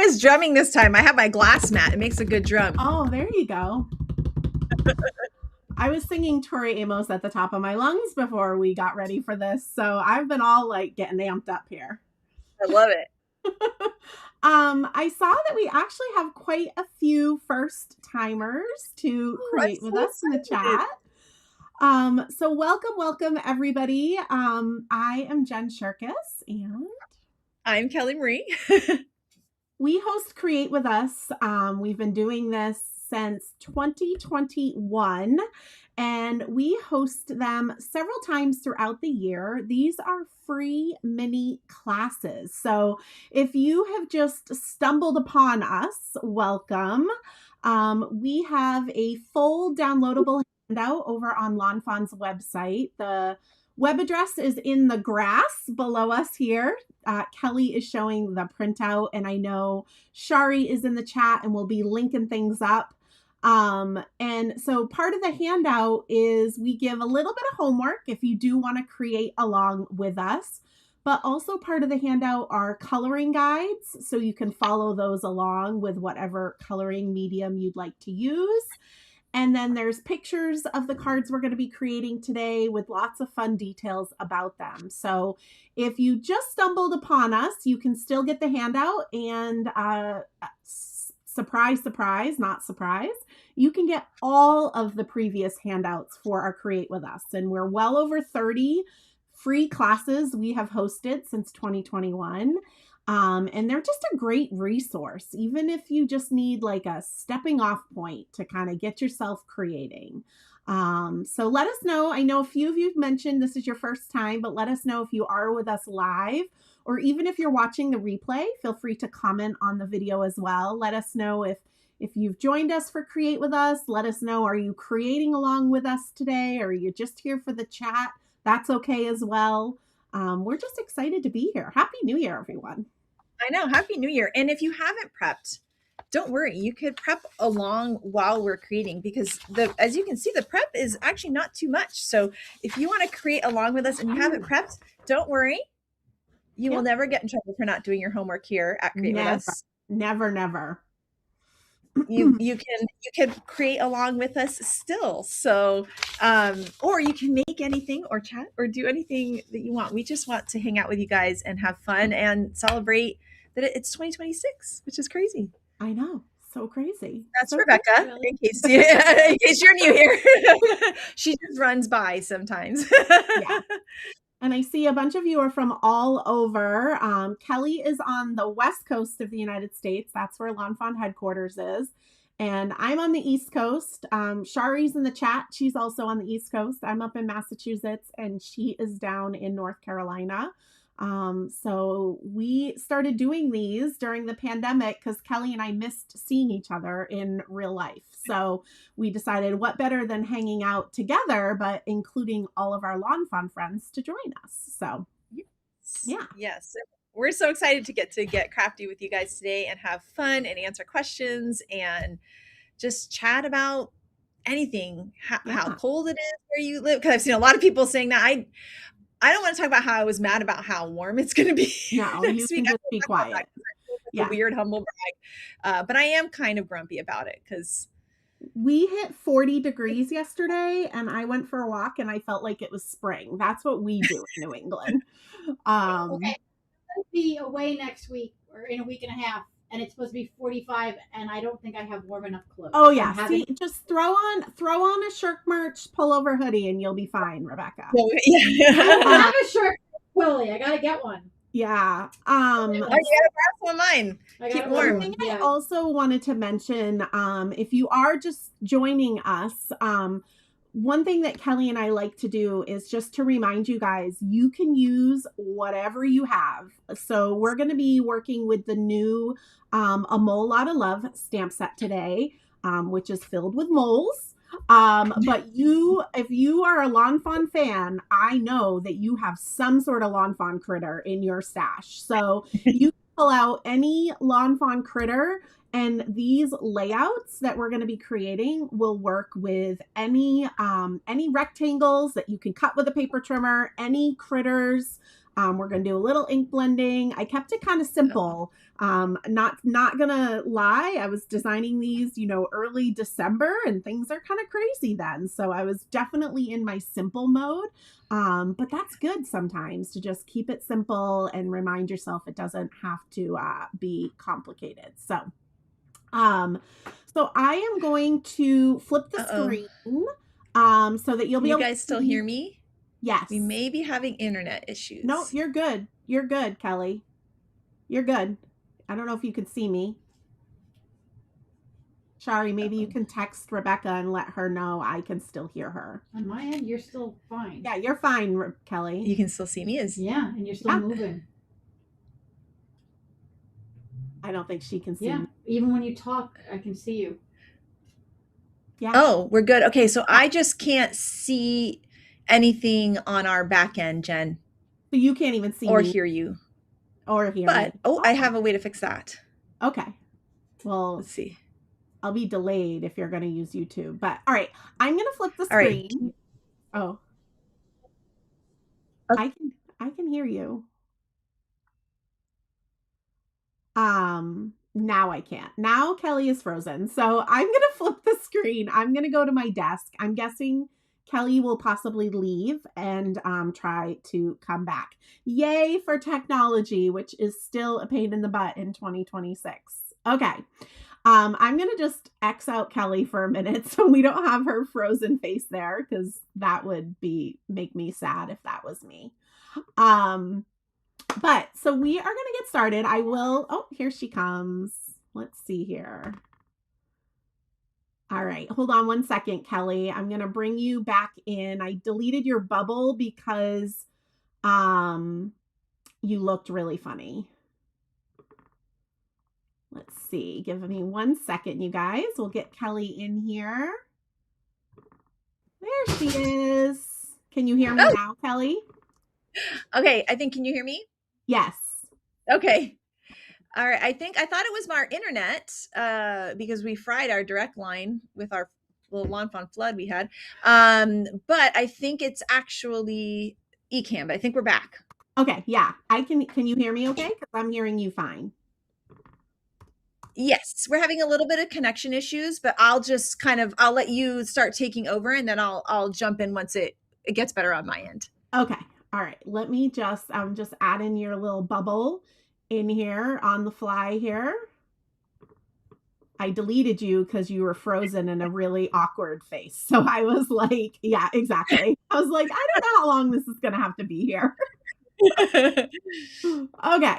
was drumming this time. I have my glass mat. It makes a good drum. Oh, there you go. I was singing Tori Amos at the top of my lungs before we got ready for this. So I've been all like getting amped up here. I love it. I saw that we actually have quite a few first timers to create with us in the chat. So welcome everybody. I am Jenn Shirkus and I'm Kelly Marie. We host Create With Us. We've been doing this since 2021 and we host them several times throughout the year. These are free mini classes. So if you have just stumbled upon us, welcome. We have a full downloadable handout over on Lawn Fawn's website. The web address is in the grass below us here. Kelly is showing the printout, and I know Shari is in the chat and we'll be linking things up. And so part of the handout is we give a little bit of homework if you do want to create along with us, but also part of the handout are coloring guides. So you can follow those along with whatever coloring medium you'd like to use. And then there's pictures of the cards we're going to be creating today with lots of fun details about them. So if you just stumbled upon us, you can still get the handout and surprise, not surprise, you can get all of the previous handouts for our Create With Us. And we're well over 30 free classes we have hosted since 2021. And they're just a great resource, even if you just need like a stepping off point to kind of get yourself creating. So let us know. I know a few of you have mentioned this is your first time, but let us know if you are with us live, or even if you're watching the replay, feel free to comment on the video as well. Let us know if you've joined us for Create With Us. Let us know, are you creating along with us today? Or are you just here for the chat? That's okay as well. We're just excited to be here. Happy New Year, everyone. I know. Happy New Year. And if you haven't prepped, don't worry. You could prep along while we're creating, because as you can see, the prep is actually not too much. So if you want to create along with us and you haven't prepped, don't worry. You will never get in trouble for not doing your homework here at Create With Us. Never. You can create along with us still. So, or you can make anything or chat or do anything that you want. We just want to hang out with you guys and have fun and celebrate that it's 2026, which is crazy. I know. So crazy. That's so Rebecca, in case you're new here. She just runs by sometimes. Yeah. And I see a bunch of you are from all over. Kelly is on the West Coast of the United States. That's where Lawn Fawn headquarters is. And I'm on the East Coast. Shari's in the chat. She's also on the East Coast. I'm up in Massachusetts and she is down in North Carolina. So we started doing these during the pandemic because Kelly and I missed seeing each other in real life. So we decided what better than hanging out together, but including all of our Lawn Fawn friends to join us. So yes. We're so excited to get crafty with you guys today and have fun and answer questions and just chat about anything, how cold it is where you live. Because I've seen a lot of people saying that. I don't want to talk about how I was mad about how warm it's going to be. No, you can just be quiet. A weird humble brag. But I am kind of grumpy about it because we hit 40 degrees yesterday and I went for a walk and I felt like it was spring. That's what we do in New England. Okay. I'm going to be away next week or in a week and a half. And it's supposed to be 45, and I don't think I have warm enough clothes. Oh yeah, just throw on a Shirk merch pullover hoodie, and you'll be fine, Rebecca. I have a shirt, Willie. I gotta get one. Yeah. I gotta grab one of mine. Keep warm. I also wanted to mention, if you are just joining us, one thing that Kelly and I like to do is just to remind you guys, you can use whatever you have. So we're going to be working with the new A Mole Lot of Love stamp set today, which is filled with moles. But if you are a Lawn Fawn fan, I know that you have some sort of Lawn Fawn critter in your stash. So you can pull out any Lawn Fawn critter, and these layouts that we're going to be creating will work with any rectangles that you can cut with a paper trimmer, any critters. We're going to do a little ink blending. I kept it kind of simple. Not gonna lie, I was designing these, early December, and things are kind of crazy then. So I was definitely in my simple mode. But that's good sometimes to just keep it simple and remind yourself it doesn't have to be complicated. So I am going to flip the screen so that you'll be able to. You guys still hear me? Yes. We may be having internet issues. No, you're good. You're good, Kelly. You're good. I don't know if you can see me. Shari, maybe you can text Rebecca and let her know I can still hear her. On my end, you're still fine. Yeah, you're fine, Kelly. You can still see me? Yeah, and you're still moving. I don't think she can see me. Even when you talk, I can see you. Yeah. Oh, we're good. Okay, so I just can't see anything on our back end, Jen. So you can't even see or me. hear you. Or hear me. But, I have a way to fix that. Okay. Well, let's see. I'll be delayed if you're going to use YouTube. But, all right, I'm going to flip the screen. Right. Oh. Okay. I can hear you. Now I can't. Now Kelly is frozen. So I'm going to flip the screen. I'm going to go to my desk. I'm guessing Kelly will possibly leave and try to come back. Yay for technology, which is still a pain in the butt in 2026. Okay. I'm going to just X out Kelly for a minute so we don't have her frozen face there, because that would make me sad if that was me. But so we are going to get started. Oh, here she comes. Let's see here. All right. Hold on one second, Kelly. I'm going to bring you back in. I deleted your bubble because you looked really funny. Let's see. Give me 1 second, you guys. We'll get Kelly in here. There she is. Can you hear me now, Kelly? Okay. Can you hear me? Yes. Okay. All right. I thought it was our internet because we fried our direct line with our little lawn fawn flood we had. But I think it's actually Ecamm, but I think we're back. Okay. Yeah. Can you hear me okay? Because I'm hearing you fine. Yes, we're having a little bit of connection issues, but I'll just I'll let you start taking over, and then I'll jump in once it gets better on my end. Okay. All right. Let me just add in your little bubble in here on the fly here. I deleted you because you were frozen in a really awkward face. So I was like, yeah, exactly. I was like, I don't know how long this is going to have to be here. Okay.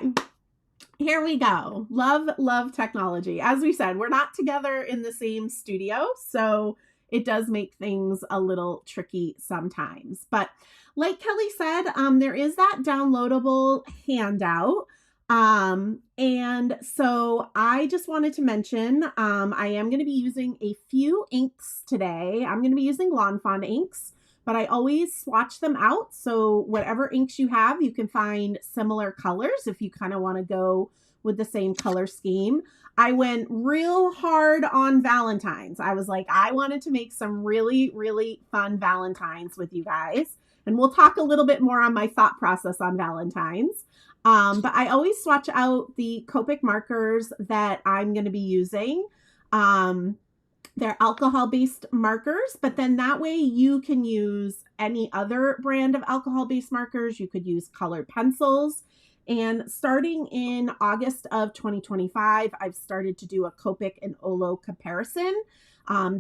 Here we go. Love technology. As we said, we're not together in the same studio, so it does make things a little tricky sometimes. But like Kelly said, there is that downloadable handout. And so I just wanted to mention, I am going to be using a few inks today. I'm going to be using Lawn Fawn inks, but I always swatch them out. So whatever inks you have, you can find similar colors if you kind of want to go with the same color scheme. I went real hard on Valentine's. I was like, I wanted to make some really, really fun Valentines with you guys. And we'll talk a little bit more on my thought process on Valentine's. But I always swatch out the Copic markers that I'm going to be using. They're alcohol-based markers, but then that way you can use any other brand of alcohol-based markers. You could use colored pencils. And starting in August of 2025, I've started to do a Copic and Olo comparison.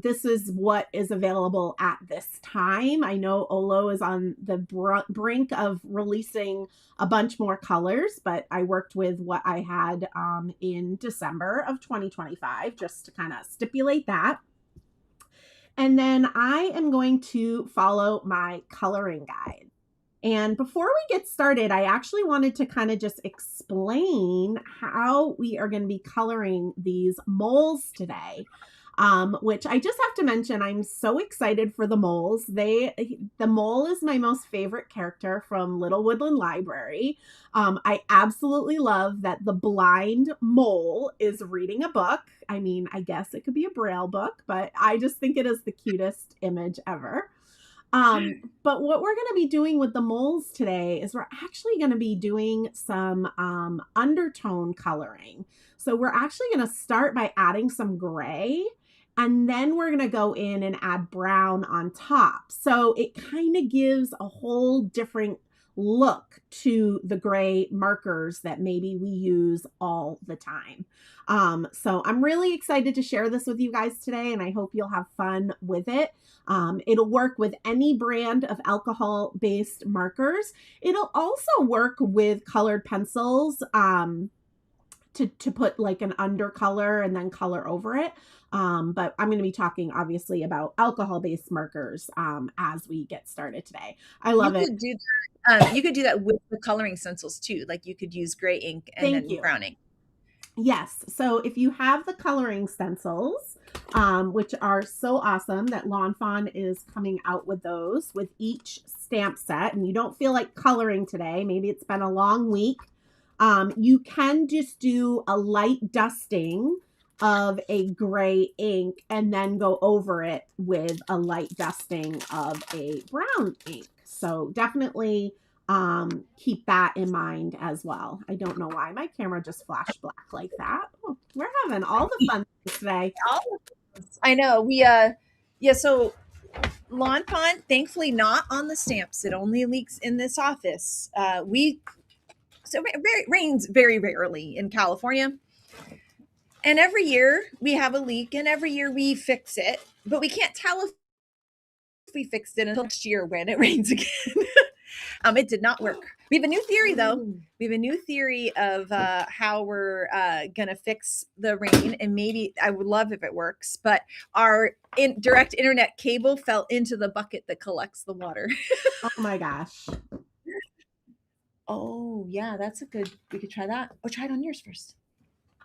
This is what is available at this time. I know Olo is on the brink of releasing a bunch more colors, but I worked with what I had in December of 2025, just to kind of stipulate that. And then I am going to follow my coloring guide. And before we get started, I actually wanted to kind of just explain how we are going to be coloring these moles today. Which I just have to mention, I'm so excited for the moles. The mole is my most favorite character from Little Woodland Library. I absolutely love that the blind mole is reading a book. I mean, I guess it could be a Braille book, but I just think it is the cutest image ever. But what we're going to be doing with the moles today is we're actually going to be doing some undertone coloring. So we're actually going to start by adding some gray, and then we're going to go in and add brown on top. So it kind of gives a whole different look to the gray markers that maybe we use all the time. So I'm really excited to share this with you guys today, and I hope you'll have fun with it. It'll work with any brand of alcohol-based markers. It'll also work with colored pencils to put like an undercolor and then color over it. But I'm going to be talking obviously about alcohol-based markers as we get started today. I love it. You could do that with the coloring stencils too. Like you could use gray ink and then brown ink. Yes. So if you have the coloring stencils, which are so awesome that Lawn Fawn is coming out with those with each stamp set, and you don't feel like coloring today, maybe it's been a long week, you can just do a light dusting of a gray ink and then go over it with a light dusting of a brown ink. So definitely keep that in mind as well. I don't know why my camera just flashed black like that. Oh, we're having all the fun today. I know. So Lawn Fawn, thankfully not on the stamps. It only leaks in this office. So it rains very rarely in California. And every year we have a leak and every year we fix it, but we can't tell if we fixed it until next year when it rains again. It did not work. We have a new theory though. We have a new theory of how we're gonna fix the rain, and maybe I would love if it works, but our direct internet cable fell into the bucket that collects the water. Oh my gosh. Oh yeah, that's we could try that. Oh, try it on yours first.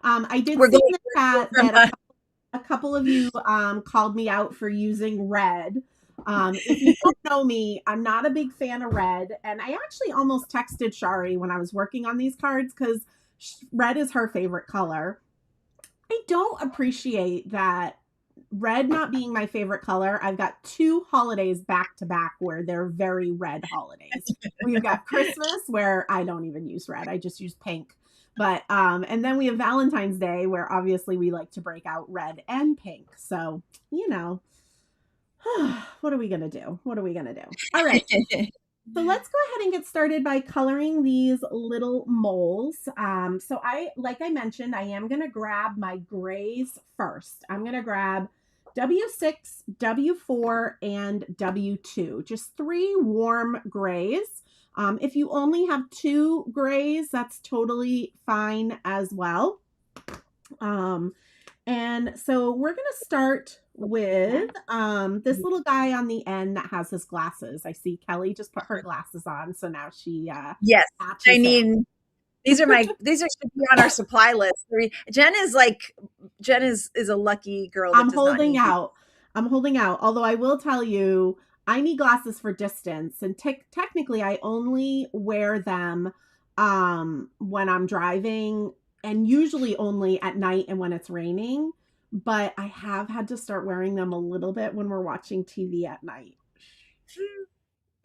I did see in the chat that a couple of you called me out for using red. If you don't know me, I'm not a big fan of red. And I actually almost texted Shari when I was working on these cards because red is her favorite color. I don't appreciate that red not being my favorite color. I've got 2 holidays back to back where they're very red holidays. We've got Christmas where I don't even use red. I just use pink. But and then we have Valentine's Day where obviously we like to break out red and pink. So, you know, what are we going to do? What are we going to do? All right. So let's go ahead and get started by coloring these little moles. So like I mentioned, I am going to grab my grays first. I'm going to grab W6, W4, and W2, just 3 warm grays. If you only have 2 grays, that's totally fine as well. And so we're going to start with this little guy on the end that has his glasses. I see Kelly just put her glasses on, so now she yes. I mean, these should be on our supply list. Jenn is a lucky girl. I'm holding out. Although I will tell you, I need glasses for distance, and technically I only wear them when I'm driving, and usually only at night and when it's raining. But I have had to start wearing them a little bit when we're watching TV at night.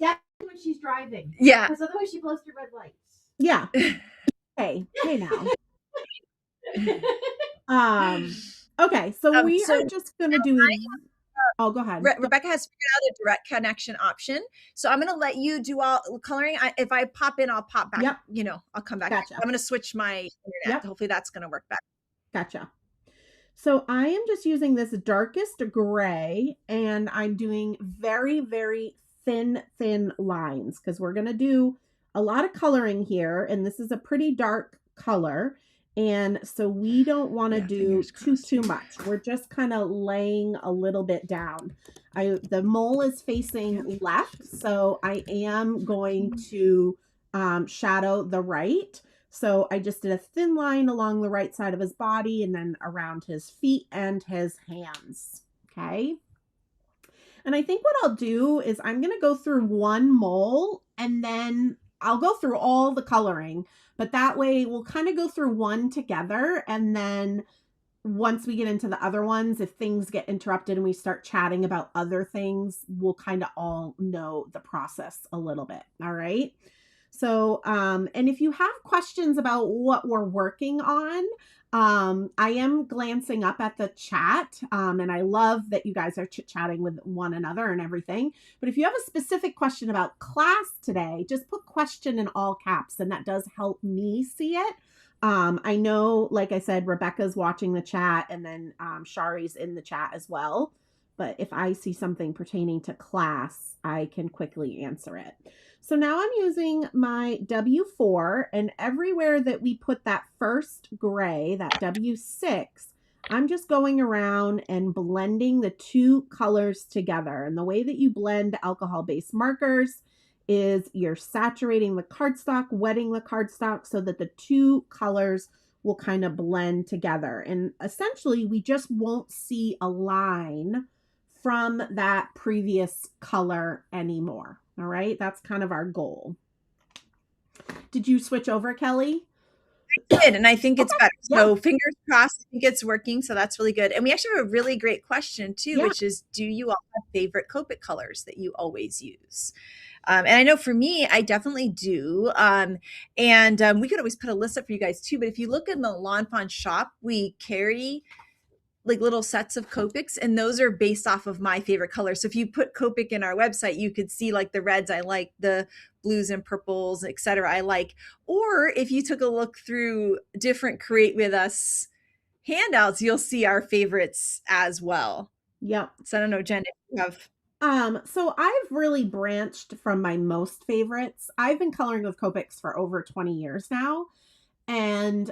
That's when she's driving. Yeah. Because otherwise she blows through red lights. Yeah. Hey now. Okay, so we are just going to do... Oh, go ahead. Rebecca has figured out a direct connection option. So I'm going to let you do all coloring. If I pop in, I'll pop back. Yep. I'll come back. Gotcha. I'm going to switch my internet. Yep. Hopefully that's going to work better. Gotcha. So I am just using this darkest gray, and I'm doing very, very thin lines because we're going to do a lot of coloring here. And this is a pretty dark color. And so we don't want to do too much. We're just kind of laying a little bit down. The mole is facing left, so I am going to shadow the right. So I just did a thin line along the right side of his body and then around his feet and his hands. Okay. And I think what I'll do is I'm going to go through one mole and then I'll go through all the coloring, but that way we'll kind of go through one together and then once we get into the other ones, if things get interrupted and we start chatting about other things, we'll kind of all know the process a little bit. All right. So, and if you have questions about what we're working on, I am glancing up at the chat, and I love that you guys are chit-chatting with one another and everything. But if you have a specific question about class today, just put question in all caps, and that does help me see it. I know, like I said, Rebecca's watching the chat, and then Shari's in the chat as well. But if I see something pertaining to class, I can quickly answer it. So now I'm using my W4, and everywhere that we put that first gray, that W6, I'm just going around and blending the two colors together. And the way that you blend alcohol-based markers is you're saturating the cardstock, wetting the cardstock so that the two colors will kind of blend together. And essentially, we just won't see a line from that previous color anymore. All right, that's kind of our goal. Did you switch over, Kelly? I did, and I think it's better. So fingers crossed, I think it's working. So that's really good. And we actually have a really great question too, which is, do you all have favorite Copic colors that you always use? And I know for me, I definitely do. And we could always put a list up for you guys too. But if you look in the Lawn Fawn shop, we carry like little sets of Copics, and those are based off of my favorite colors. So if you put Copic in our website, you could see like the reds I like, the blues and purples, etc. I like. Or if you took a look through different Create With Us handouts, you'll see our favorites as well. Yep. So I don't know, Jen, if you have. So I've really branched from my most favorites. I've been coloring with Copics for over 20 years now. And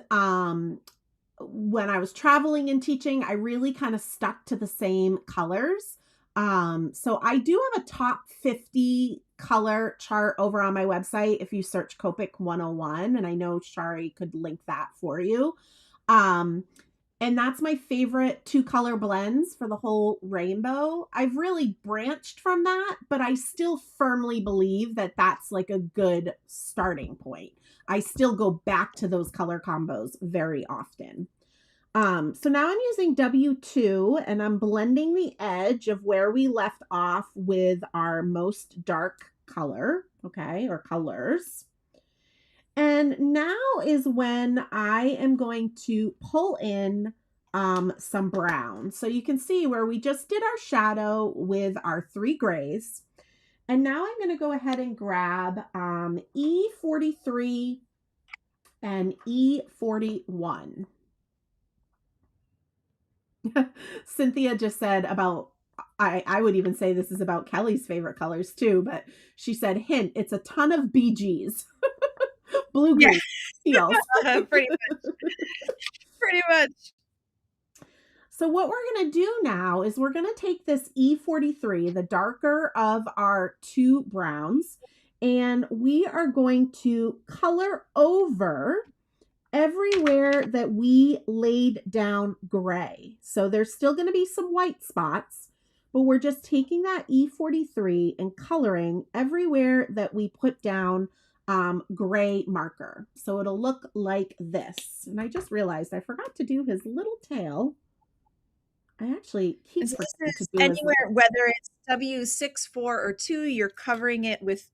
when I was traveling and teaching, I really kind of stuck to the same colors. So I do have a top 50 color chart over on my website if you search Copic 101, and I know Shari could link that for you. And that's my favorite two color blends for the whole rainbow. I've really branched from that, but I still firmly believe that that's like a good starting point. I still go back to those color combos very often. So now I'm using W2, and I'm blending the edge of where we left off with our most dark color, okay, or colors. And now is when I am going to pull in some brown. So you can see where we just did our shadow with our three grays. And now I'm going to go ahead and grab E43 and E41. Cynthia just said about, I would even say this is about Kelly's favorite colors too, but she said, hint, it's a ton of BGs. Blue, green, teals. Pretty much. So what we're going to do now is we're going to take this E43, the darker of our two browns, and we are going to color over everywhere that we laid down gray. So there's still going to be some white spots, but we're just taking that E43 and coloring everywhere that we put down gray marker. So it'll look like this. And I just realized I forgot to do his little tail. I actually keep forgetting to do anywhere, whether it's W6, 4, or 2, you're covering it with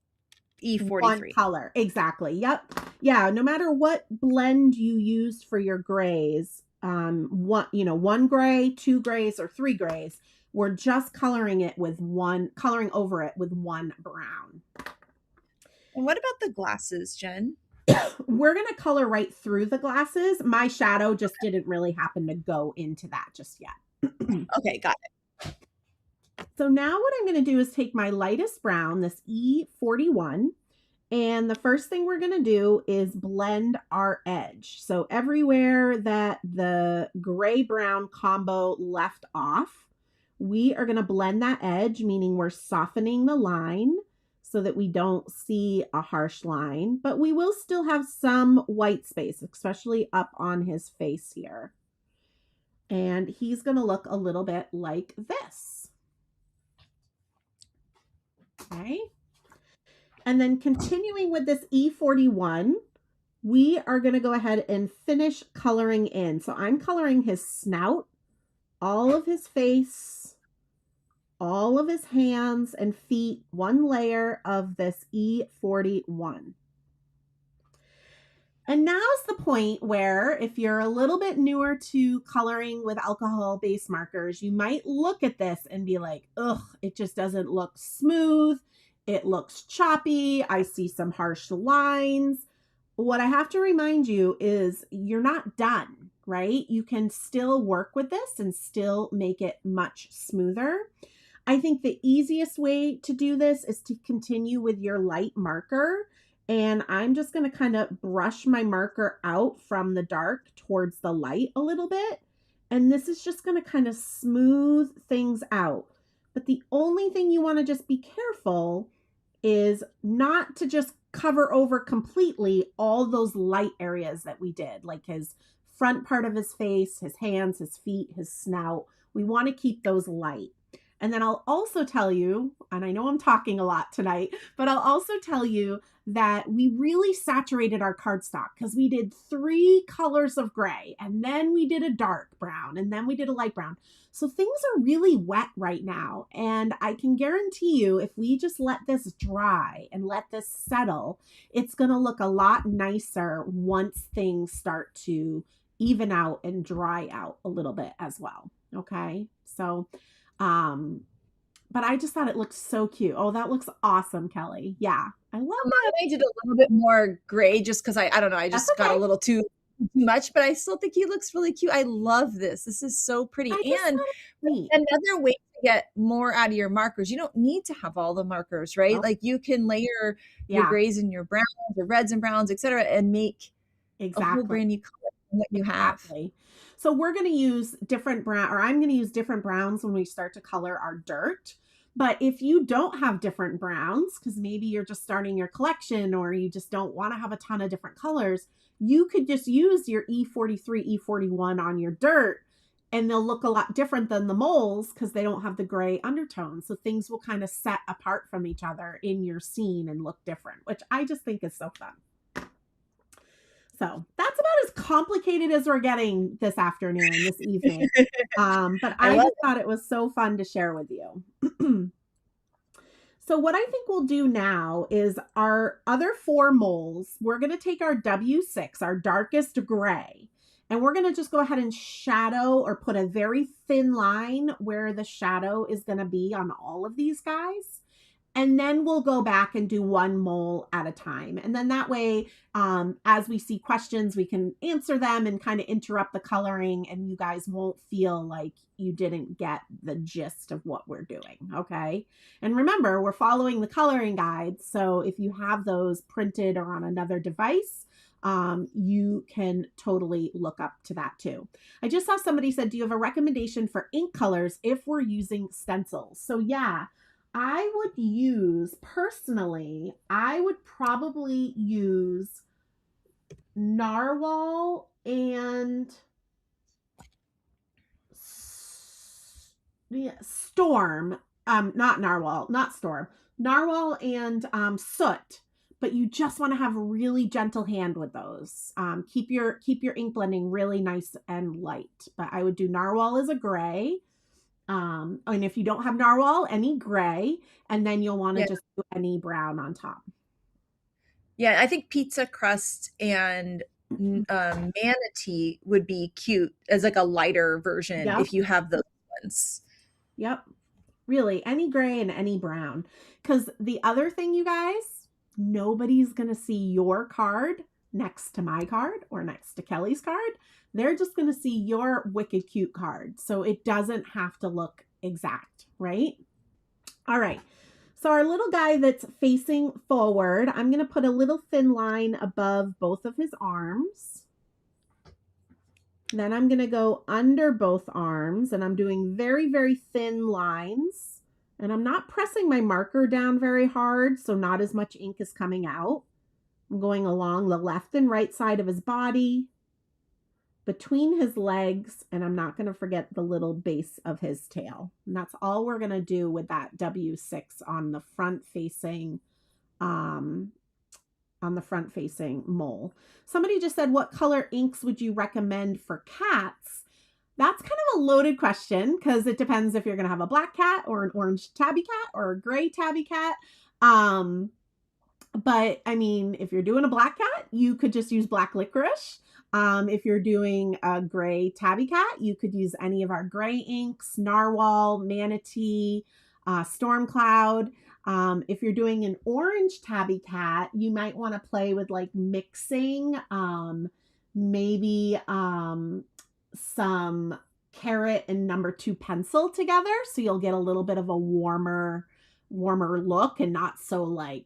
E43. One color. Exactly. Yep. Yeah. No matter what blend you used for your grays, one gray, two grays, or three grays, we're just coloring over it with one brown. And what about the glasses, Jen? We're going to color right through the glasses. My shadow just didn't really happen to go into that just yet. Okay, got it. So now what I'm going to do is take my lightest brown, this E41, and the first thing we're going to do is blend our edge. So everywhere that the gray-brown combo left off, we are going to blend that edge, meaning we're softening the line so that we don't see a harsh line, but we will still have some white space, especially up on his face here. And he's going to look a little bit like this. Okay. And then continuing with this E41, we are going to go ahead and finish coloring in. So I'm coloring his snout, all of his face, all of his hands and feet, one layer of this E41. And now's the point where if you're a little bit newer to coloring with alcohol-based markers, you might look at this and be like, ugh, it just doesn't look smooth. It looks choppy. I see some harsh lines. What I have to remind you is you're not done, right? You can still work with this and still make it much smoother. I think the easiest way to do this is to continue with your light marker. And I'm just going to kind of brush my marker out from the dark towards the light a little bit. And this is just going to kind of smooth things out. But the only thing you want to just be careful is not to just cover over completely all those light areas that we did, like his front part of his face, his hands, his feet, his snout. We want to keep those light. And then I'll also tell you, and I know I'm talking a lot tonight, but I'll also tell you that we really saturated our cardstock because we did 3 colors of gray, and then we did a dark brown, and then we did a light brown. So things are really wet right now. And I can guarantee you, if we just let this dry and let this settle, it's going to look a lot nicer once things start to even out and dry out a little bit as well. Okay. So, but I just thought it looked so cute. Oh, that looks awesome, Kelly. Yeah, I love that. I did a little bit more gray just because I don't know, I just got a little too much, but I still think he looks really cute. I love this. This is so pretty. And another way to get more out of your markers, you don't need to have all the markers, right? Like you can layer your grays and your browns, your reds and browns, etc., and make a whole brand new color from what you have. So we're going to use different brown, or I'm going to use different browns when we start to color our dirt. But if you don't have different browns, because maybe you're just starting your collection or you just don't want to have a ton of different colors, you could just use your E43, E41 on your dirt, and they'll look a lot different than the moles because they don't have the gray undertones. So things will kind of set apart from each other in your scene and look different, which I just think is so fun. So that's about as complicated as we're getting this afternoon, this evening. But I just thought it was so fun to share with you. So what I think we'll do now is our other 4 moles, we're going to take our W6, our darkest gray, and we're going to just go ahead and shadow or put a very thin line where the shadow is going to be on all of these guys. And then we'll go back and do 1 mole at a time. And then that way, as we see questions, we can answer them and kind of interrupt the coloring, and you guys won't feel like you didn't get the gist of what we're doing, okay? And remember, we're following the coloring guides, so if you have those printed or on another device, you can totally look up to that too. I just saw somebody said, do you have a recommendation for ink colors if we're using stencils? So yeah, I would use, personally, I would probably use Narwhal and Storm. Not Narwhal, not Storm. Narwhal and Soot. But you just want to have a really gentle hand with those. Keep your ink blending really nice and light. But I would do Narwhal as a gray. And if you don't have Narwhal, any gray, and then you'll want to just do any brown on top. Yeah, I think pizza crust and manatee would be cute as like a lighter version if you have those ones. Yep. Really, any gray and any brown. Because the other thing, you guys, nobody's going to see your card next to my card or next to Kelly's card. They're just going to see your wicked cute card. So it doesn't have to look exact, right? All right. So our little guy that's facing forward, I'm going to put a little thin line above both of his arms. Then I'm going to go under both arms, and I'm doing very, very thin lines. And I'm not pressing my marker down very hard, so not as much ink is coming out. I'm going along the left and right side of his body, between his legs, and I'm not going to forget the little base of his tail. And that's all we're going to do with that W6 on the front facing on the front facing mole. Somebody just said, what color inks would you recommend for cats? That's kind of a loaded question because it depends if you're going to have a black cat or an orange tabby cat or a gray tabby cat. But I mean, if you're doing a black cat, you could just use black licorice. If you're doing a gray tabby cat, you could use any of our gray inks, narwhal, manatee, storm cloud. If you're doing an orange tabby cat, you might want to play with like mixing maybe some carrot and number 2 pencil together, so you'll get a little bit of a warmer look and not so like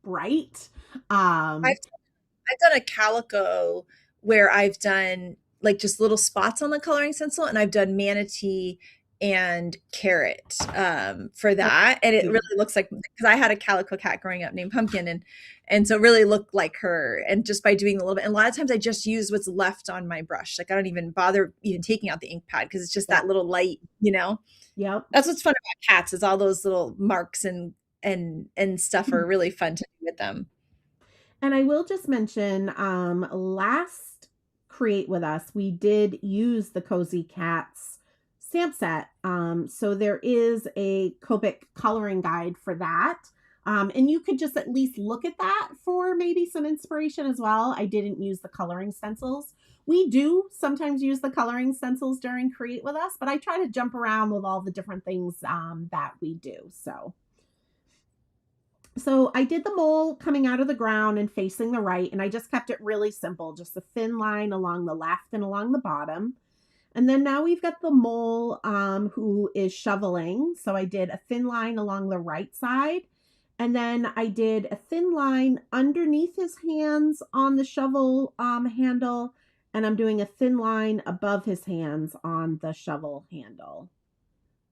bright. I've done a calico where I've done like just little spots on the coloring stencil, and I've done manatee and carrot for that, and it really looks like, because I had a calico cat growing up named Pumpkin, and so it really looked like her. And just by doing a little bit, and a lot of times I just use what's left on my brush. Like I don't even bother even taking out the ink pad because it's just that little light, you know. Yep. That's what's fun about cats, is all those little marks and stuff are really fun to do with them. And I will just mention, last Create With Us, we did use the Cozy Cats stamp set. So there is a Copic coloring guide for that. And you could just at least look at that for maybe some inspiration as well. I didn't use the coloring stencils. We do sometimes use the coloring stencils during Create With Us, but I try to jump around with all the different things that we do. So I did the mole coming out of the ground and facing the right, and I just kept it really simple, just a thin line along the left and along the bottom. And then now we've got the mole who is shoveling. So I did a thin line along the right side, and then I did a thin line underneath his hands on the shovel handle, and I'm doing a thin line above his hands on the shovel handle,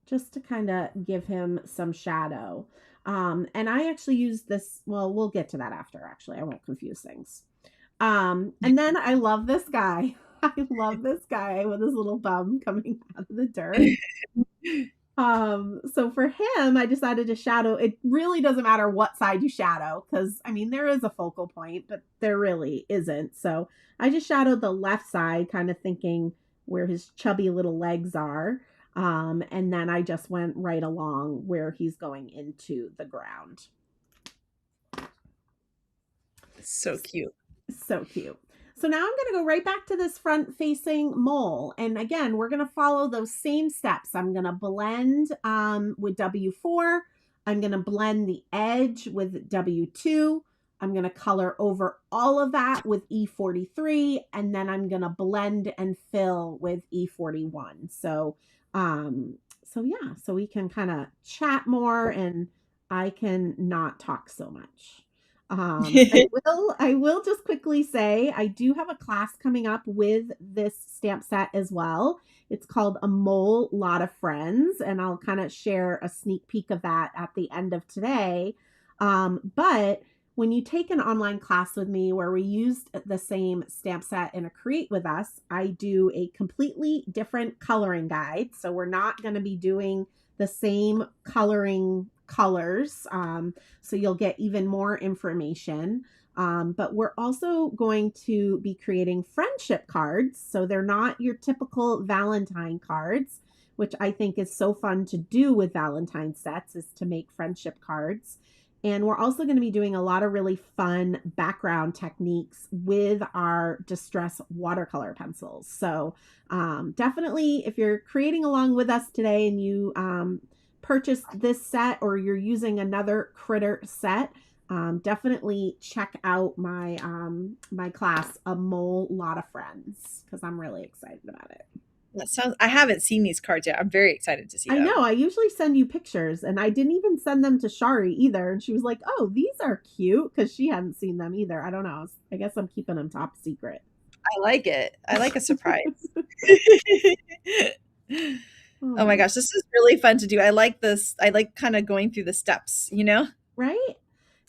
just to kind of give him some shadow. And I actually use this, well, we'll get to that after, actually. I won't confuse things. And then I love this guy. I love this guy with his little bum coming out of the dirt. So for him, I decided to shadow. It really doesn't matter what side you shadow, because I mean, there is a focal point, but there really isn't. So I just shadowed the left side, kind of thinking where his chubby little legs are. And then I just went right along where he's going into the ground. So cute. So cute. So now I'm going to go right back to this front facing mole. And again, we're going to follow those same steps. I'm going to blend with W4. I'm going to blend the edge with W2. I'm going to color over all of that with E43. And then I'm going to blend and fill with E41. So yeah, so we can kind of chat more and I can not talk so much. I will just quickly say I do have a class coming up with this stamp set as well. It's called A Mole Lot of Friends, and I'll kind of share a sneak peek of that at the end of today. But when you take an online class with me where we used the same stamp set in a Create With Us, I do a completely different coloring guide. So we're not going to be doing the same coloring colors. So you'll get even more information. But we're also going to be creating friendship cards. So they're not your typical Valentine cards, which I think is so fun to do with Valentine sets, is to make friendship cards. And we're also going to be doing a lot of really fun background techniques with our Distress watercolor pencils. So definitely, if you're creating along with us today and you purchased this set or you're using another Critter set, definitely check out my my class, A Mole Lot of Friends, because I'm really excited about it. That sounds, I haven't seen these cards yet. I'm very excited to see them. I know. I usually send you pictures, and I didn't even send them to Shari either. And she was like, oh, these are cute, because she hadn't seen them either. I don't know. I guess I'm keeping them top secret. I like it. I like a surprise. Oh my gosh, this is really fun to do. I like this. I like kind of going through the steps, you know? Right?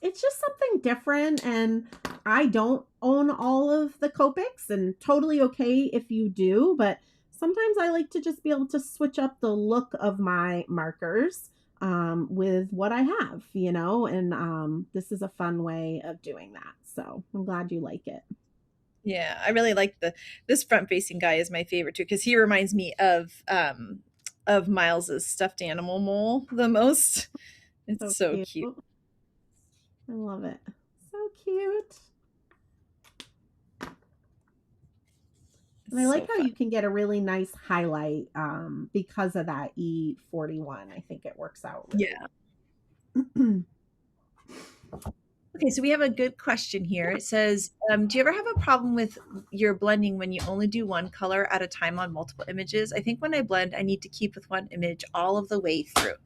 It's just something different, and I don't own all of the Copics, and totally okay if you do, but sometimes I like to just be able to switch up the look of my markers. with what I have, and this is a fun way of doing that. So I'm glad you like it. Yeah, I really like this front facing guy is my favorite too because he reminds me of Miles's stuffed animal mole the most. It's so cute. cute. I love it. So cute. And I like how you can get a really nice highlight because of that E41. I think it works out really well. Okay, so we have a good question here. It says, do you ever have a problem with your blending when you only do one color at a time on multiple images? I think when I blend, I need to keep with one image all of the way through.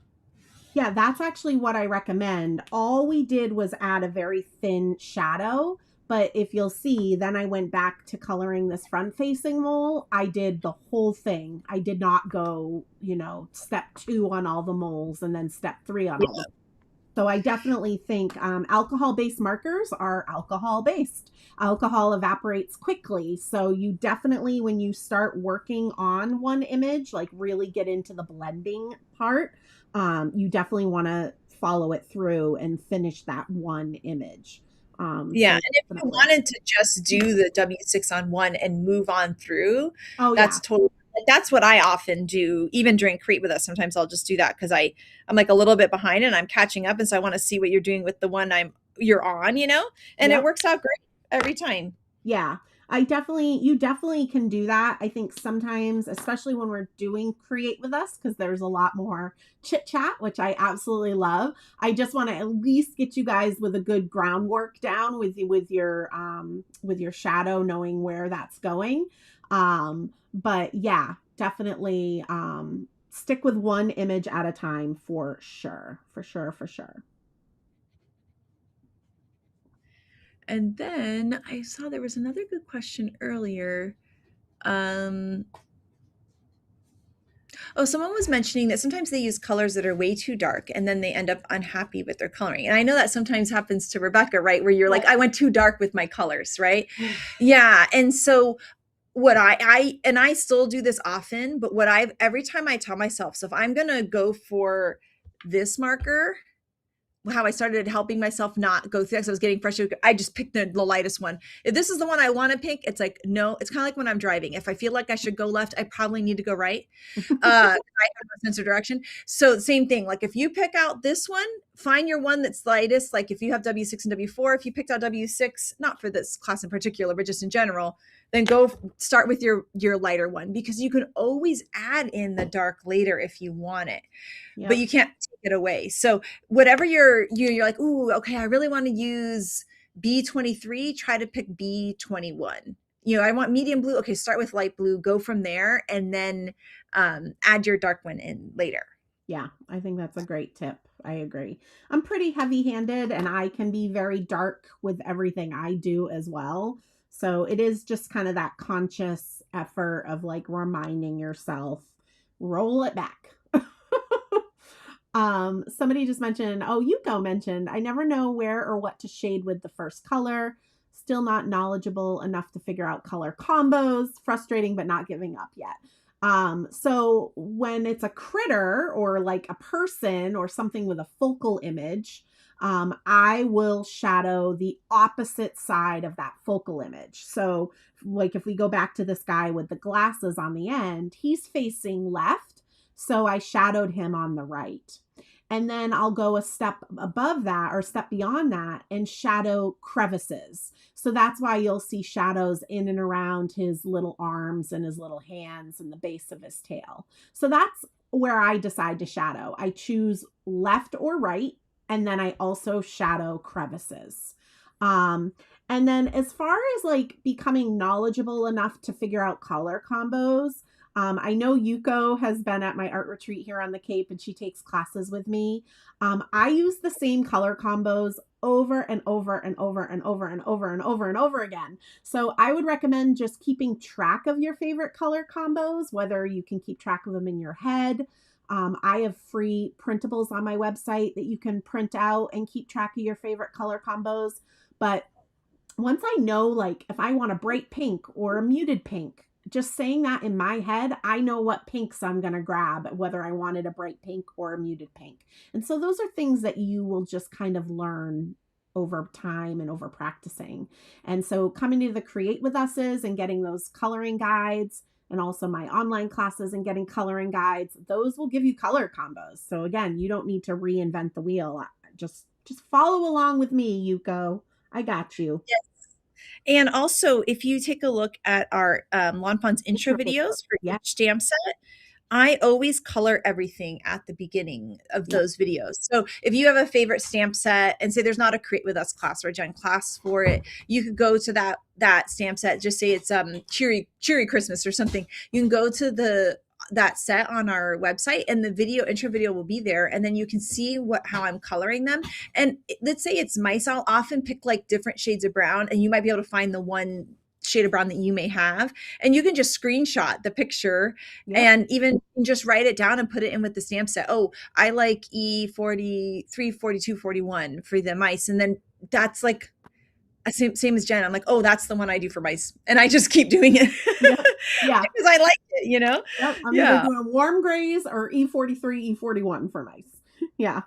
Yeah, that's actually what I recommend. All we did was add a very thin shadow. But if you'll see, then I went back to coloring this front-facing mole. I did the whole thing. I did not go, step 2 on all the moles and then step 3 on all the. So I definitely think alcohol-based markers are alcohol-based. Alcohol evaporates quickly. So you definitely, when you start working on one image, like really get into the blending part, you definitely want to follow it through and finish that one image. Yeah, and if you wanted to just do the W6 on one and move on through, that's totally. That's what I often do, even during Create with Us. Sometimes I'll just do that because I'm like a little bit behind and I'm catching up, and so I want to see what you're doing with the one you're on, and it works out great every time. Yeah. You definitely can do that. I think sometimes, especially when we're doing Create with Us, because there's a lot more chit chat, which I absolutely love. I just want to at least get you guys with a good groundwork down with your shadow, knowing where that's going. But yeah, definitely stick with one image at a time for sure. For sure, for sure. And then I saw there was another good question earlier. Someone was mentioning that sometimes they use colors that are way too dark and then they end up unhappy with their coloring. And I know that sometimes happens to Rebecca, right? Where you're like, I went too dark with my colors, right? Yeah. And so what I still do this often, but every time I tell myself, so if I'm going to go for this marker, how I started helping myself not go through because I was getting frustrated. I just picked the lightest one. If this is the one I want to pick, it's like, no, it's kind of like when I'm driving. If I feel like I should go left, I probably need to go right. I have no sense of direction. So same thing. Like if you pick out this one, find your one that's lightest. Like if you have W6 and W4, if you picked out W6, not for this class in particular, but just in general, then go start with your lighter one because you can always add in the dark later if you want it. But you can't take it away. So whatever you're like, ooh, okay, I really want to use B23, try to pick B21. I want medium blue. Okay, start with light blue, go from there, and then add your dark one in later. Yeah, I think that's a great tip. I agree. I'm pretty heavy-handed and I can be very dark with everything I do as well. So it is just kind of that conscious effort of like reminding yourself, roll it back. Somebody just mentioned, Yuko mentioned, I never know where or what to shade with the first color. Still not knowledgeable enough to figure out color combos. Frustrating, but not giving up yet. So when it's a critter or like a person or something with a focal image, I will shadow the opposite side of that focal image. So like if we go back to this guy with the glasses on the end, he's facing left. So I shadowed him on the right. And then I'll go a step above that or step beyond that and shadow crevices. So that's why you'll see shadows in and around his little arms and his little hands and the base of his tail. So that's where I decide to shadow. I choose left or right, and then I also shadow crevices. And then as far as like becoming knowledgeable enough to figure out color combos, I know Yuko has been at my art retreat here on the Cape and she takes classes with me. I use the same color combos over and over and over and over and over and over and over again. So I would recommend just keeping track of your favorite color combos, whether you can keep track of them in your head. I have free printables on my website that you can print out and keep track of your favorite color combos. But once I know, like if I want a bright pink or a muted pink, just saying that in my head, I know what pinks I'm going to grab, whether I wanted a bright pink or a muted pink. And so those are things that you will just kind of learn over time and over practicing. And so coming to the Create With Us's and getting those coloring guides, and also my online classes and getting coloring guides, those will give you color combos. So again, you don't need to reinvent the wheel. Just follow along with me, Yuko. I got you. Yes. And also, if you take a look at our Lawn Fawn's intro videos for each stamp set, I always color everything at the beginning of those videos. So if you have a favorite stamp set and say there's not a Create With Us class or a Jenn class for it, you could go to that stamp set, just say it's cheery Christmas or something. You can go to that set on our website, and the intro video will be there, and then you can see how I'm coloring them. And let's say it's mice, I'll often pick like different shades of brown, and you might be able to find the one shade of brown that you may have, and you can just screenshot the picture and even just write it down and put it in with the stamp set. Oh, I like E43, 42, 41 for the mice, and then that's like same as Jenn. I'm like, oh, that's the one I do for mice, and I just keep doing it. Yeah, because I like it, you know. I'm either doing warm grays or E43, E41 for mice. Yeah,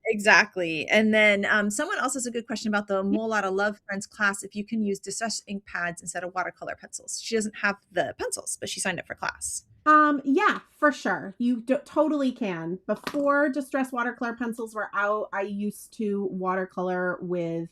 exactly. And then someone else has a good question about the Mole Out of Love Friends class. If you can use distress ink pads instead of watercolor pencils. She doesn't have the pencils, but she signed up for class. Yeah, for sure. You totally can. Before distress watercolor pencils were out, I used to watercolor with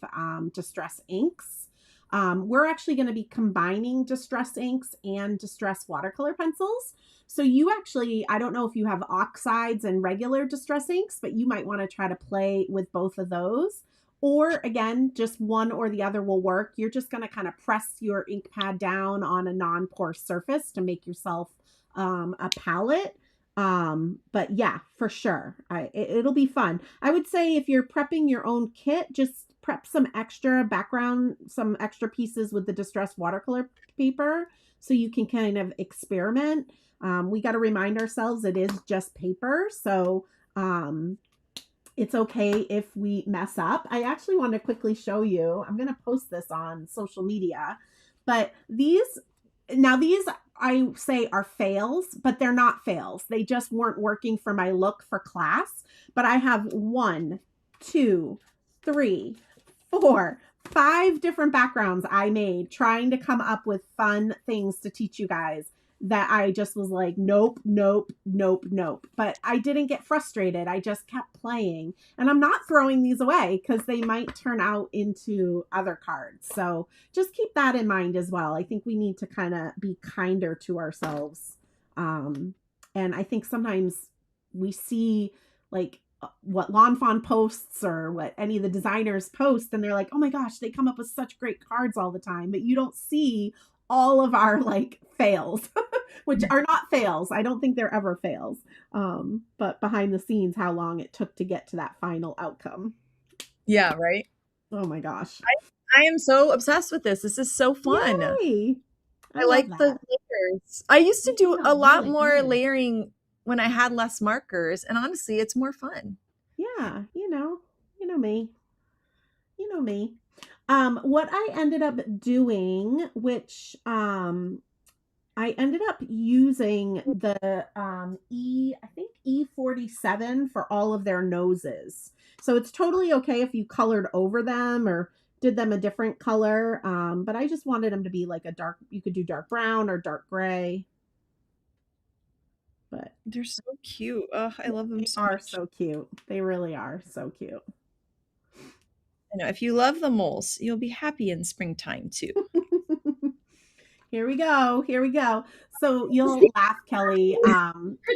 distress inks. We're actually going to be combining distress inks and distress watercolor pencils. So you actually, I don't know if you have oxides and regular distress inks, but you might want to try to play with both of those. Or again, just one or the other will work. You're just going to kind of press your ink pad down on a non-porous surface to make yourself a palette. But yeah, for sure. It'll be fun. I would say if you're prepping your own kit, just prep some extra background, some extra pieces with the distress watercolor paper so you can kind of experiment. We got to remind ourselves it is just paper. So it's okay if we mess up. I actually want to quickly show you. I'm going to post this on social media. But these I say are fails, but they're not fails. They just weren't working for my look for class. But I have 1, 2, 3, 4, 5 different backgrounds I made trying to come up with fun things to teach you guys that I just was like, nope. But I didn't get frustrated. I just kept playing, and I'm not throwing these away because they might turn out into other cards. So just keep that in mind as well. I think we need to kind of be kinder to ourselves. And I think sometimes we see like what Lawn Fawn posts or what any of the designers post, and they're like, oh my gosh, they come up with such great cards all the time, but you don't see all of our like fails, which are not fails. I don't think they're ever fails. But behind the scenes, how long it took to get to that final outcome. Yeah, right. Oh my gosh. I am so obsessed with this. This is so fun. Yay. I like the layers. I used to do a lot more layering when I had less markers, and honestly, it's more fun. Yeah, you know me. You know me. What I ended up doing, which I ended up using the I think E47 for all of their noses. So it's totally okay if you colored over them or did them a different color. But I just wanted them to be like you could do dark brown or dark gray. But they're so cute. Oh, I love them so much. They are so cute. They really are so cute. I know, if you love the moles, you'll be happy in springtime too. Here we go. So you'll laugh, Kelly,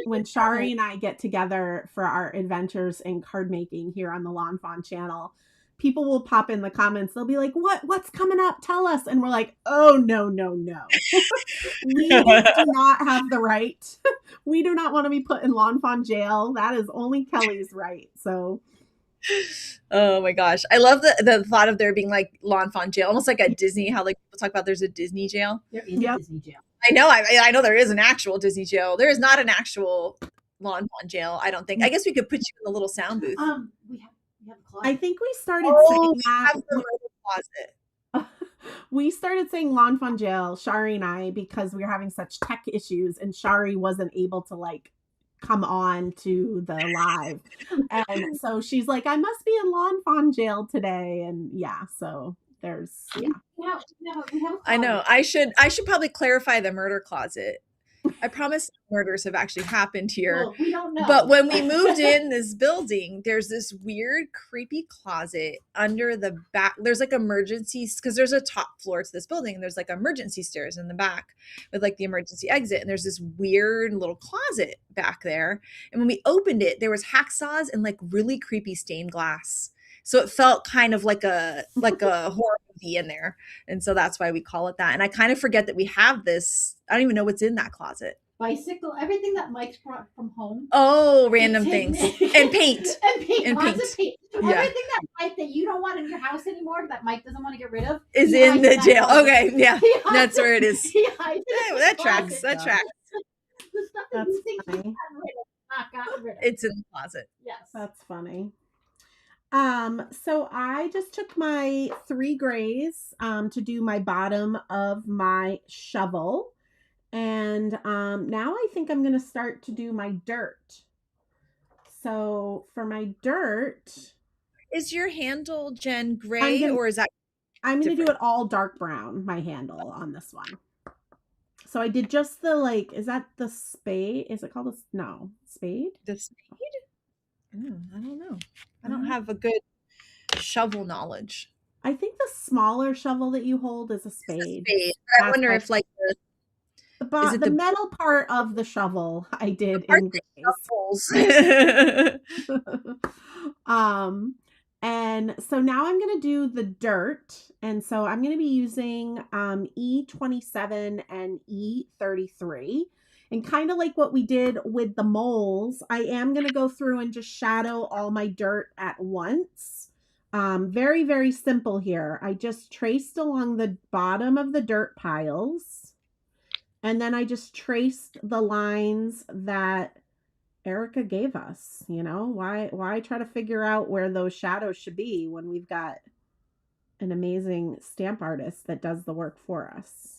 when Shari and I get together for our adventures in card making here on the Lawn Fawn channel. People will pop in the comments. They'll be like, what's coming up? Tell us. And we're like, oh, no. We do not have the right. We do not want to be put in Lawn Fawn jail. That is only Kelly's right. So. Oh my gosh. I love the thought of there being like Lawn Fawn jail, almost like a Disney, how like people talk about there's a Disney jail. There is a Disney jail. I know. I know there is an actual Disney jail. There is not an actual Lawn Fawn jail, I don't think. I guess we could put you in the little sound booth. We have a closet. I think we started saying that. Have the closet. We started saying Lawn Fun Jail, Shari and I, because we were having such tech issues and Shari wasn't able to like come on to the live. And so she's like, I must be in Lawn Fawn Jail today. And yeah, so there's I know. I should probably clarify the murder closet. I promise murders have actually happened here. Well, we don't know. But when we moved in this building, there's this weird, creepy closet under the back. There's like emergencies, because there's a top floor to this building, and there's like emergency stairs in the back with like the emergency exit. And there's this weird little closet back there. And when we opened it, there was hacksaws and like really creepy stained glass. So it felt kind of like a horror movie in there. And so that's why we call it that. And I kind of forget that we have this. I don't even know what's in that closet. Bicycle, everything that Mike's brought from home. Oh, random things. And paint. And paint. And Lots paint. of paint. Yeah. Everything that Mike, that you don't want in your house anymore, that Mike doesn't want to get rid of, is in the jail. Okay, yeah. That's where it is. That tracks. That tracks. The stuff that you think you've gotten rid of, not gotten rid of. It's in the closet. Yes. That's funny. So I just took my 3 grays to do my bottom of my shovel. And now I think I'm going to start to do my dirt. So for my dirt, is your handle, Jen, gray or is that I'm going to do it all dark brown, my handle on this one. So I did just the like, is that the spade? Is it called spade? The spade? I don't know. I don't have a good shovel knowledge. I think the smaller shovel that you hold is a spade. I wonder if like the metal part of the shovel I did in grays. And so now I'm going to do the dirt. And so I'm going to be using E27 and E33. And kind of like what we did with the moles, I am going to go through and just shadow all my dirt at once. Very, very simple here. I just traced along the bottom of the dirt piles. And then I just traced the lines that Erica gave us. You know, why try to figure out where those shadows should be when we've got an amazing stamp artist that does the work for us.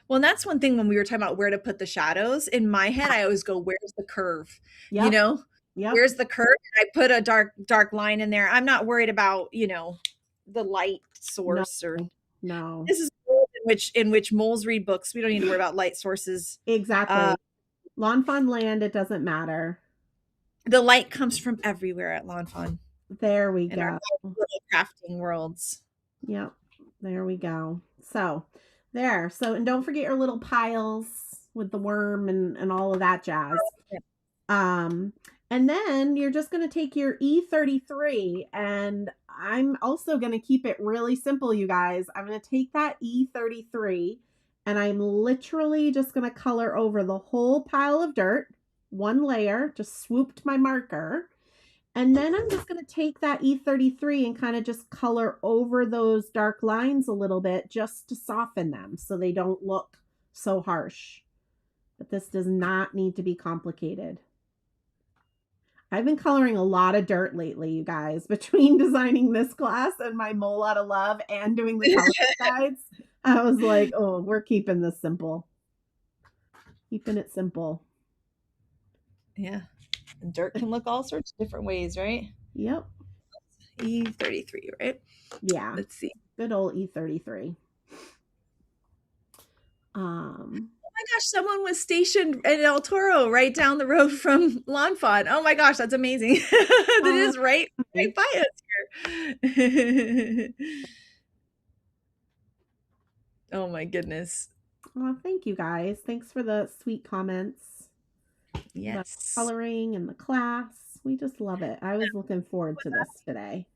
Well, and that's one thing when we were talking about where to put the shadows. In my head, I always go, where's the curve? Yep. You know, where's the curve? And I put a dark line in there. I'm not worried about, the light source No. This is in which moles read books. We don't need to worry about light sources. Exactly. Lawn Fawn Land, it doesn't matter. The light comes from everywhere at Lawn Fawn. There we go. Our little crafting worlds. Yep. There we go. So there. So, and don't forget your little piles with the worm and all of that jazz. And then you're just going to take your E33, and I'm also going to keep it really simple, you guys. I'm going to take that E33 and I'm literally just going to color over the whole pile of dirt, one layer, just swooped my marker. And then I'm just going to take that E33 and kind of just color over those dark lines a little bit just to soften them so they don't look so harsh. But this does not need to be complicated. I've been coloring a lot of dirt lately, you guys, between designing this class and my Mole Out of Love and doing the color guides. I was like, oh, we're keeping this simple. Keeping it simple. Yeah. And dirt can look all sorts of different ways, right? Yep. E33, right? Yeah. Let's see. Good old E33. Oh my gosh, someone was stationed at El Toro right down the road from Lawn Fawn. Oh my gosh, that's amazing. That is right by us here. Oh my goodness. Well, thank you guys. Thanks for the sweet comments. Yes. The coloring and the class. We just love it. I was looking forward to this today.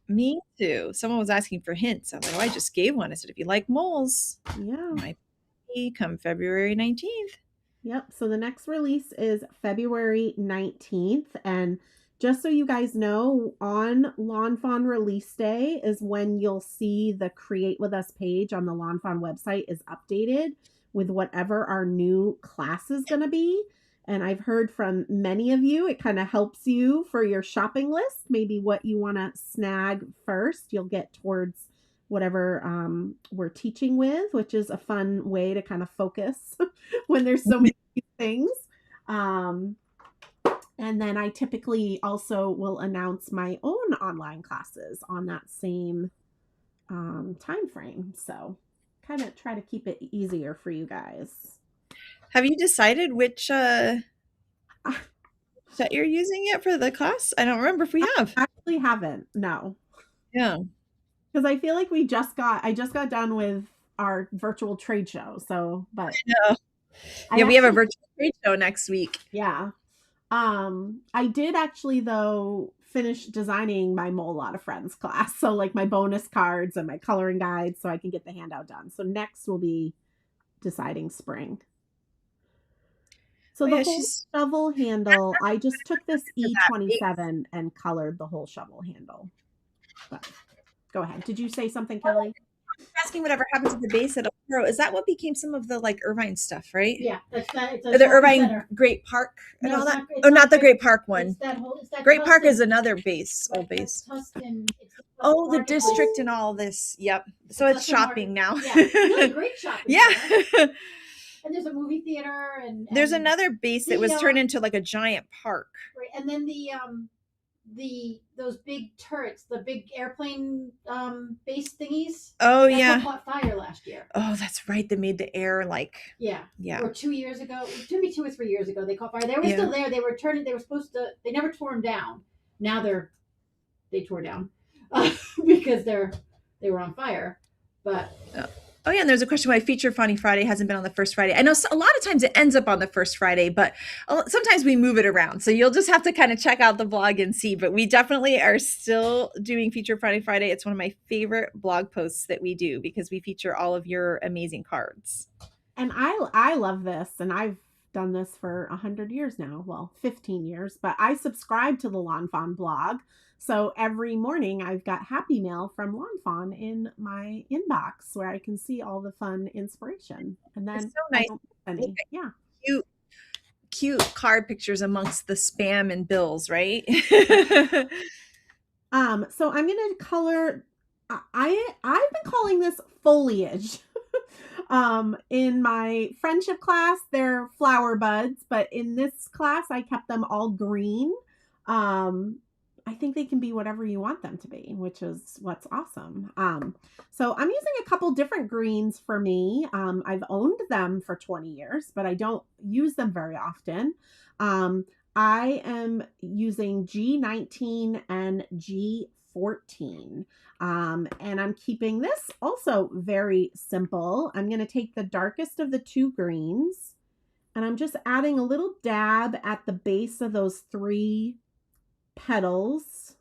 Me too. Someone was asking for hints. I'm like, oh, I just gave one. I said, if you like moles, yeah, come February 19th. Yep. So the next release is February 19th. And just so you guys know, on Lawn Fawn release day is when you'll see the Create With Us page on the Lawn Fawn website is updated with whatever our new class is going to be. And I've heard from many of you, it kind of helps you for your shopping list, maybe what you want to snag first. You'll get towards whatever we're teaching with, which is a fun way to kind of focus when there's so many things. And then I typically also will announce my own online classes on that same time frame. So kind of try to keep it easier for you guys. Have you decided which set you're using yet for the class? I don't remember if we have. I actually haven't. No. Yeah. Because I feel like I just got done with our virtual trade show. So, but yeah, we have a virtual trade show next week. Yeah. I did actually though finish designing my Mole Lot of Friends class. So like my bonus cards and my coloring guides so I can get the handout done. So next will be deciding spring. So the whole shovel handle, I just took this E27 and colored the whole shovel handle. But go ahead. Did you say something, Kelly? Asking whatever happened to the base at Pro. Is that what became some of the like Irvine stuff, right? Yeah, that's that. It's the Irvine Great Park and all that. Not the Great Park one. It's that Great Tustin. Park is another base, old base. Tustin, the district and all this. Yep. So it's shopping now. Yeah, really great shopping. Yeah. And there's a movie theater and there's another base that was turned into like a giant park. Right, and then those big turrets, the big airplane base thingies. Oh yeah, caught fire last year. Oh, that's right. They made the air like yeah. Or 2 years ago, maybe 2 or 3 years ago, they caught fire. They were still there. They were turning. They were supposed to. They never tore them down. Now they tore down because they were on fire. But oh yeah, and there's a question why Feature Funny Friday hasn't been on the first Friday. I know a lot of times it ends up on the first Friday, but sometimes we move it around. So you'll just have to kind of check out the blog and see. But we definitely are still doing Feature Funny Friday. It's one of my favorite blog posts that we do because we feature all of your amazing cards. And I love this, and I've done this for 100 years now. Well, 15 years, but I subscribe to the Lawn Fawn blog. So every morning I've got Happy Mail from Lawn Fawn in my inbox where I can see all the fun inspiration. And then it's so nice. Yeah. Cute card pictures amongst the spam and bills, right? So I'm going to color, I've been calling this foliage. In my friendship class, they're flower buds, but in this class, I kept them all green. I think they can be whatever you want them to be, which is what's awesome. So I'm using a couple different greens for me. I've owned them for 20 years, but I don't use them very often. I am using G19 and G14. And I'm keeping this also very simple. I'm going to take the darkest of the two greens and I'm just adding a little dab at the base of those 3 petals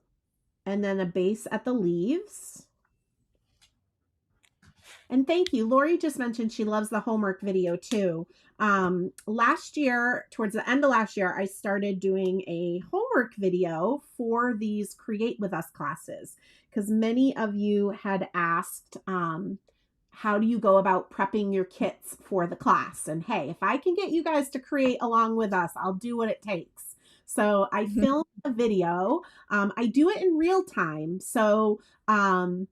and then a base at the leaves. And thank you. Lori just mentioned she loves the homework video too. Last year, towards the end of last year, I started doing a homework video for these Create With Us classes because many of you had asked, how do you go about prepping your kits for the class? And hey, if I can get you guys to create along with us, I'll do what it takes. So I filmed a video. I do it in real time. So even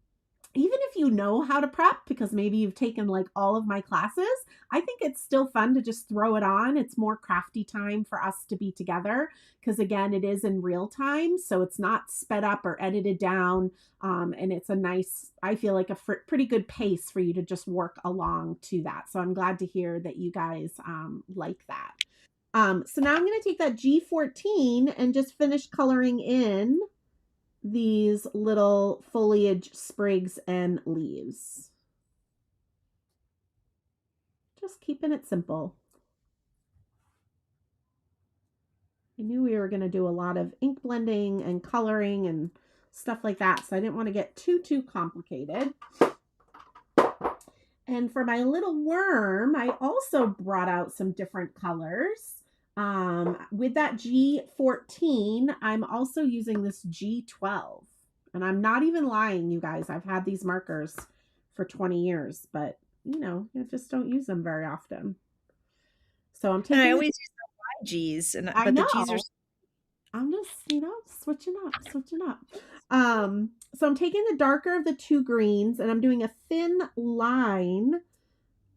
if you know how to prep, because maybe you've taken like all of my classes, I think it's still fun to just throw it on. It's more crafty time for us to be together because again, it is in real time. So it's not sped up or edited down. And it's a nice, I feel like a pretty good pace for you to just work along to that. So I'm glad to hear that you guys like that. So now I'm going to take that G14 and just finish coloring in these little foliage sprigs and leaves. Just keeping it simple. I knew we were going to do a lot of ink blending and coloring and stuff like that, so I didn't want to get too complicated. And for my little worm, I also brought out some different colors. With that G14, I'm also using this G12. And I'm not even lying, you guys. I've had these markers for 20 years, but, you know, I just don't use them very often. So I'm taking... And I always use the YGs, but the G's are... I'm just, switching up. So I'm taking the darker of the two greens and I'm doing a thin line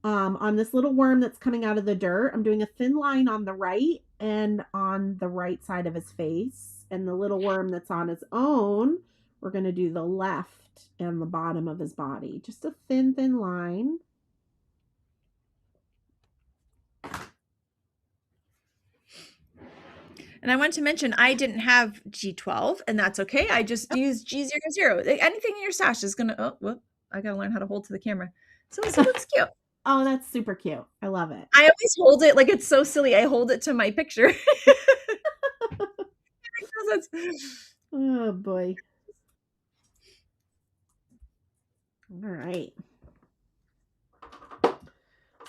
on this little worm that's coming out of the dirt. I'm doing a thin line on the right and on the right side of his face. And the little worm that's on his own, we're going to do the left and the bottom of his body. Just a thin, thin line. And I want to mention I didn't have G12, and that's okay. I just used G00. Anything in your stash is gonna. Oh, whoop! I gotta learn how to hold to the camera. So it looks cute. Oh, that's super cute. I love it. I always hold it like it's so silly. I hold it to my picture. Oh boy. All right.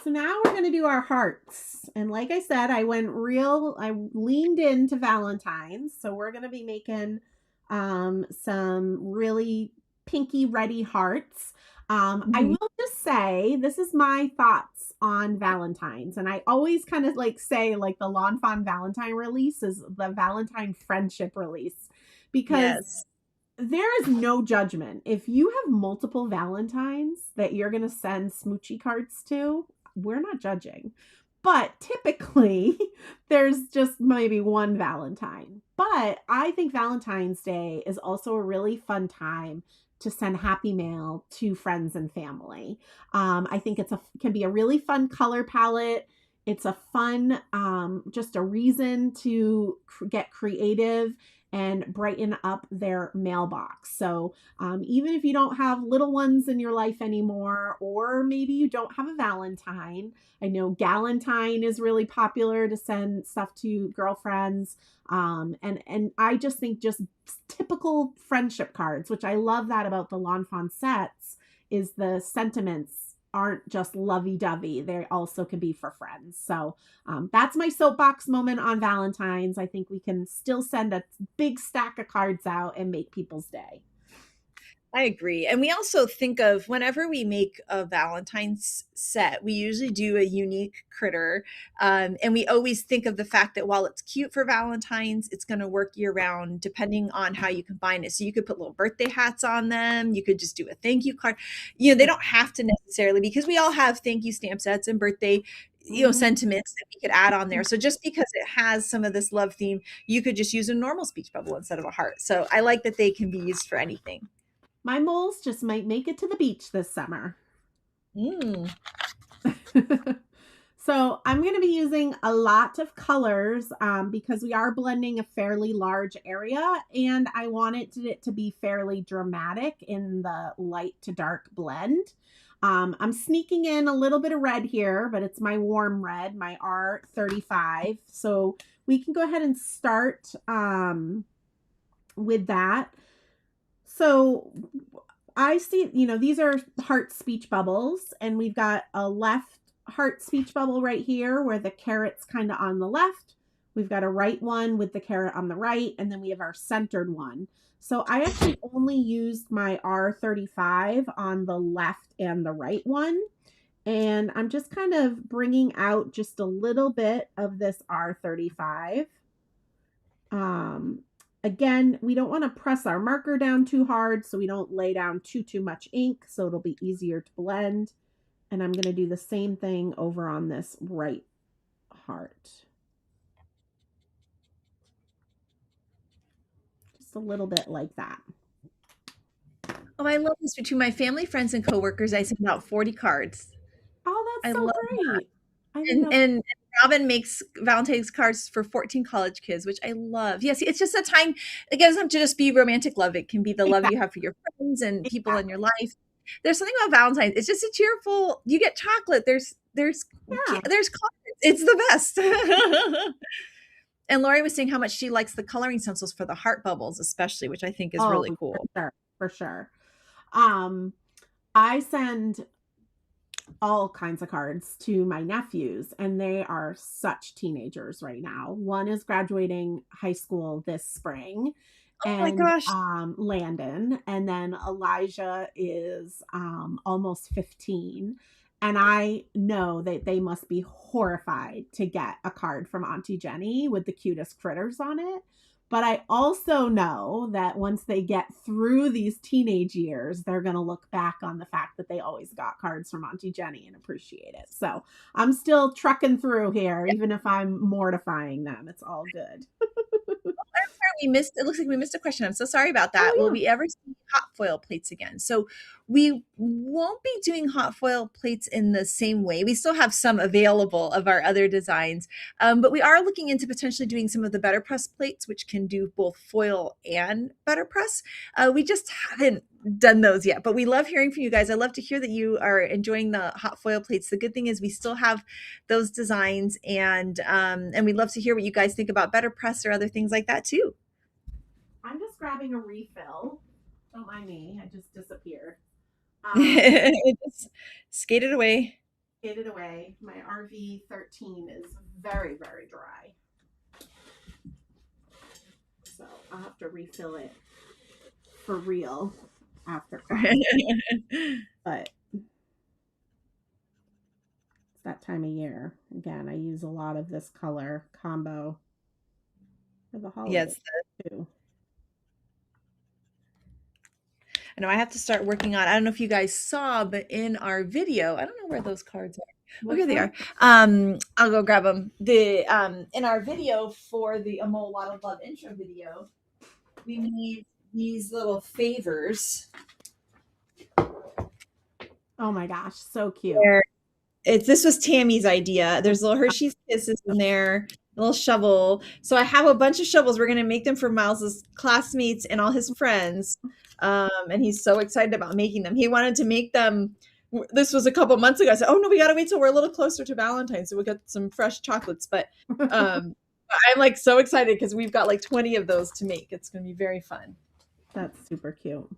So now we're going to do our hearts. And like I said, I leaned into Valentine's. So we're going to be making some really pinky ready hearts. I will just say, this is my thoughts on Valentine's. And I always kind of say the Lawn Fawn Valentine release is the Valentine friendship release, because there is no judgment. If you have multiple Valentines that you're going to send smoochy cards to, we're not judging. But typically, there's just maybe one Valentine. But I think Valentine's Day is also a really fun time to send happy mail to friends and family. I think can be a really fun color palette. It's a fun, just a reason to get creative and brighten up their mailbox. So even if you don't have little ones in your life anymore, or maybe you don't have a Valentine, I know Galentine is really popular to send stuff to girlfriends. And I just think just typical friendship cards, which I love that about the Lawn Fawn sets, is the sentiments aren't just lovey-dovey. They also can be for friends. So that's my soapbox moment on Valentine's. I think we can still send a big stack of cards out and make people's day. I agree. And we also think of, whenever we make a Valentine's set, we usually do a unique critter. And we always think of the fact that while it's cute for Valentine's, it's going to work year round, depending on how you combine it. So you could put little birthday hats on them. You could just do a thank you card. They don't have to necessarily, because we all have thank you stamp sets and birthday sentiments that we could add on there. So just because it has some of this love theme, you could just use a normal speech bubble instead of a heart. So I like that they can be used for anything. My moles just might make it to the beach this summer. So I'm going to be using a lot of colors because we are blending a fairly large area, and I wanted it to be fairly dramatic in the light to dark blend. I'm sneaking in a little bit of red here, but it's my warm red, my R35. So we can go ahead and start with that. So I see, these are heart speech bubbles, and we've got a left heart speech bubble right here where the carrot's kind of on the left. We've got a right one with the carrot on the right, and then we have our centered one. So I actually only used my R35 on the left and the right one. And I'm just kind of bringing out just a little bit of this R35. Again, we don't want to press our marker down too hard so we don't lay down too much ink, so it'll be easier to blend. And I'm going to do the same thing over on this right heart. Just a little bit like that. Oh, I love this. Between my family, friends, and coworkers, I send out 40 cards. Oh, that's so great. And Robin makes Valentine's cards for 14 college kids, which I love. Yes, it's just a time. It doesn't have to just be romantic love. It can be the love you have for your friends and people in your life. There's something about Valentine's. It's just a cheerful. You get chocolate. There's cards. It's the best. And Lori was saying how much she likes the coloring stencils for the heart bubbles, especially, which I think is really cool. For sure. I send all kinds of cards to my nephews, and they are such teenagers right now. One is graduating high school this spring. My gosh. Landon, and then Elijah is almost 15. And I know that they must be horrified to get a card from Auntie Jenny with the cutest critters on it. But I also know that once they get through these teenage years, they're going to look back on the fact that they always got cards from Auntie Jenny and appreciate it. So I'm still trucking through here, even if I'm mortifying them. It's all good. We missed, it looks like we missed a question. I'm so sorry about that. Oh, yeah. Will we ever see hot foil plates again? So we won't be doing hot foil plates in the same way. We still have some available of our other designs, but we are looking into potentially doing some of the better press plates, which can do both foil and better press. We just haven't done those yet, but we love hearing from you guys. I love to hear that you are enjoying the hot foil plates. The good thing is we still have those designs, and we'd love to hear what you guys think about better press or other things like that too. I'm just grabbing a refill. Don't mind me. I just disappeared. It just skated away. Skated away. My RV 13 is very, very dry. So I'll have to refill it for real after class. But it's that time of year. Again, I use a lot of this color combo for the holidays too. I know I have to start working on, I don't know if you guys saw, but in our video, I don't know where those cards are. Oh, here they are. I'll go grab them. In our video for the A Mole Lot of Love intro video, we made these little favors. Oh my gosh, so cute. This was Tammy's idea. There's little Hershey's Kisses in there, a little shovel. So I have a bunch of shovels. We're going to make them for Miles's classmates and all his friends. And he's so excited about making them. He wanted to make them. This was a couple months ago. I said, oh no, we got to wait till we're a little closer to Valentine's so we'll get some fresh chocolates. But I'm like so excited because we've got like 20 of those to make. It's going to be very fun. That's super cute.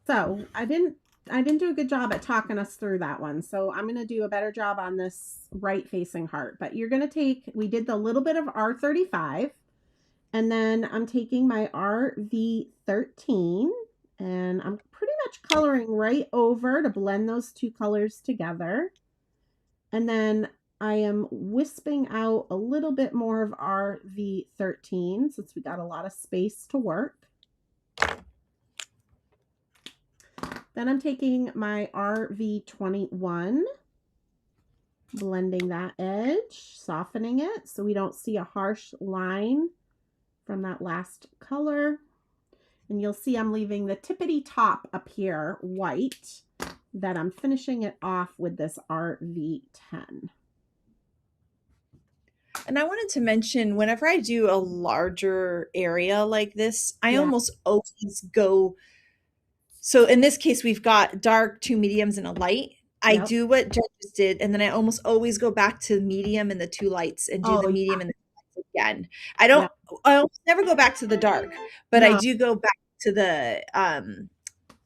So I didn't do a good job at talking us through that one. So I'm going to do a better job on this right facing heart. But you're going to we did the little bit of R35. And then I'm taking my RV13 and I'm pretty much coloring right over to blend those two colors together. And then I am wisping out a little bit more of RV13 since we got a lot of space to work. Then I'm taking my RV21, blending that edge, softening it so we don't see a harsh line from that last color. And you'll see I'm leaving the tippity top up here white, that I'm finishing it off with this RV10. And I wanted to mention, whenever I do a larger area like this, I almost always go, so in this case, we've got dark, two mediums, and a light. I do what Jen just did, and then I almost always go back to medium and the two lights and do the medium and the lights again. I almost never go back to the dark, but I do go back to the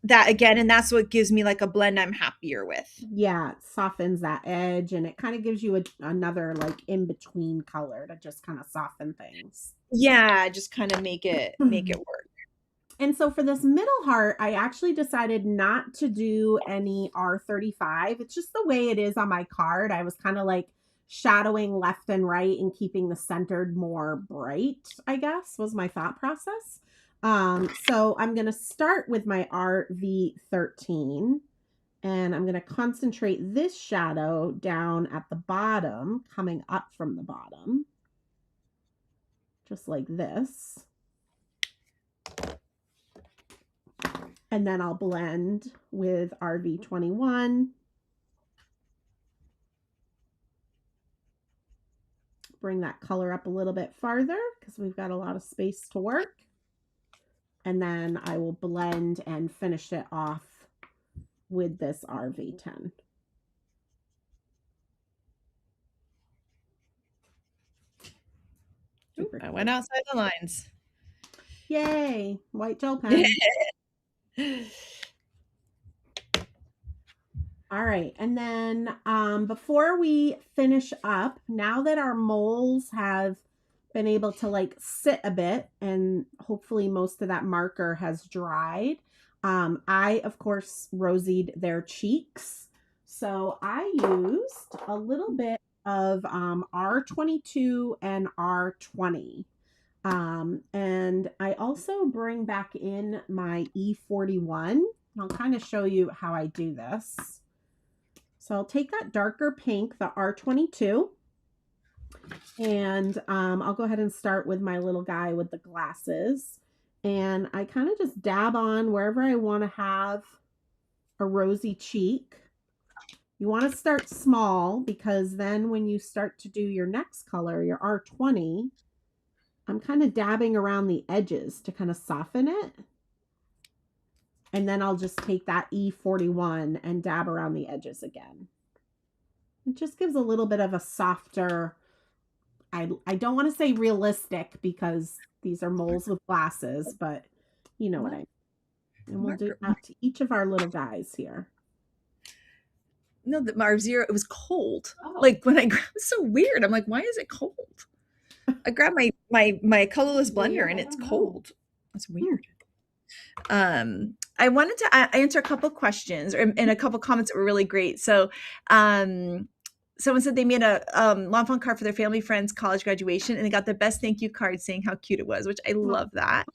that again, and that's what gives me like a blend I'm happier with. Yeah, it softens that edge, and it kind of gives you another like in-between color to just kind of soften things. Yeah, just kind of make it work. And so for this middle heart, I actually decided not to do any R35. It's just the way it is on my card. I was kind of like shadowing left and right and keeping the centered more bright, I guess, was my thought process. So I'm going to start with my RV13 and I'm going to concentrate this shadow down at the bottom, coming up from the bottom, just like this. And then I'll blend with RV21. Bring that color up a little bit farther because we've got a lot of space to work. And then I will blend and finish it off with this RV10. Ooh, I went outside the lines. Yay, white gel pen. All right, and then before we finish up, now that our moles have been able to like sit a bit and hopefully most of that marker has dried, I of course rosied their cheeks. So I used a little bit of R22 and R20. And I also bring back in my E41. I'll kind of show you how I do this. So I'll take that darker pink, the R22, and I'll go ahead and start with my little guy with the glasses. And I kind of just dab on wherever I want to have a rosy cheek. You want to start small because then when you start to do your next color, your R20, I'm kind of dabbing around the edges to kind of soften it. And then I'll just take that E41 and dab around the edges again. It just gives a little bit of a softer, I don't want to say realistic because these are moles with glasses, but you know what I mean. And we'll do that to each of our little guys here. No, the Marv Zero, it was cold. Oh. Like when I grabbed, it's so weird. I'm like, why is it cold? I grabbed my colorless blender and it's cold. That's weird. I wanted to answer a couple questions and a couple comments that were really great. So, someone said they made a lawn fawn card for their family friend's college graduation and they got the best thank you card saying how cute it was, which I love that.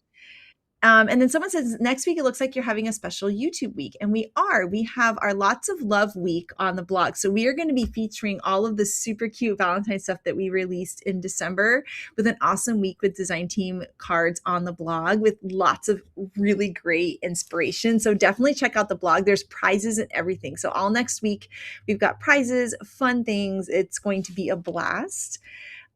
And then someone says, next week, it looks like you're having a special YouTube week. And we are. We have our Lots of Love week on the blog. So we are going to be featuring all of the super cute Valentine's stuff that we released in December with an awesome week with design team cards on the blog with lots of really great inspiration. So definitely check out the blog. There's prizes and everything. So all next week, we've got prizes, fun things. It's going to be a blast.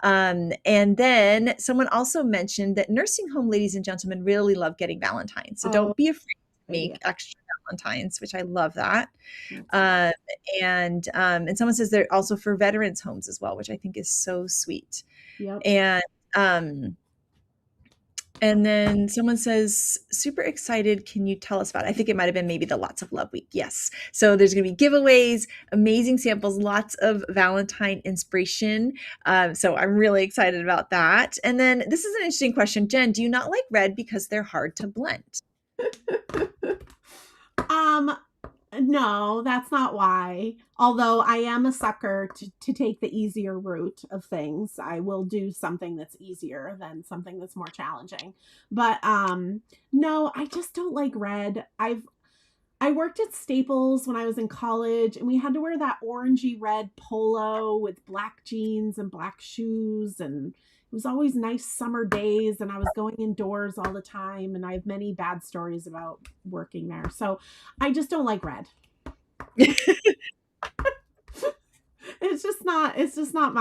And then someone also mentioned that nursing home ladies and gentlemen really love getting Valentines. So don't be afraid to make extra Valentines, which I love that. And someone says they're also for veterans homes as well, which I think is so sweet. Yep. And then someone says, super excited. Can you tell us about it? I think it might have been maybe the Lots of Love week. Yes. So there's going to be giveaways, amazing samples, lots of Valentine inspiration. So I'm really excited about that. And then this is an interesting question. Jen, do you not like red because they're hard to blend? No, that's not why. Although I am a sucker to take the easier route of things. I will do something that's easier than something that's more challenging. But no, I just don't like red. I worked at Staples when I was in college and we had to wear that orangey red polo with black jeans and black shoes, and it was always nice summer days and I was going indoors all the time, and I have many bad stories about working there. So I just don't like red. It's just not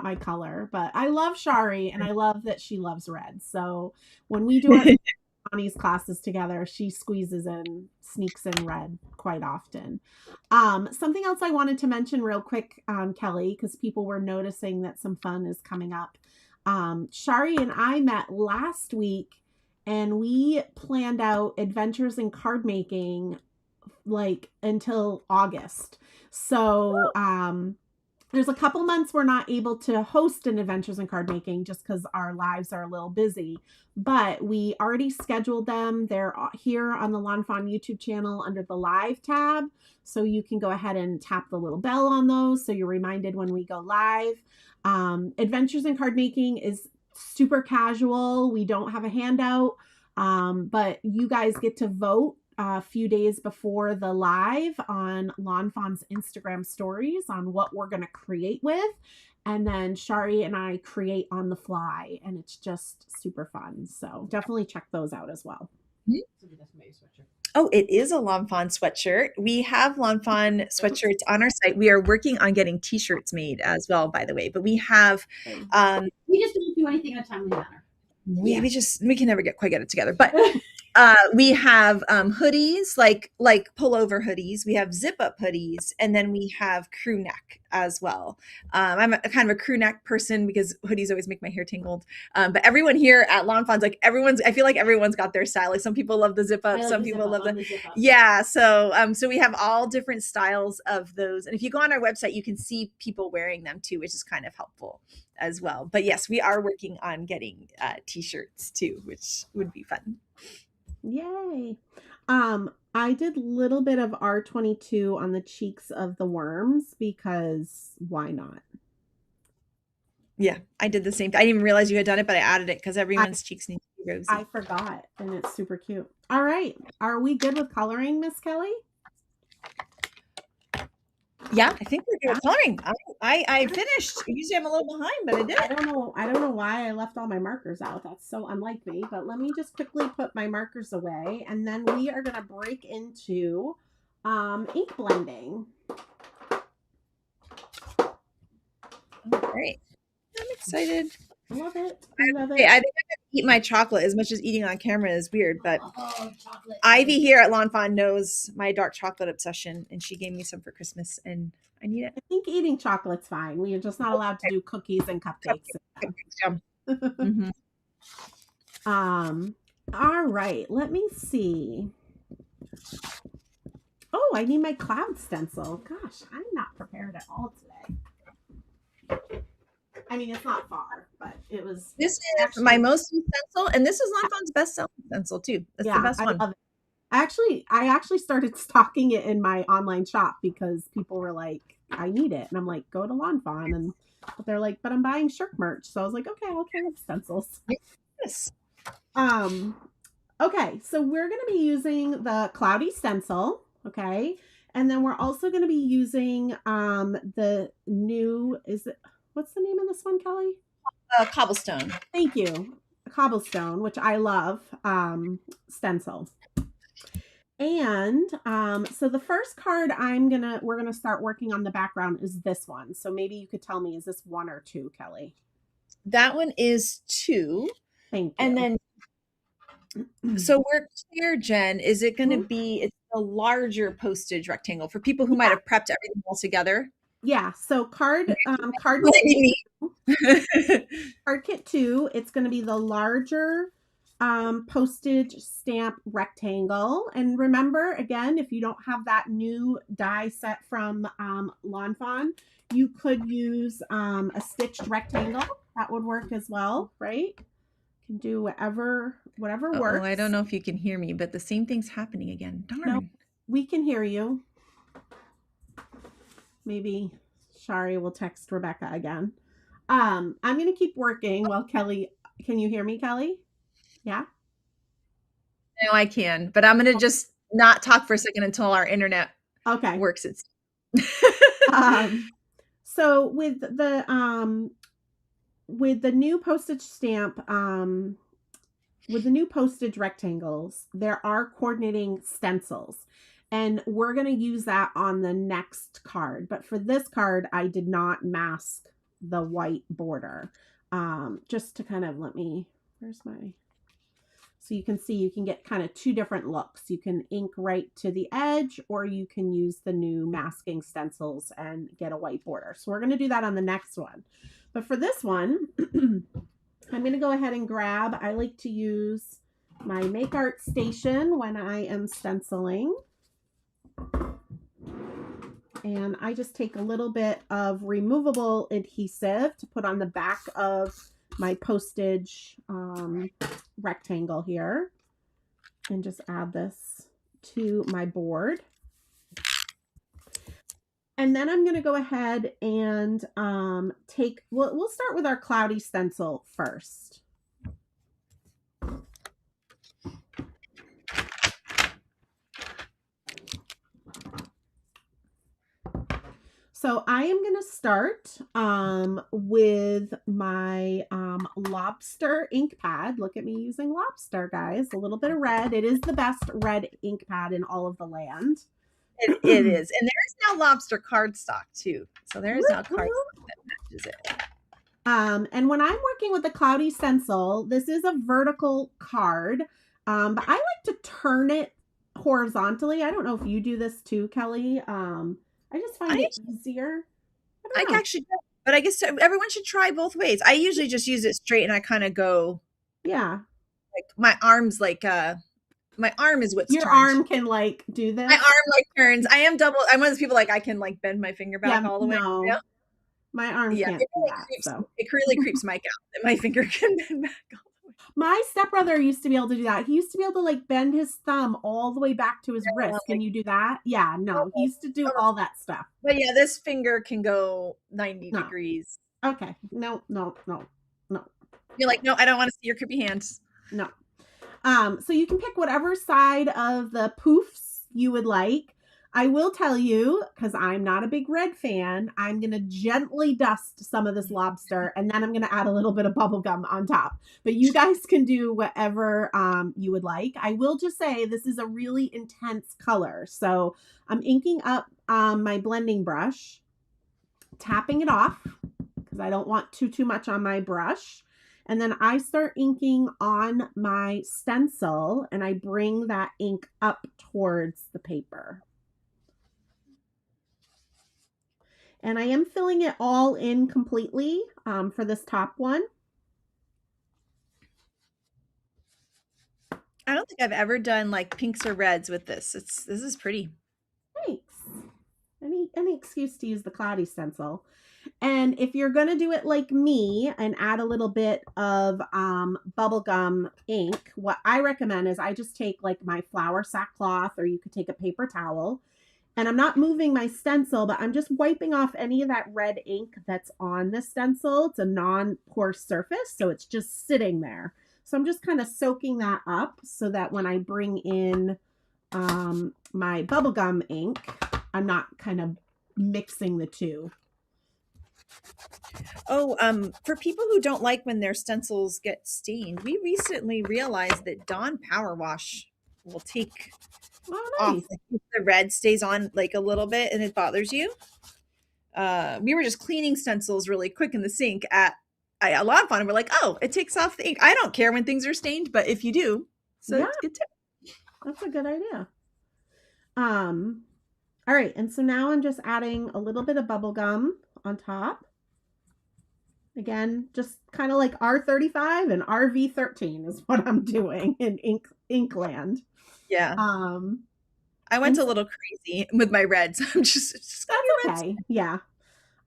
my color, but I love Shari and I love that she loves red. So when we do our Bonnie's classes together, she sneaks in red quite often. Something else I wanted to mention real quick, Kelly, because people were noticing that some fun is coming up. Shari and I met last week and we planned out adventures in card making like until August. So there's a couple months we're not able to host an adventures in card making just because our lives are a little busy, but we already scheduled them. They're here on the Lawn Fawn YouTube channel under the live tab. So you can go ahead and tap the little bell on those so you're reminded when we go live. Adventures in card making is super casual. We don't have a handout, but you guys get to vote a few days before the live on Lawn Fawn's Instagram stories on what we're going to create with. And then Shari and I create on the fly, and it's just super fun. So definitely check those out as well. Oh, it is a Lawn Fawn sweatshirt. We have Lawn Fawn sweatshirts on our site. We are working on getting t-shirts made as well, by the way, but we have, we just don't do anything in a timely manner. We can never quite get it together, but we have hoodies, like pullover hoodies. We have zip up hoodies, and then we have crew neck as well. I'm a kind of a crew neck person because hoodies always make my hair tangled. But everyone here at Lawn Fawn's, like I feel like everyone's got their style. Like some people love the zip up, some people love the zip up. Yeah. So we have all different styles of those. And if you go on our website, you can see people wearing them too, which is kind of helpful as well. But yes, we are working on getting t-shirts too, which would be fun. Yay. I did a little bit of R22 on the cheeks of the worms because why not? Yeah, I did the same thing. I didn't even realize you had done it, but I added it because everyone's cheeks need to be rosy. I forgot, and it's super cute. All right. Are we good with coloring, Miss Kelly? Yeah, I think we're good with coloring. I finished. Usually I'm a little behind, but I did. I don't know why I left all my markers out. That's so unlike me. But let me just quickly put my markers away, and then we are going to break into ink blending. Great. I'm excited. I love it. I love it. I think I'm gonna eat my chocolate as much as eating on camera is weird, but Ivy here at Lawn Fawn knows my dark chocolate obsession, and she gave me some for Christmas, and I need it. I think eating chocolate's fine. We are just not allowed to do cookies and cupcakes. Mm-hmm. All right. Let me see. Oh, I need my cloud stencil. Gosh, I'm not prepared at all today. I mean, it's not far, but it was. This is my most used stencil, and this is Lawn Fawn's best-selling stencil too. It's the best one. Love it. I actually started stocking it in my online shop because people were like, "I need it," and I'm like, "Go to Lawn Fawn," and they're like, "But I'm buying Shirk merch," so I was like, "Okay, I'll carry the stencils." Yes. Okay, so we're going to be using the cloudy stencil, okay, and then we're also going to be using the new what's the name of this one, Kelly? Cobblestone. Thank you. Cobblestone, which I love, stencil. And so the first card we're gonna start working on the background is this one. So maybe you could tell me, is this 1 or 2, Kelly? That one is 2. Thank you. And then, so we're clear, Jen. Is it going to be? It's a larger postage rectangle for people who might have prepped everything all together. Yeah. So card kit 2. It's going to be the larger postage stamp rectangle. And remember, again, if you don't have that new die set from Lawn Fawn, you could use a stitched rectangle. That would work as well, right? Can do whatever works. I don't know if you can hear me, but the same thing's happening again. Darn. No, we can hear you. Maybe Shari will text Rebecca again. I'm going to keep working while Kelly. Can you hear me, Kelly? Yeah. No, I can, but I'm going to just not talk for a second until our internet works. It's so with the new postage stamp, with the new postage rectangles, there are coordinating stencils, and we're going to use that on the next card. But for this card, I did not mask the white border, just to kind of so you can see, you can get kind of 2 different looks. You can ink right to the edge, or you can use the new masking stencils and get a white border. So we're going to do that on the next one. But for this one, I'm going to go ahead and grab, I like to use my Make Art Station when I am stenciling. And I just take a little bit of removable adhesive to put on the back of my postage rectangle here, and just add this to my board. And then I'm going to go ahead and we'll start with our cloudy stencil first. So I am going to start with my lobster ink pad. Look at me using lobster, guys. A little bit of red. It is the best red ink pad in all of the land. It is. And there's now lobster cardstock too. So there's now cardstock that matches it. And when I'm working with the cloudy stencil, this is a vertical card, but I like to turn it horizontally. I don't know if you do this too, Kelly. I just find it easier. I actually do, but I guess everyone should try both ways. I usually just use it straight, and I kind of go. Yeah. Like my arm's like my arm is what's your turned. Arm can like do this. My arm turns. I'm one of those people I can bend my finger back all the way. No. Yeah. My arm can't do that. So it really creeps Mike out that my finger can bend back all the way. My stepbrother used to be able to do that. He used to be able to bend his thumb all the way back to his wrist. Can you do that? Yeah, no. He used to do all that stuff. But yeah, this finger can go 90 degrees. Okay. No. You're like, no, I don't want to see your creepy hands. No. So you can pick whatever side of the poofs you would like. I will tell you, because I'm not a big red fan, I'm going to gently dust some of this lobster, and then I'm going to add a little bit of bubble gum on top. But you guys can do whatever you would like. I will just say this is a really intense color. So I'm inking up my blending brush, tapping it off, because I don't want too much on my brush. And then I start inking on my stencil, and I bring that ink up towards the paper. And I am filling it all in completely for this top one. I don't think I've ever done like pinks or reds with this. This is pretty. Thanks. Any excuse to use the cloudy stencil. And if you're going to do it like me and add a little bit of bubblegum ink, what I recommend is I just take like my flour sackcloth, or you could take a paper towel, and I'm not moving my stencil, but I'm just wiping off any of that red ink that's on the stencil. It's a non-porous surface, so it's just sitting there. So I'm just kind of soaking that up so that when I bring in my bubblegum ink, I'm not kind of mixing the two. Oh, for people who don't like when their stencils get stained, we recently realized that Dawn Power Wash will take off if the red stays on like a little bit and it bothers you. We were just cleaning stencils really quick in the sink at a lot of fun, and we're like, oh, it takes off the ink. I don't care when things are stained, but if you do, so yeah, it's good tip. That's a good idea. All right, and so now I'm just adding a little bit of bubble gum on top. Again, just kind of like R35 and RV13 is what I'm doing in Inkland. Yeah. I went a little crazy with my reds. I'm just that's okay. Reds. Yeah.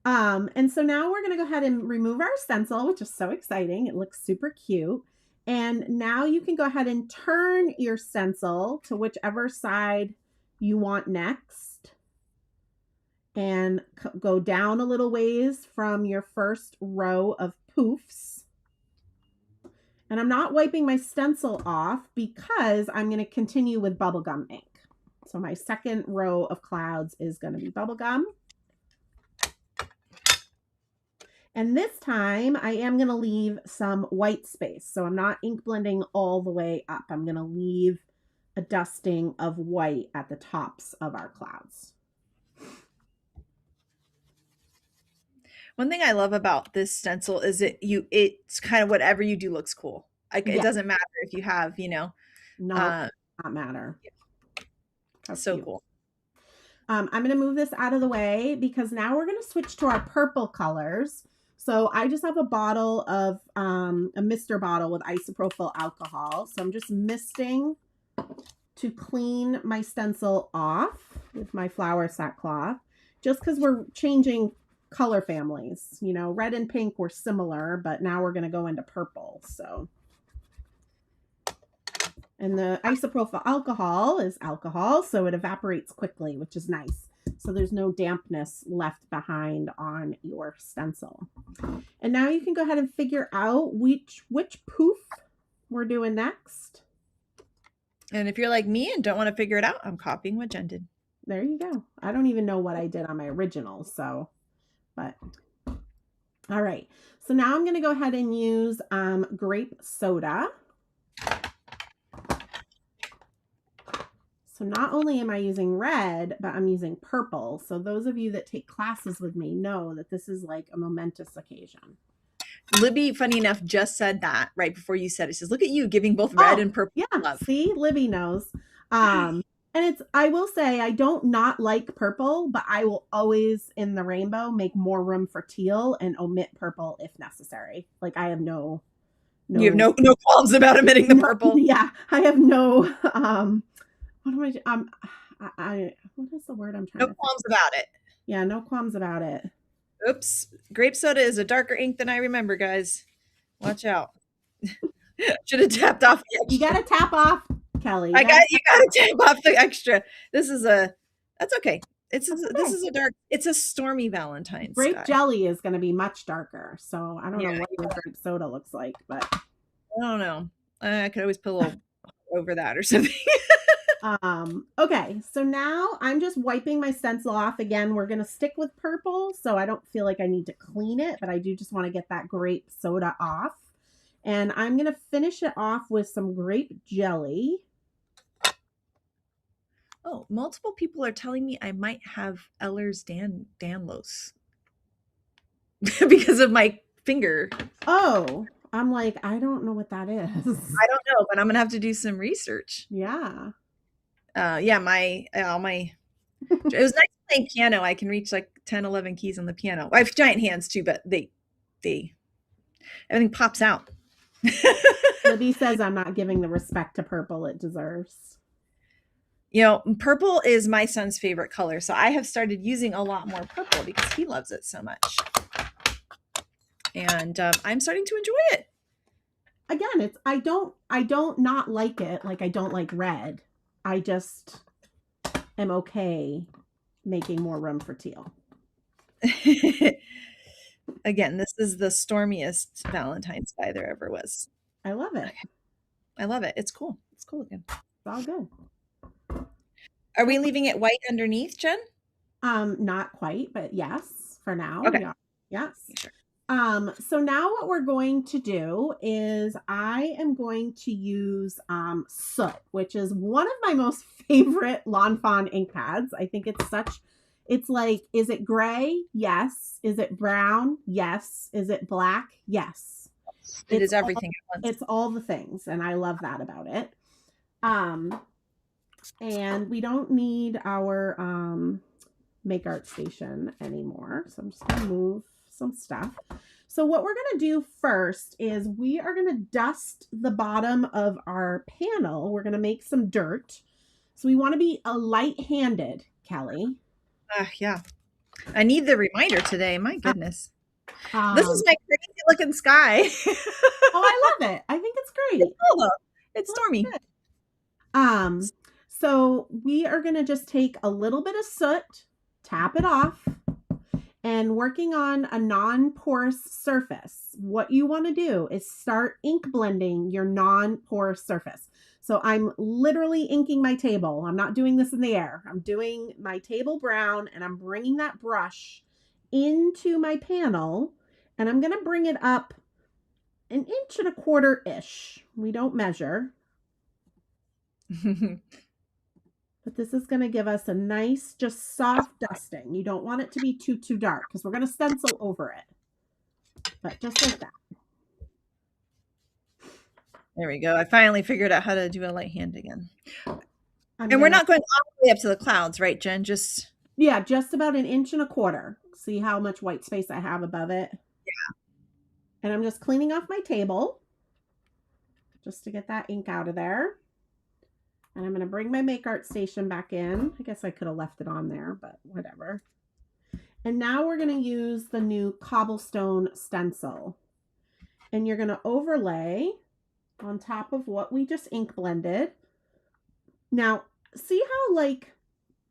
And so now we're going to go ahead and remove our stencil, which is so exciting. It looks super cute. And now you can go ahead and turn your stencil to whichever side you want next. And go down a little ways from your first row of poofs. And I'm not wiping my stencil off because I'm going to continue with bubblegum ink. So my second row of clouds is going to be bubblegum. And this time I am going to leave some white space. So I'm not ink blending all the way up. I'm going to leave a dusting of white at the tops of our clouds. One thing I love about this stencil is it's kind of whatever you do looks cool. Like it doesn't matter if you have, not matter. That's so cool. I'm going to move this out of the way because now we're going to switch to our purple colors. So I just have a bottle of a mister bottle with isopropyl alcohol. So I'm just misting to clean my stencil off with my flour sackcloth, just because we're changing color families. Red and pink were similar, but now we're going to go into purple. So, and the isopropyl alcohol is alcohol, so it evaporates quickly, which is nice. So there's no dampness left behind on your stencil. And now you can go ahead and figure out which poof we're doing next. And if you're like me and don't want to figure it out, I'm copying what Jen did. There you go. I don't even know what I did on my original, so... But all right, so now I'm going to go ahead and use grape soda. So not only am I using red, but I'm using purple. So those of you that take classes with me know that this is like a momentous occasion. Libby, funny enough, just said that right before you said it. She says, look at you giving both red and purple love. See, Libby knows. And I will say, I don't not like purple, but I will always, in the rainbow, make more room for teal and omit purple if necessary. Like I have you have no qualms about omitting the purple. Yeah, I have no, what is the word I'm trying to No qualms about it. Yeah, no qualms about it. Oops. Grape soda is a darker ink than I remember, guys. Watch out. Should have tapped off the extra. You got to tap off, Kelly. You got to tap off the extra. That's okay. This is a dark, it's a stormy Valentine's Grape sky. jelly is going to be much darker. So I don't know what your grape soda looks like, but I don't know. I could always put a little over that or something. Okay, so now I'm just wiping my stencil off. Again, we're going to stick with purple, so I don't feel like I need to clean it, but I do just want to get that grape soda off. And I'm going to finish it off with some grape jelly. Oh, multiple people are telling me I might have Ehlers-Danlos because of my finger. Oh, I'm like, I don't know what that is. I don't know, but I'm going to have to do some research. Yeah. Yeah, it was nice playing piano. I can reach like 10, 11 keys on the piano. I have giant hands too, but everything pops out. Libby says I'm not giving the respect to purple it deserves. You know, purple is my son's favorite color, so I have started using a lot more purple because he loves it so much. And I'm starting to enjoy it. Again, I don't not like it like I don't like red. I just am okay making more room for teal. Again, this is the stormiest Valentine's sky there ever was. I love it. Okay. I love it. It's cool. It's cool again. It's all good. Are we leaving it white underneath, Jen? Not quite, but yes, for now. Okay. Yeah. Yes. Sure. So now what we're going to do is I am going to use Soot, which is one of my most favorite Lawn Fawn ink pads. I think it's like, is it gray? Yes. Is it brown? Yes. Is it black? Yes. It is everything at once. It's all the things, and I love that about it. And we don't need our Make Art Station anymore. So I'm just going to move some stuff. So what we're going to do first is we are going to dust the bottom of our panel. We're going to make some dirt. So we want to be light-handed, Kelly. Yeah. I need the reminder today. My goodness. This is my crazy looking sky. Oh, I love it. I think it's great. It's cool. It's stormy. So we are going to just take a little bit of soot, tap it off, and working on a non-porous surface. What you want to do is start ink blending your non-porous surface. So I'm literally inking my table. I'm not doing this in the air. I'm doing my table brown, and I'm bringing that brush into my panel, and I'm going to bring it up 1.25 inches-ish. We don't measure. But this is going to give us a nice, just soft dusting. You don't want it to be too dark because we're going to stencil over it. But just like that. There we go. I finally figured out how to do a light hand again. And we're not going all the way up to the clouds, right, Jen? Yeah, just about 1.25 inches. See how much white space I have above it? Yeah. And I'm just cleaning off my table just to get that ink out of there. And I'm going to bring my Make Art Station back in. I guess I could have left it on there, but whatever. And now we're going to use the new cobblestone stencil. And you're going to overlay on top of what we just ink blended. Now, see how like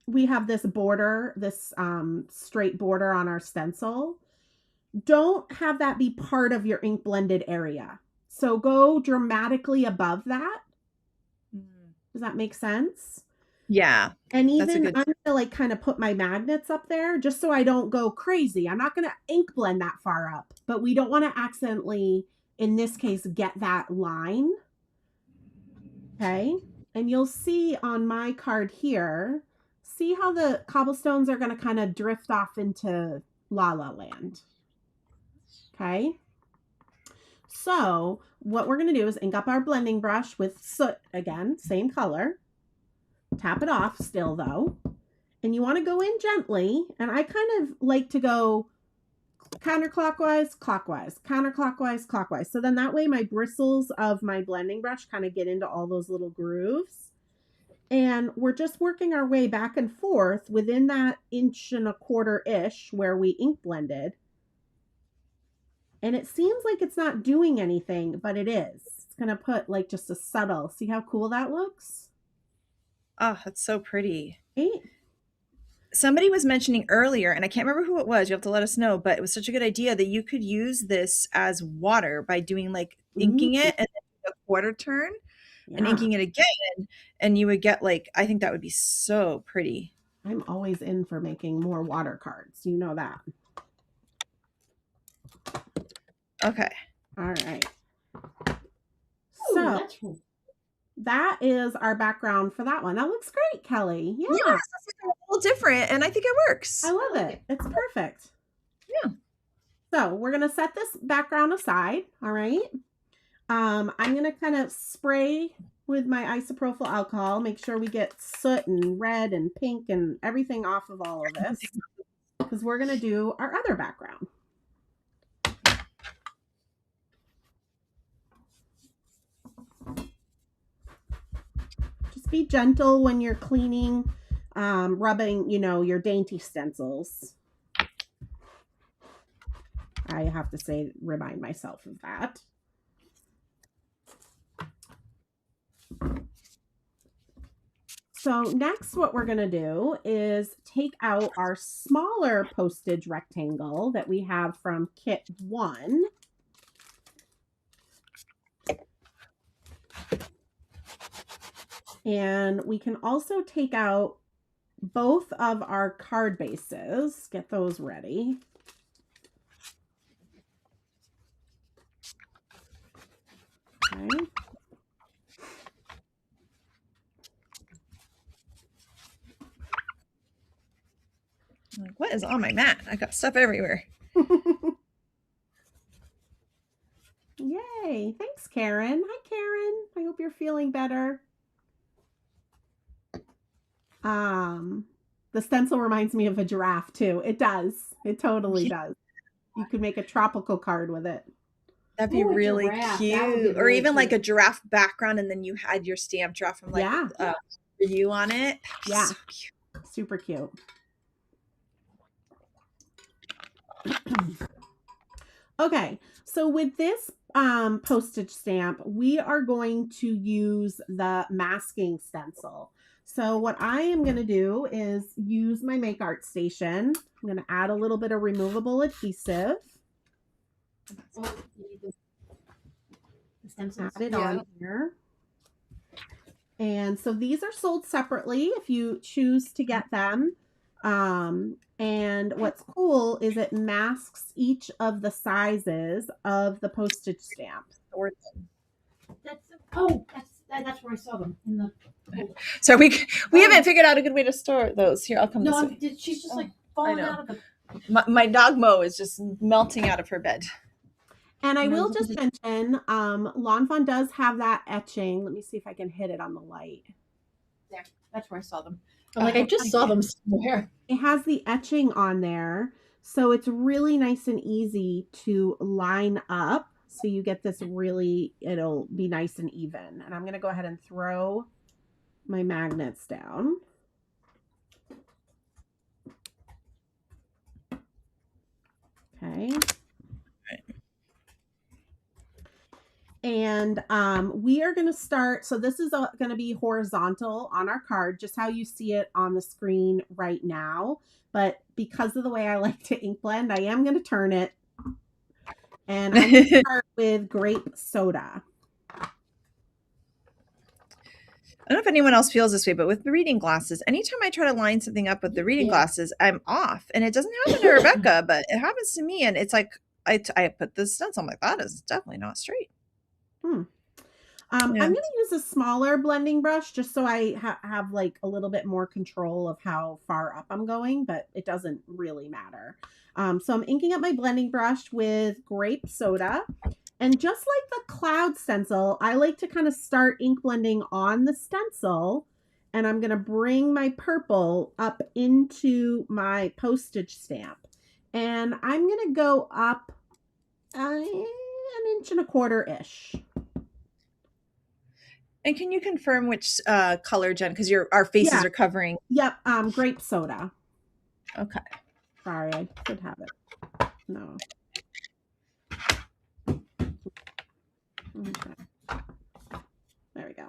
we have this border, this straight border on our stencil? Don't have that be part of your ink blended area. So go dramatically above that. Does that make sense? Yeah. And even I'm going to like kind of put my magnets up there just so I don't go crazy. I'm not going to ink blend that far up, but we don't want to accidentally, in this case, get that line. Okay. And you'll see on my card here, see how the cobblestones are going to kind of drift off into La La Land. Okay. So what we're going to do is ink up our blending brush with soot again, same color. Tap it off still though. And you want to go in gently. And I kind of like to go counterclockwise, clockwise, counterclockwise, clockwise. So then that way my bristles of my blending brush kind of get into all those little grooves. And we're just working our way back and forth within that 1.25 inches-ish where we ink blended. And it seems like it's not doing anything, but it is. It's going to put like just a subtle, see how cool that looks? Oh, that's so pretty. Right? somebody was mentioning earlier, and I can't remember who it was, you have to let us know, but it was such a good idea that you could use this as water by doing like inking it and then a quarter turn and inking it again, and you would get like, I think that would be so pretty. I'm always in for making more water cards. You know that. Okay. All right. So that is our background for that one. That looks great, Kelly. Yeah. Yes, that's a little different, and I think it works. I love it. It's perfect. Yeah. So we're going to set this background aside. All right. I'm going to kind of spray with my isopropyl alcohol, make sure we get soot and red and pink and everything off of all of this, because we're going to do our other background. Just be gentle when you're cleaning, rubbing, your dainty stencils. I have to remind myself of that. So next, what we're going to do is take out our smaller postage rectangle that we have from kit 1. And we can also take out both of our card bases. Get those ready. Okay. Like, what is on my mat? I got stuff everywhere. Yay. Thanks, Karen. Hi, Karen. I hope you're feeling better. The stencil reminds me of a giraffe too. It does. It totally does. You could make a tropical card with it. That'd be really cute. Or even like a giraffe background, and then you had your stamp draft from like you on it. Yeah. So cute. Super cute. Okay, so with this postage stamp, we are going to use the masking stencil. So what I am going to do is use my Make Art Station. I'm going to add a little bit of removable adhesive. Add it on here. And so these are sold separately if you choose to get them. And what's cool is it masks each of the sizes of the postage stamp. That's where I saw them in the. So we haven't figured out a good way to store those. Here, I'll come. No, she's just like falling out of the. My dog Mo is just melting out of her bed. And I will just mention, Lawn Fawn does have that etching. Let me see if I can hit it on the light. There, that's where I saw them. I just saw them somewhere. It has the etching on there, so it's really nice and easy to line up. So you get this it'll be nice and even. And I'm going to go ahead and throw my magnets down. Okay. And we are going to start. So this is going to be horizontal on our card, just how you see it on the screen right now. But because of the way I like to ink blend, I am going to turn it. And I'm going to start with grape soda. I don't know if anyone else feels this way, but with the reading glasses, anytime I try to line something up with the reading glasses, I'm off. And it doesn't happen to Rebecca, but it happens to me. And it's like, I put the stencil, I'm like, that is definitely not straight. I'm going to use a smaller blending brush just so I have like a little bit more control of how far up I'm going, but it doesn't really matter. So I'm inking up my blending brush with grape soda. And just like the cloud stencil, I like to kind of start ink blending on the stencil. And I'm going to bring my purple up into my postage stamp. And I'm going to go up an 1.25 inches-ish. And can you confirm which color, Jen? Because our faces are covering. Yep, grape soda. Okay. Sorry, I should have it. No. Okay. There we go.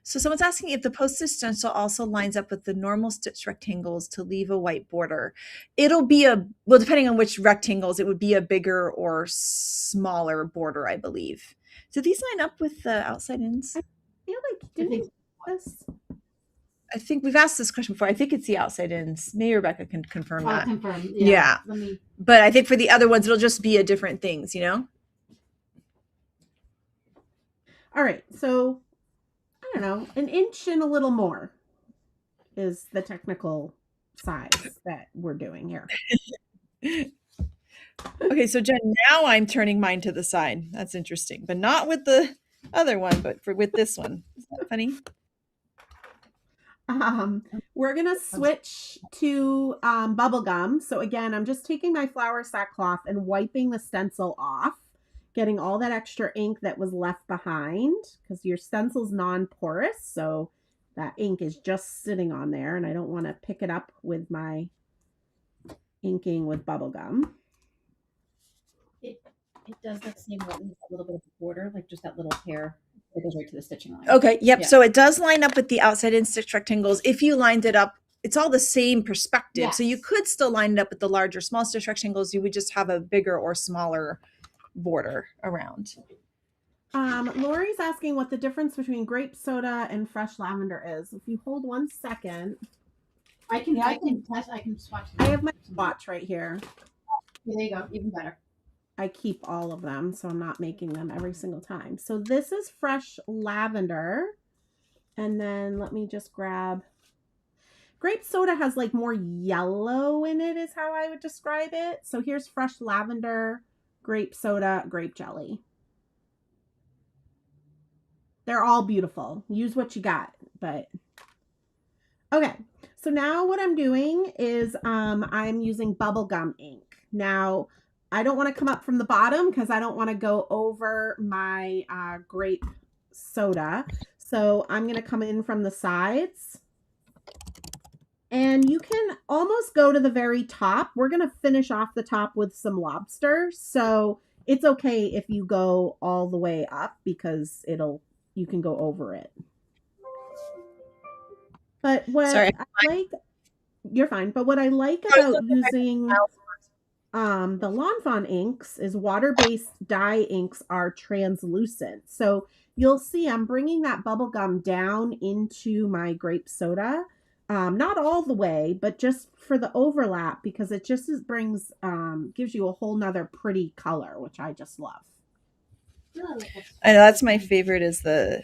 So someone's asking if the postage stencil also lines up with the normal stitch rectangles to leave a white border. It'll be well, depending on which rectangles, it would be a bigger or smaller border, I believe. Do these line up with the outside ins? I feel like, didn't this? I think we've asked this question before. I think it's the outside ins. Maybe Rebecca can confirm that. Confirm. Yeah. But I think for the other ones, it'll just be a different things, you know? All right. So, I don't know, an inch and a little more is the technical size that we're doing here. Okay, so Jen, now I'm turning mine to the side. That's interesting, but not with the other one, but with this one. Is that funny? We're going to switch to bubble gum. So again, I'm just taking my flour sackcloth and wiping the stencil off, getting all that extra ink that was left behind, because your stencil's non-porous. So that ink is just sitting on there, and I don't want to pick it up with my inking with bubble gum. It does that same one, a little bit of a border, like just that little hair. It goes right to the stitching line. Okay, yep. Yeah. So it does line up with the outside in stitch rectangles. If you lined it up, it's all the same perspective. Yes. So you could still line it up with the larger, small stitch rectangles. You would just have a bigger or smaller border around. Lori's asking what the difference between grape soda and fresh lavender is. If you hold 1 second. I can swatch. I have my swatch right here. There you go. Even better. I keep all of them, so I'm not making them every single time. So this is fresh lavender. And then let me just grab. Grape soda has like more yellow in it is how I would describe it. So here's fresh lavender, grape soda, grape jelly. They're all beautiful. Use what you got, but okay. So now what I'm doing is I'm using bubblegum ink. Now, I don't want to come up from the bottom because I don't want to go over my grape soda. So I'm going to come in from the sides. And you can almost go to the very top. We're going to finish off the top with some lobster. So it's okay if you go all the way up because you can go over it. But you're fine. But what I like about using the Lawn Fawn inks is water-based dye inks are translucent. So you'll see I'm bringing that bubble gum down into my grape soda. Not all the way, but just for the overlap, because it just gives you a whole nother pretty color, which I just love. I know that's my favorite is the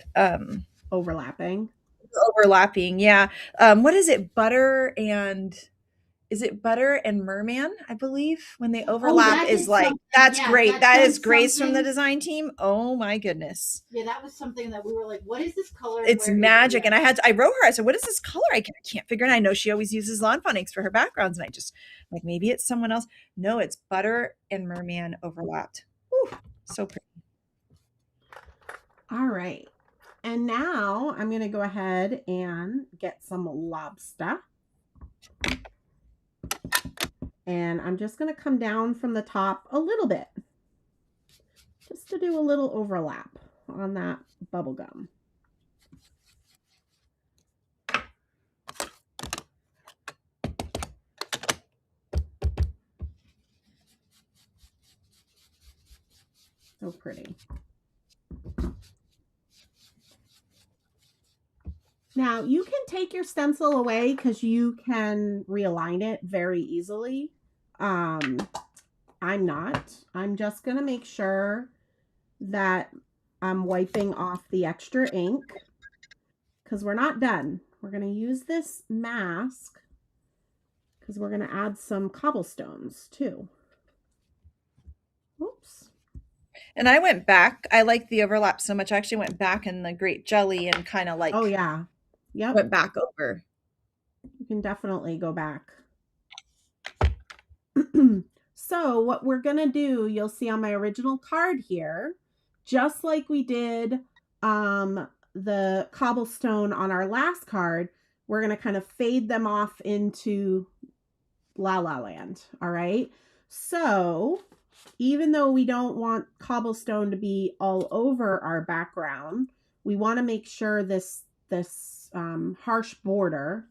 overlapping. Yeah. What is it? Is it butter and merman? I believe when they overlap is like, that's great. That is Grace from the design team. Oh my goodness. Yeah, that was something that we were like, what is this color? It's magic. And I wrote her, I said, what is this color? I can't figure it. I know she always uses Lawn Fawn inks for her backgrounds. And I just like, maybe it's someone else. No, it's butter and merman overlapped. Whew, so pretty. All right. And now I'm going to go ahead and get some lobster. And I'm just going to come down from the top a little bit, just to do a little overlap on that bubble gum. So pretty. Now you can take your stencil away because you can realign it very easily. I'm not. I'm just going to make sure that I'm wiping off the extra ink because we're not done. We're going to use this mask because we're going to add some cobblestones too. Oops. And I went back. I like the overlap so much. I actually went back in the grape jelly and kind of like, oh yeah. Yep. Went back over. You can definitely go back. So what we're going to do, you'll see on my original card here, just like we did the cobblestone on our last card, we're going to kind of fade them off into La La Land. All right. So even though we don't want cobblestone to be all over our background, we want to make sure this this harsh border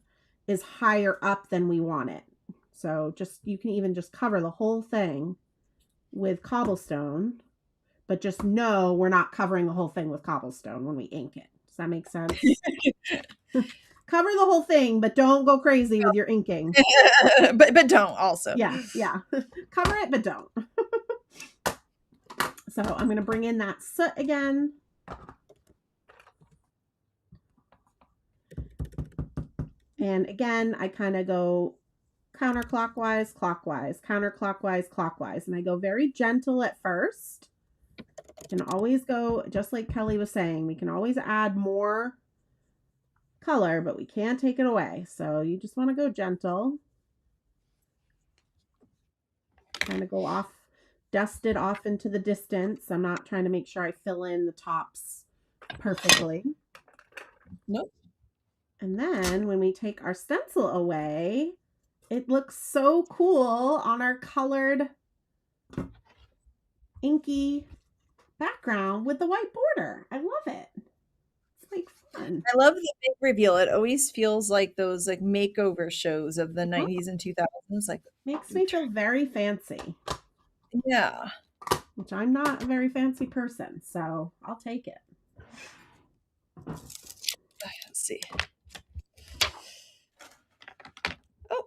is higher up than we want it. So you can even just cover the whole thing with cobblestone, but just know we're not covering the whole thing with cobblestone when we ink it. Does that make sense? Cover the whole thing, but don't go crazy with your inking. but don't also. Yeah. Cover it, but don't. So I'm going to bring in that soot again. And again, I kind of go counterclockwise, clockwise, counterclockwise, clockwise. And I go very gentle at first. You can always go, just like Kelly was saying, we can always add more color, but we can't take it away. So you just want to go gentle. Kind of go off, dust it off into the distance. I'm not trying to make sure I fill in the tops perfectly. Nope. And then when we take our stencil away, it looks so cool on our colored inky background with the white border. I love it. It's like fun. I love the big reveal. It always feels like those like makeover shows of the 90s and 2000s. Like, makes me feel very fancy. Yeah. Which I'm not a very fancy person, so I'll take it. Let's see. Oh,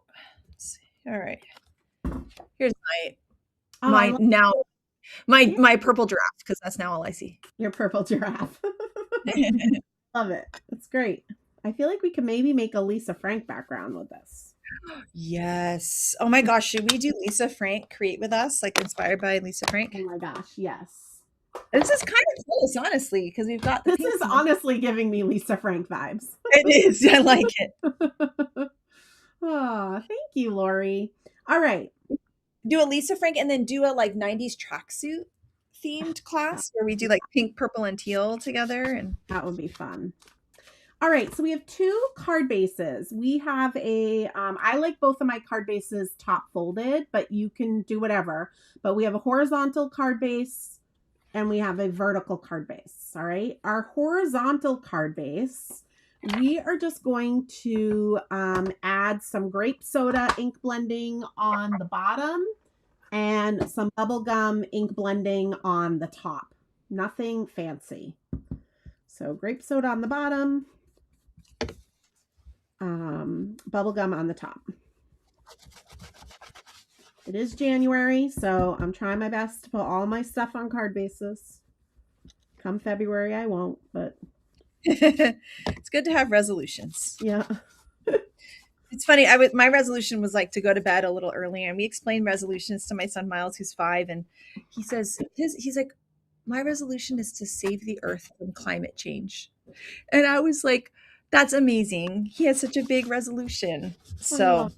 let's see. All right. Here's my purple giraffe, because that's now all I see. Your purple giraffe. Love it. It's great. I feel like we could maybe make a Lisa Frank background with this. Yes. Oh my gosh. Should we do Lisa Frank Create With Us? Like inspired by Lisa Frank? Oh my gosh. Yes. This is kind of close, honestly, because we've got this is honestly giving me Lisa Frank vibes. It is. I like it. Oh, thank you, Lori. All right. Do a Lisa Frank and then do a like 90s tracksuit themed class where we do like pink, purple, and teal together. And that would be fun. All right, so we have two card bases. We have I like both of my card bases top folded, but you can do whatever. But we have a horizontal card base and we have a vertical card base, all right? Our horizontal card base, we are just going to add some grape soda ink blending on the bottom and some bubblegum ink blending on the top. Nothing fancy. So grape soda on the bottom. Bubblegum on the top. It is January, so I'm trying my best to put all my stuff on card bases. Come February, I won't, but it's good to have resolutions. Yeah. It's funny. My resolution was like to go to bed a little earlier, and we explained resolutions to my son Miles, who's 5, and he says he's like, my resolution is to save the earth from climate change, and I was like, that's amazing. He has such a big resolution. So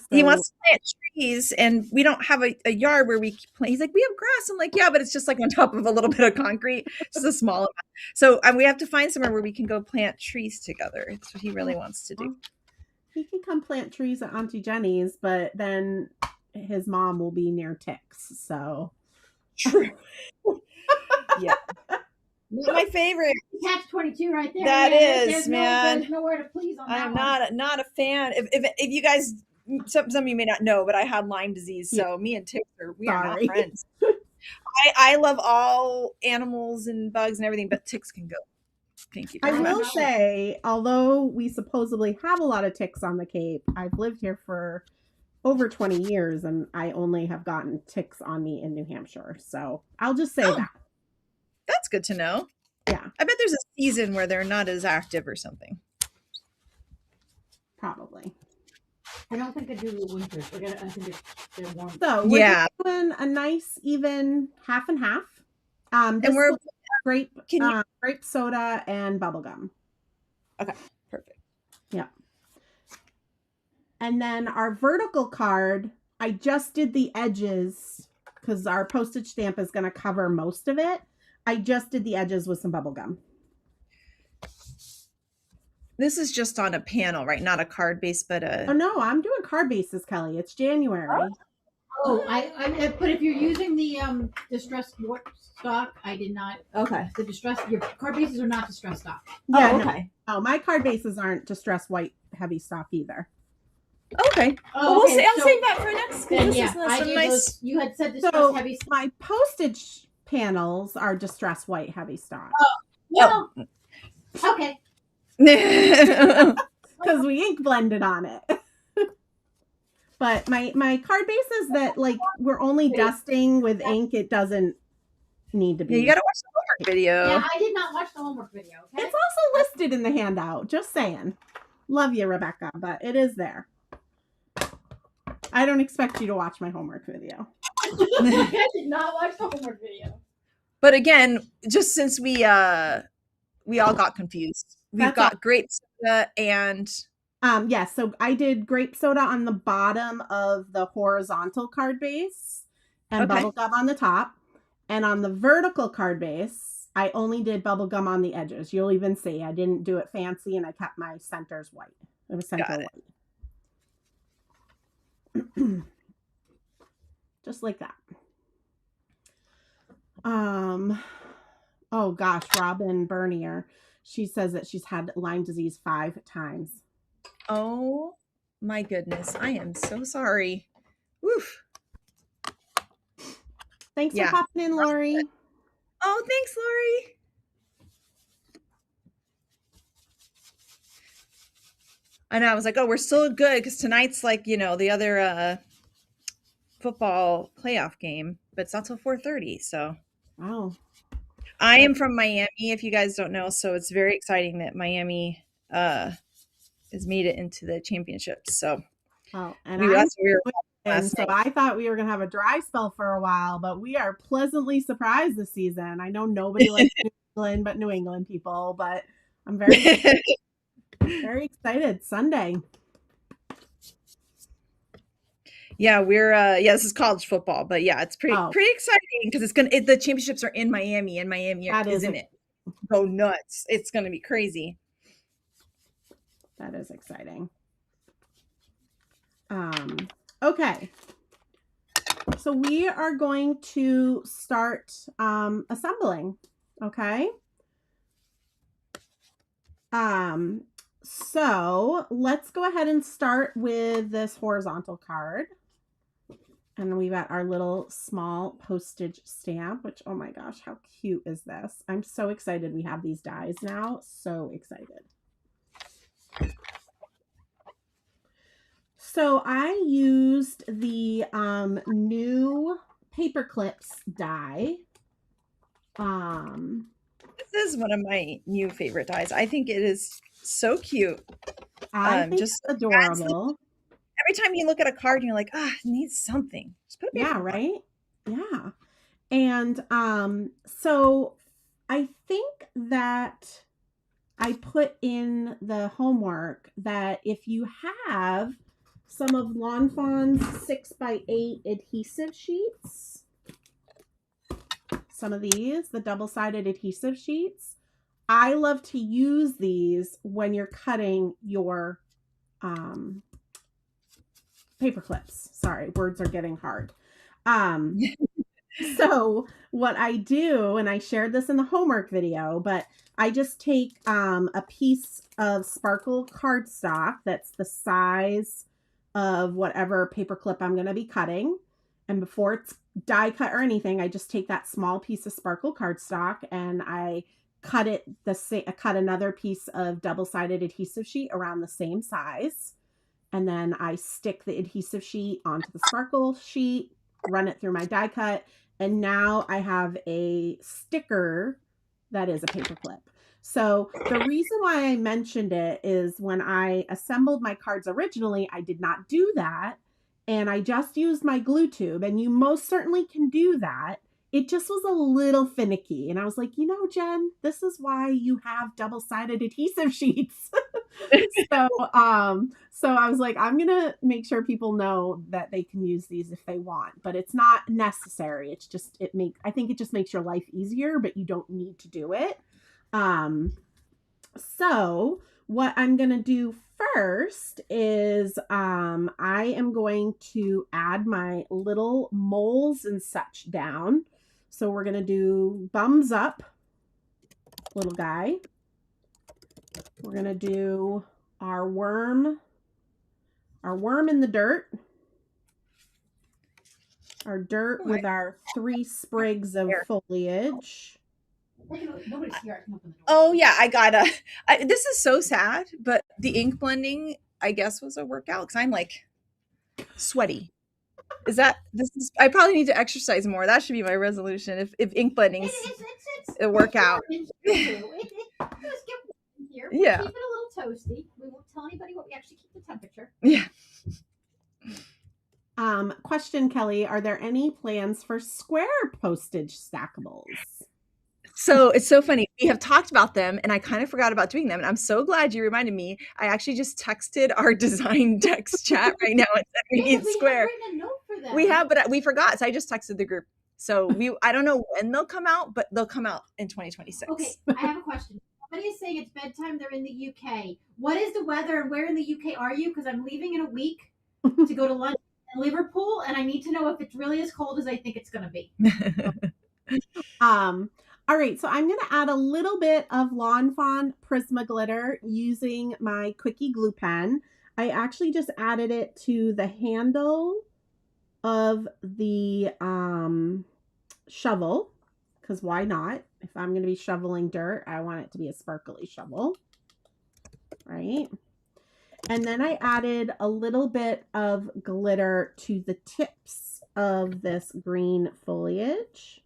he wants to plant trees, and we don't have a yard where we plant. He's like, we have grass. I'm like, yeah, but it's just like on top of a little bit of concrete, just a small amount. So we have to find somewhere where we can go plant trees together. It's what he really wants to do. He can come plant trees at Auntie Jenny's, but then his mom will be near ticks. So true. Yeah. My favorite. Catch 22 right there. That is, man. There's nowhere to please on that. I'm not a fan. If you guys, some of you may not know, but I had Lyme disease, so me and ticks are not friends. I love all animals and bugs and everything, but ticks can go. Thank you. I will say, although we supposedly have a lot of ticks on the Cape, I've lived here for over 20 years, and I only have gotten ticks on me in New Hampshire. So I'll just say that. That's good to know. Yeah. I bet there's a season where they're not as active or something. Probably. I don't think they do winters. I think they're warm. So we're doing a nice even half and half. And we're grape soda and bubblegum. Okay, perfect. Yeah. And then our vertical card, I just did the edges because our postage stamp is going to cover most of it. I just did the edges with some bubble gum. This is just on a panel, right? Not a card base, but a... Oh, no, I'm doing card bases, Kelly. It's January. Oh, but if you're using the distressed stock, I did not. Okay. The distressed, your card bases are not distressed stock. Yeah, Oh, okay. No. Oh, my card bases aren't distressed white heavy stock either. Okay. Oh, well, okay. I'll save that for next. Then, this yeah, is some nice. You had said distressed heavy stock. My postage panels are distressed white heavy stock. Oh, well, okay. Because we ink blended on it. But my card bases that like we're only dusting with ink, it doesn't need to be. Yeah, you gotta watch the homework video. Yeah, I did not watch the homework video. Okay? It's also listed in the handout. Just saying. Love you, Rebecca, but it is there. I don't expect you to watch my homework video. I did not watch the homework video. But again, just since we all got confused, we've got grape soda and so I did grape soda on the bottom of the horizontal card base and bubble gum on the top. And on the vertical card base, I only did bubble gum on the edges. You'll even see I didn't do it fancy, and I kept my centers white. It was center white. Just like that. Oh gosh, Robin Bernier. She says that she's had Lyme disease 5 times. Oh my goodness. I am so sorry. Oof. Thanks for popping in, Lori. Oh, thanks, Lori. And I was like, oh, we're still good because tonight's like, the other football playoff game, but it's not till 4:30. So, wow. I am from Miami, if you guys don't know, so it's very exciting that Miami has made it into the championships. So, so I thought we were going to have a dry spell for a while, but we are pleasantly surprised this season. I know nobody likes New England but New England people, but I'm very very excited. Sunday. Yeah, we're this is college football, but yeah, it's pretty exciting because the championships are in Miami, and Miami is in it. Go nuts. It's going to be crazy. That is exciting. Okay. So we are going to start assembling. Okay. So let's go ahead and start with this horizontal card. And we've got our little small postage stamp, which, oh my gosh, how cute is this? I'm so excited we have these dies now. So excited. So I used the new paper clips die. This is one of my new favorite dies. I think it is so cute. I think it's adorable. Every time you look at a card and you're like, it needs something. Just put a right? Yeah. And so I think that I put in the homework that if you have some of Lawn Fawn's 6x8 adhesive sheets, some of these, the double-sided adhesive sheets, I love to use these when you're cutting your paper clips. Sorry, words are getting hard. So what I do, and I shared this in the homework video, but I just take a piece of sparkle cardstock that's the size of whatever paper clip I'm going to be cutting. And before it's die cut or anything, I just take that small piece of sparkle cardstock and I cut cut another piece of double-sided adhesive sheet around the same size. And then I stick the adhesive sheet onto the sparkle sheet, run it through my die cut. And now I have a sticker that is a paper clip. So the reason why I mentioned it is when I assembled my cards originally, I did not do that. And I just used my glue tube, and you most certainly can do that. It just was a little finicky. And I was like, Jen, this is why you have double-sided adhesive sheets. So I was like, I'm going to make sure people know that they can use these if they want, but it's not necessary. It's just, I think it just makes your life easier, but you don't need to do it. So what I'm going to do first is I am going to add my little moles and such down. So we're going to do bums up, little guy. We're going to do our worm in the dirt. Our dirt with our 3 sprigs of foliage. Nobody's here. I can open the door. Oh yeah, this is so sad, but the ink blending, I guess, was a workout because I'm like sweaty. I probably need to exercise more. That should be my resolution. If ink blending's a workout. Here. Yeah. Keep it a little toasty. We won't tell anybody what we actually keep the temperature. Yeah. Question, Kelly, are there any plans for square postage stackables? So it's so funny. We have talked about them and I kind of forgot about doing them. And I'm so glad you reminded me. I actually just texted our design text chat right now and said we need square. We have, but we forgot. So I just texted the group. So I don't know when they'll come out, but they'll come out in 2026. Okay, I have a question. Somebody is saying it's bedtime. They're in the UK. What is the weather and where in the UK are you? Because I'm leaving in a week to go to London and Liverpool, and I need to know if it's really as cold as I think it's going to be. All right, so I'm going to add a little bit of Lawn Fawn Prisma glitter using my Quickie glue pen. I actually just added it to the handle of the shovel, because why not? If I'm going to be shoveling dirt, I want it to be a sparkly shovel, right? And then I added a little bit of glitter to the tips of this green foliage.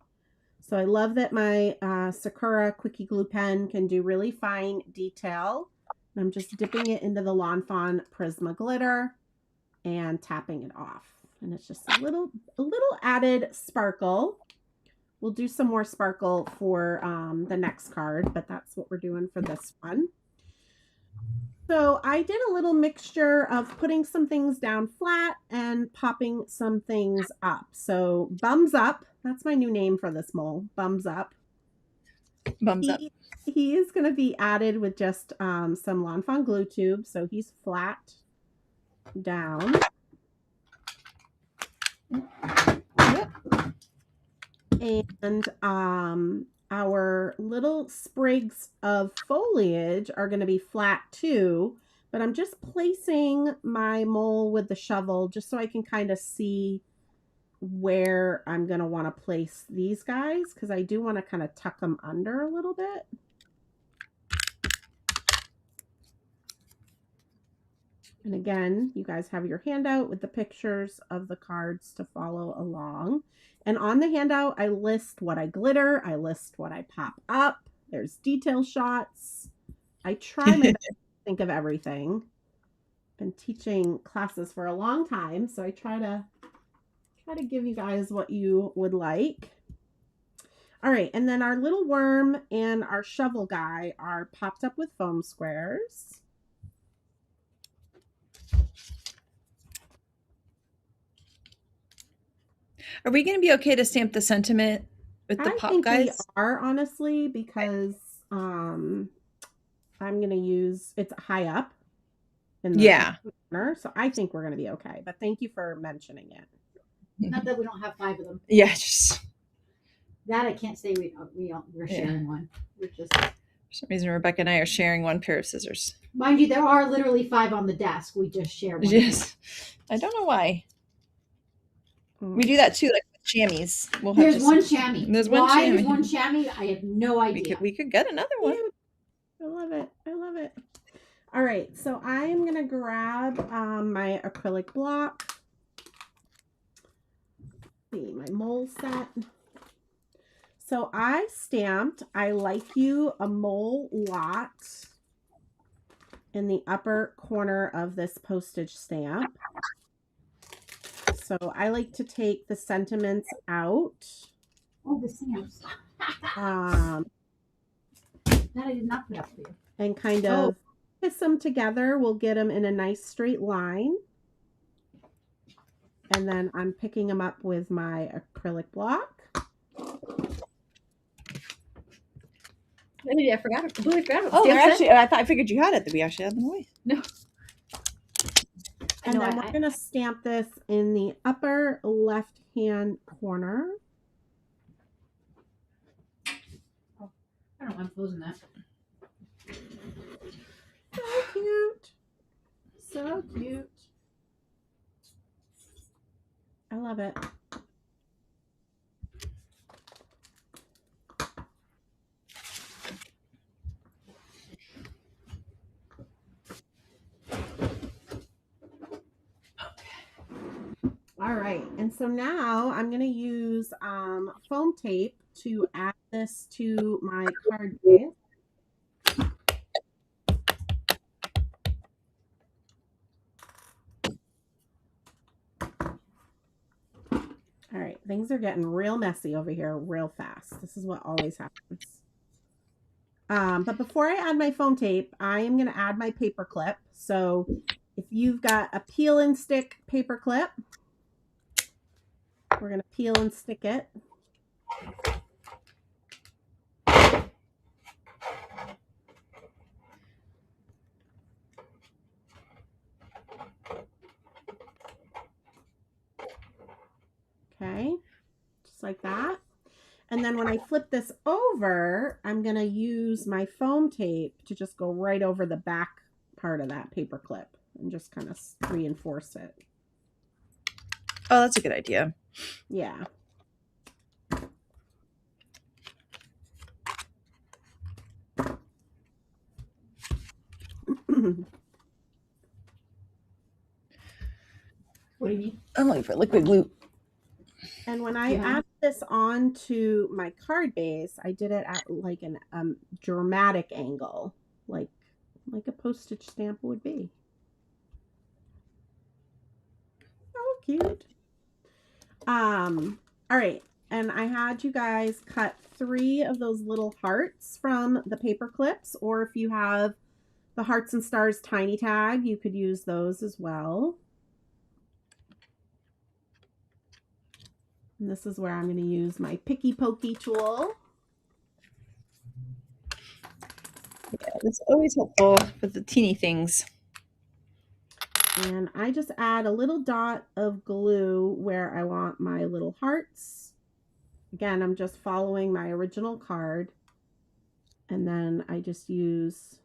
So I love that my Sakura Quickie glue pen can do really fine detail. I'm just dipping it into the Lawn Fawn Prisma glitter and tapping it off. And it's just a little added sparkle. We'll do some more sparkle for the next card, but that's what we're doing for this one. So I did a little mixture of putting some things down flat and popping some things up. So Bums Up, that's my new name for this mole, Bums Up. Bums Up. He is going to be added with just some Lawn Fawn glue tube. So he's flat down. Yep. And our little sprigs of foliage are going to be flat too, but I'm just placing my mole with the shovel just so I can kind of see where I'm going to want to place these guys, because I do want to kind of tuck them under a little bit. And again, you guys have your handout with the pictures of the cards to follow along. And on the handout, I list what I glitter. I list what I pop up. There's detail shots. I try my best to think of everything. Been teaching classes for a long time, so I try to give you guys what you would like. All right, and then our little worm and our shovel guy are popped up with foam squares. Are we going to be okay to stamp the sentiment with the pop guys? We are, honestly, because I'm going to use, it's high up in the corner, so I think we're going to be okay. But thank you for mentioning it. Not that we don't have 5 of them. Yeah, just that I can't say we're sharing one. We're just, for some reason Rebecca and I are sharing one pair of scissors. Mind you, there are literally 5 on the desk. We just share one. Yes, I don't know why. We do that too, like with chamois. There's one chamois. There's one chamois. There's one chamois? I have no idea. We could get another one. I love it. I love it. All right, so I am going to grab my acrylic block. See, my mole set. So I stamped I Like You a Mole Lot in the upper corner of this postage stamp. So I like to take the sentiments out. Oh, the stamps. That I did not put up for you. And kind of kiss them together. We'll get them in a nice straight line. And then I'm picking them up with my acrylic block. Maybe I forgot. I forgot. Oh, they're actually. I figured you had it. That we actually had them away. No. And then we're going to stamp this in the upper left-hand corner. Oh, I don't mind closing that. So cute. So cute. I love it. All right, and so now I'm going to use foam tape to add this to my card base. All right, things are getting real messy over here real fast. This is what always happens. But before I add my foam tape, I am going to add my paper clip. So if you've got a peel and stick paper clip, we're going to peel and stick it. Okay, just like that. And then when I flip this over, I'm going to use my foam tape to just go right over the back part of that paper clip and just kind of reinforce it. Oh, that's a good idea. Yeah. What do you need? I'm looking for liquid glue. And when I add this onto my card base, I did it at like an dramatic angle, like a postage stamp would be. So cute. All right. And I had you guys cut 3 of those little hearts from the paper clips, or if you have the Hearts and Stars tiny tag, you could use those as well. And this is where I'm going to use my picky pokey tool. Yeah, that's always helpful with the teeny things. And I just add a little dot of glue where I want my little hearts. Again, I'm just following my original card. And then I just use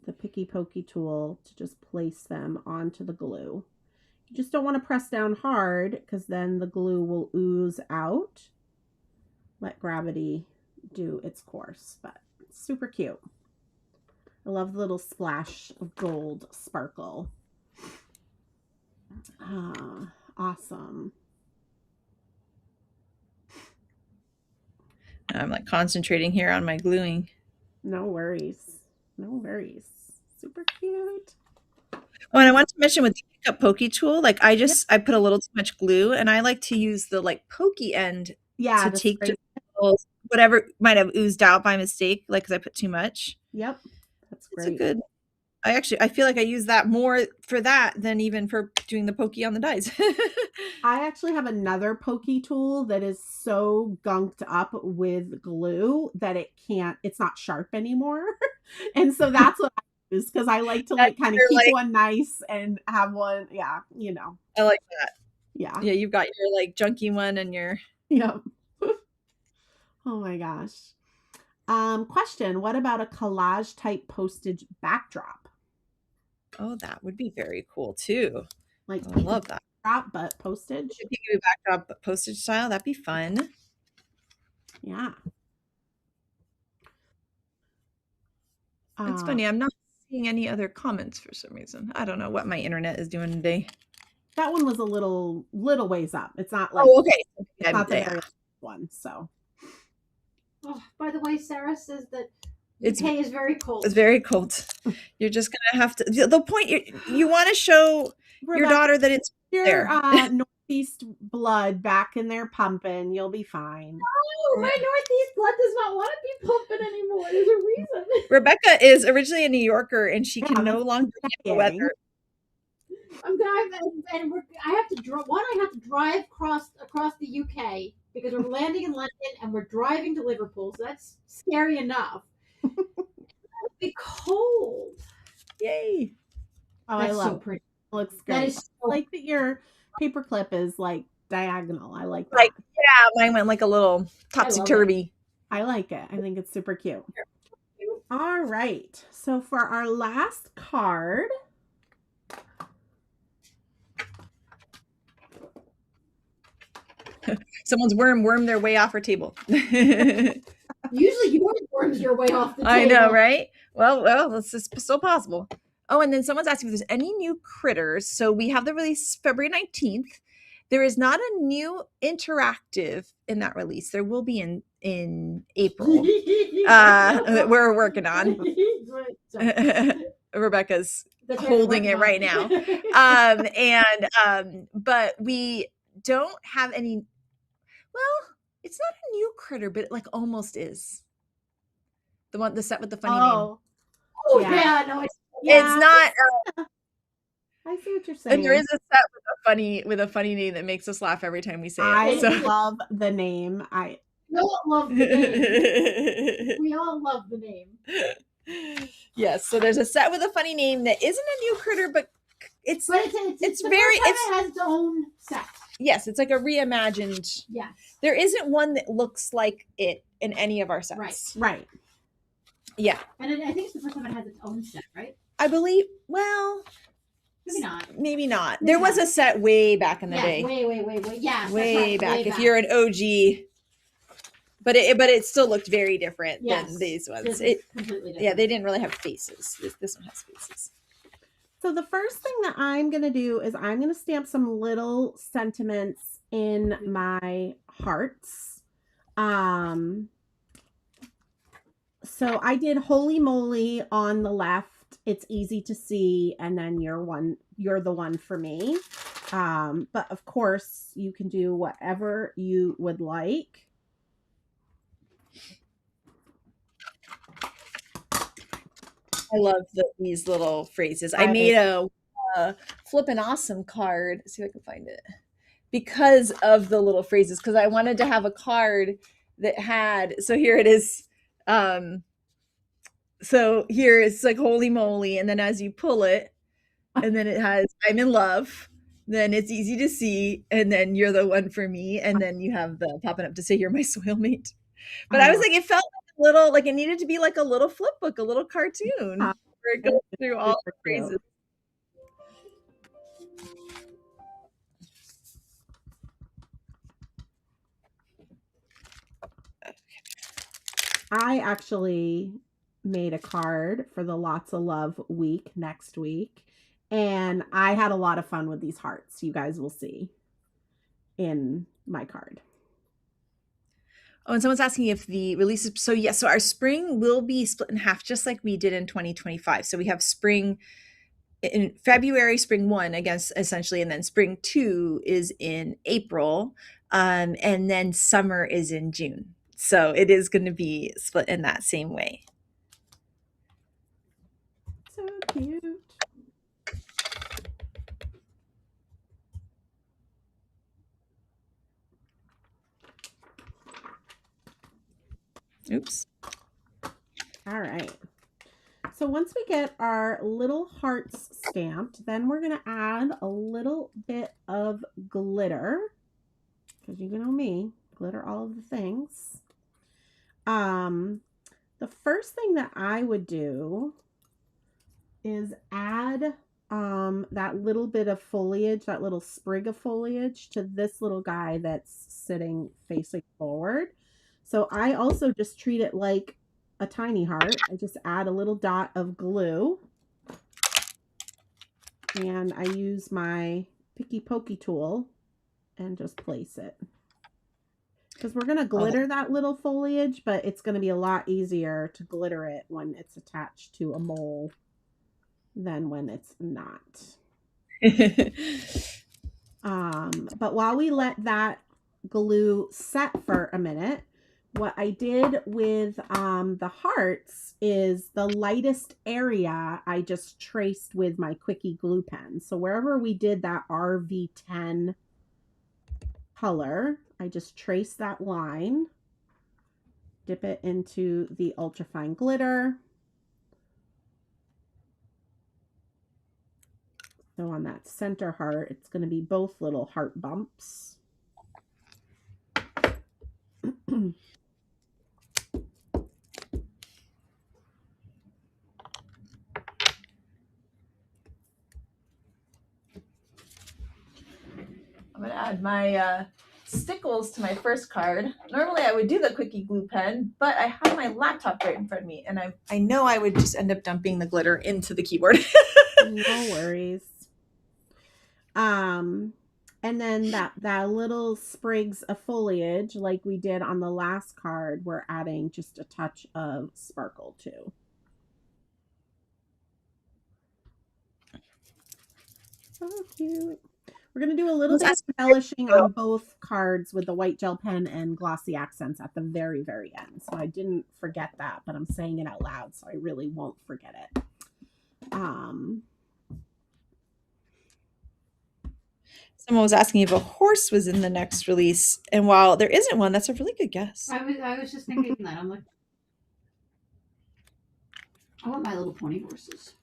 the picky pokey tool to just place them onto the glue. You just don't want to press down hard because then the glue will ooze out. Let gravity do its course, but it's super cute. I love the little splash of gold sparkle. Ah, awesome. I'm like concentrating here on my gluing. No worries. No worries. Super cute. Oh, and I want to mention with the pickup pokey tool, like I put a little too much glue, and I like to use the like pokey end to take just whatever might have oozed out by mistake, like because I put too much. Yep, that's great. It's a good. I feel like I use that more for that than even for doing the pokey on the dies. I actually have another pokey tool that is so gunked up with glue that it's not sharp anymore. And so that's what I use because I like to like kind of keep one nice and have one. Yeah, you know. I like that. Yeah. Yeah, you've got your like junky one and your. Yep. Oh my gosh. Question, what about a collage type postage backdrop? Oh, that would be very cool too. Like I love that. Backdrop, but postage. Backdrop, but postage style. That'd be fun. Yeah. It's funny. I'm not seeing any other comments for some reason. I don't know what my internet is doing today. That one was a little ways up. It's not like okay. It's not the very one. So. Oh, by the way, Sarah says that UK is very cold. It's very cold. You're just gonna have to. The point you want to show your daughter that it's there. Northeast blood back in there pumping. You'll be fine. Oh, my Northeast blood does not want to be pumping anymore. There's a reason. Rebecca is originally a New Yorker, and she can no longer get the weather. I have to drive across the UK because we're landing in London and we're driving to Liverpool, so that's scary enough. It'll be cold. Yay! Oh, that's so pretty. Looks great. I like that your paper clip is like diagonal. I like that. Like, yeah, mine went like a little topsy-turvy. I like it. I think it's super cute. All right. So for our last card, someone's wormed their way off our table. Usually yours worms your way off the table. I know, right? Well, it's still possible. Oh, and then someone's asking if there's any new critters. So we have the release February 19th. There is not a new interactive in that release. There will be in April. We're working on. Rebecca's holding it right now. But we don't have any. Well, it's not a new critter, but it like almost is. The set with the funny name. Oh yeah, no, it's not. I see what you're saying. And there is a set with a funny name that makes us laugh every time we say it. I love the name. We all love the name. We all love the name. Yes, so there's a set with a funny name that isn't a new critter, but it's very. It has its own set. Yes, it's like a reimagined. Yes. There isn't one that looks like it in any of our sets. Right. Yeah. And I think it's the first time it has its own set, right? I believe. Well. Maybe not. There was a set way back in the day. Way. Yeah. Way back. If you're an OG. But it still looked very different than these ones. Completely different. Yeah, they didn't really have faces. This one has faces. So the first thing that I'm going to do is I'm going to stamp some little sentiments in my hearts. So I did Holy Moly on the left. It's easy to see, and then you're the one for me. But of course, you can do whatever you would like. I love these little phrases. I made a flippin' awesome card. Let's see if I can find it. Because of the little phrases, because I wanted to have a card that had, so here it is. So here it's like Holy Moly, and then as you pull it, and then it has I'm in love, then it's easy to see, and then you're the one for me, and then you have the popping up to say you're my soil mate. But I was like, it felt like a little, like it needed to be like a little flip book, a little cartoon, where it goes through all the phrases. I actually made a card for the Lots of Love week next week, and I had a lot of fun with these hearts. You guys will see in my card. Oh, and someone's asking if the releases. So yes, so our spring will be split in half, just like we did in 2025. So we have spring in February, spring 1 against essentially, and then spring 2 is in April, and then summer is in June. So it is going to be split in that same way. So cute. Oops. All right. So once we get our little hearts stamped, then we're going to add a little bit of glitter, because you know me, glitter all of the things. The first thing that I would do is add that little bit of foliage, that little sprig of foliage to this little guy that's sitting facing forward. So I also just treat it like a tiny heart. I just add a little dot of glue, and I use my picky pokey tool and just place it. Because we're going to glitter that little foliage, but it's going to be a lot easier to glitter it when it's attached to a mole than when it's not. But while we let that glue set for a minute, what I did with the hearts is the lightest area I just traced with my Quickie glue pen. So wherever we did that RV10 color, I just trace that line, dip it into the ultrafine glitter, So on that center heart, it's going to be both little heart bumps. I'm going to add my stickles to my first card. Normally I would do the quickie glue pen, but I have my laptop right in front of me, and I know I would just end up dumping the glitter into the keyboard. No worries. And then that little sprigs of foliage, like we did on the last card, we're adding just a touch of sparkle too. So cute. We're going to do a little bit of embellishing on both cards with the white gel pen and glossy accents at the very, very end. So I didn't forget that, but I'm saying it out loud, so I really won't forget it. Someone was asking if a horse was in the next release, and while there isn't one, that's a really good guess. I was just thinking that. I'm like, I want My Little Pony horses.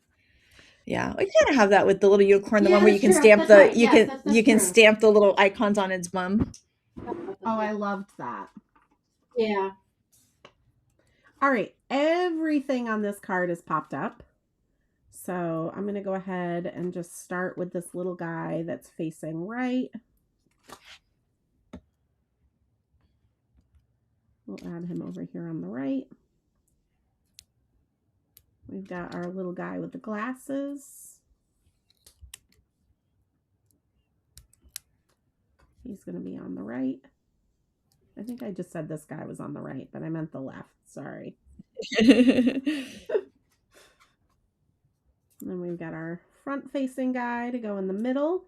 Yeah, we kind of have that with the little unicorn, the one where you can stamp you can stamp the little icons on its bum. Oh, I loved that. Yeah. All right, everything on this card is popped up. So I'm going to go ahead and just start with this little guy that's facing right. We'll add him over here on the right. We've got our little guy with the glasses. He's going to be on the right. I think I just said this guy was on the right, but I meant the left. Sorry. And then we've got our front-facing guy to go in the middle.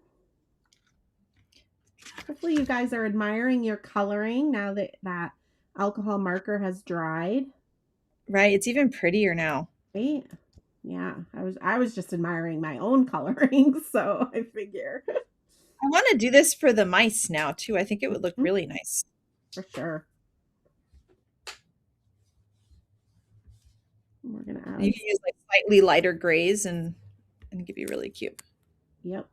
Hopefully you guys are admiring your coloring now that that alcohol marker has dried. Right, it's even prettier now. Right? Yeah, I was just admiring my own coloring, so I figure. I want to do this for the mice now too. I think it would look really nice. For sure. We're gonna add. You can use like slightly lighter grays, and it could be really cute. Yep.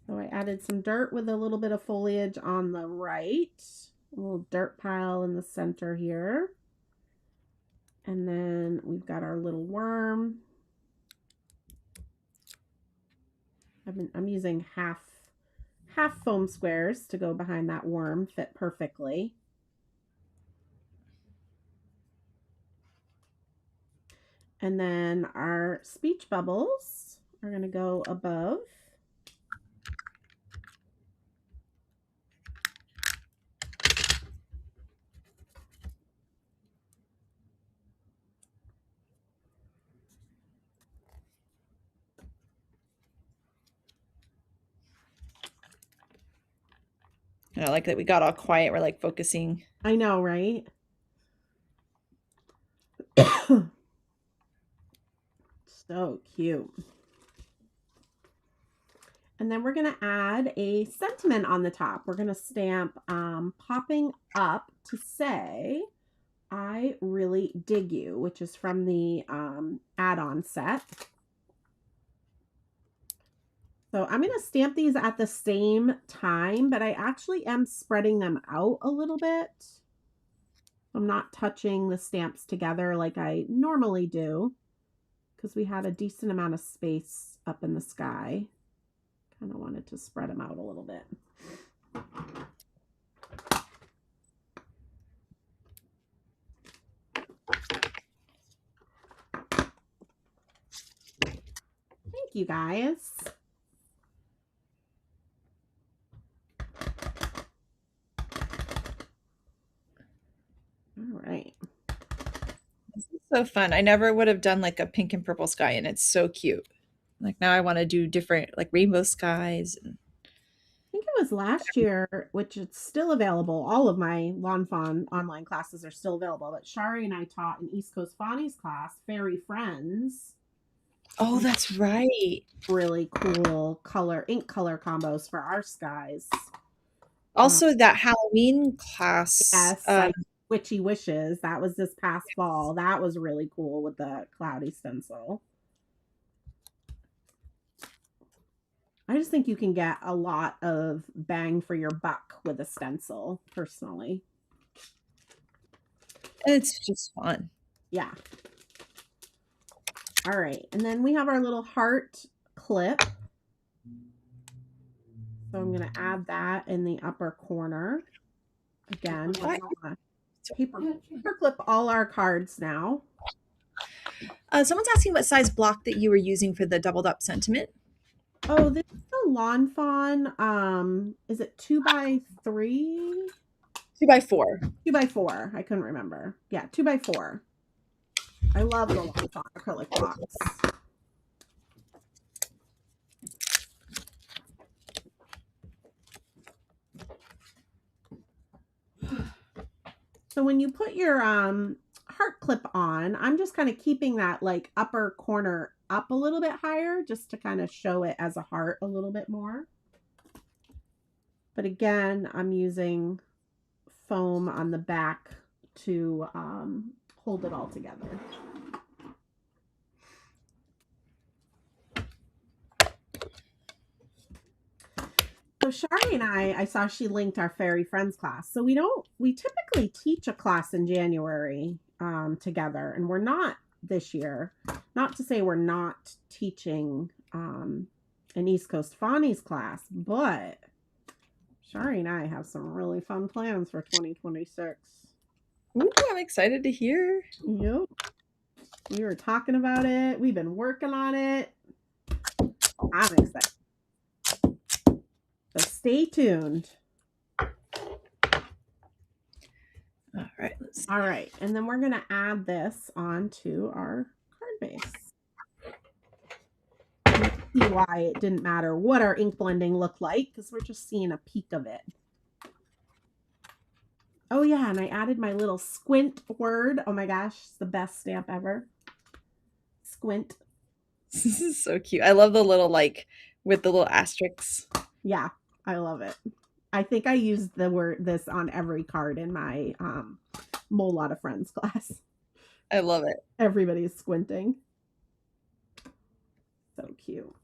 So I added some dirt with a little bit of foliage on the right. A little dirt pile in the center here. And then we've got our little worm. I'm using half foam squares to go behind that worm, fit perfectly. And then our speech bubbles are going to go above. I like that we got all quiet. We're like focusing. I know, right? So cute. And then we're going to add a sentiment on the top. We're going to stamp popping up to say, I really dig you, which is from the add-on set. So I'm going to stamp these at the same time, but I actually am spreading them out a little bit. I'm not touching the stamps together like I normally do because we had a decent amount of space up in the sky. Kind of wanted to spread them out a little bit. Thank you, guys. All right. This is so fun. I never would have done like a pink and purple sky, and it's so cute. Like now I want to do different like rainbow skies. I think it was last year, which it's still available. All of my Lawn Fawn online classes are still available. But Shari and I taught an East Coast Faunies class, Fairy Friends. Oh, that's right. Really cool ink color combos for our skies. Also, that Halloween class. Yes, I Witchy Wishes. That was this past fall. That was really cool with the cloudy stencil. I just think you can get a lot of bang for your buck with a stencil, personally. It's just fun. Yeah. All right. And then we have our little heart clip. So I'm going to add that in the upper corner. Again, we're going to paper clip all our cards now. Someone's asking what size block that you were using for the doubled up sentiment. Oh, this is the Lawn Fawn. Is it 2x3? 2x4. 2x4. I couldn't remember. Yeah, 2x4. I love the Lawn Fawn acrylic blocks. So when you put your heart clip on, I'm just kind of keeping that like upper corner up a little bit higher just to kind of show it as a heart a little bit more. But again, I'm using foam on the back to hold it all together. So Shari and I saw she linked our Fairy Friends class. So we typically teach a class in January together, and we're not this year. Not to say we're not teaching an East Coast Fawnies class, but Shari and I have some really fun plans for 2026. Ooh, I'm excited to hear. Yep. We were talking about it. We've been working on it. I'm excited. So stay tuned. All right. All right. And then we're going to add this onto our card base. You see why it didn't matter what our ink blending looked like, because we're just seeing a peek of it. Oh, yeah. And I added my little squint word. Oh, my gosh. It's the best stamp ever. Squint. This is so cute. I love the little, like, with the little asterisks. Yeah. I love it. I think I used this on every card in my Mole Lot of Friends class. I love it. Everybody's squinting. So cute.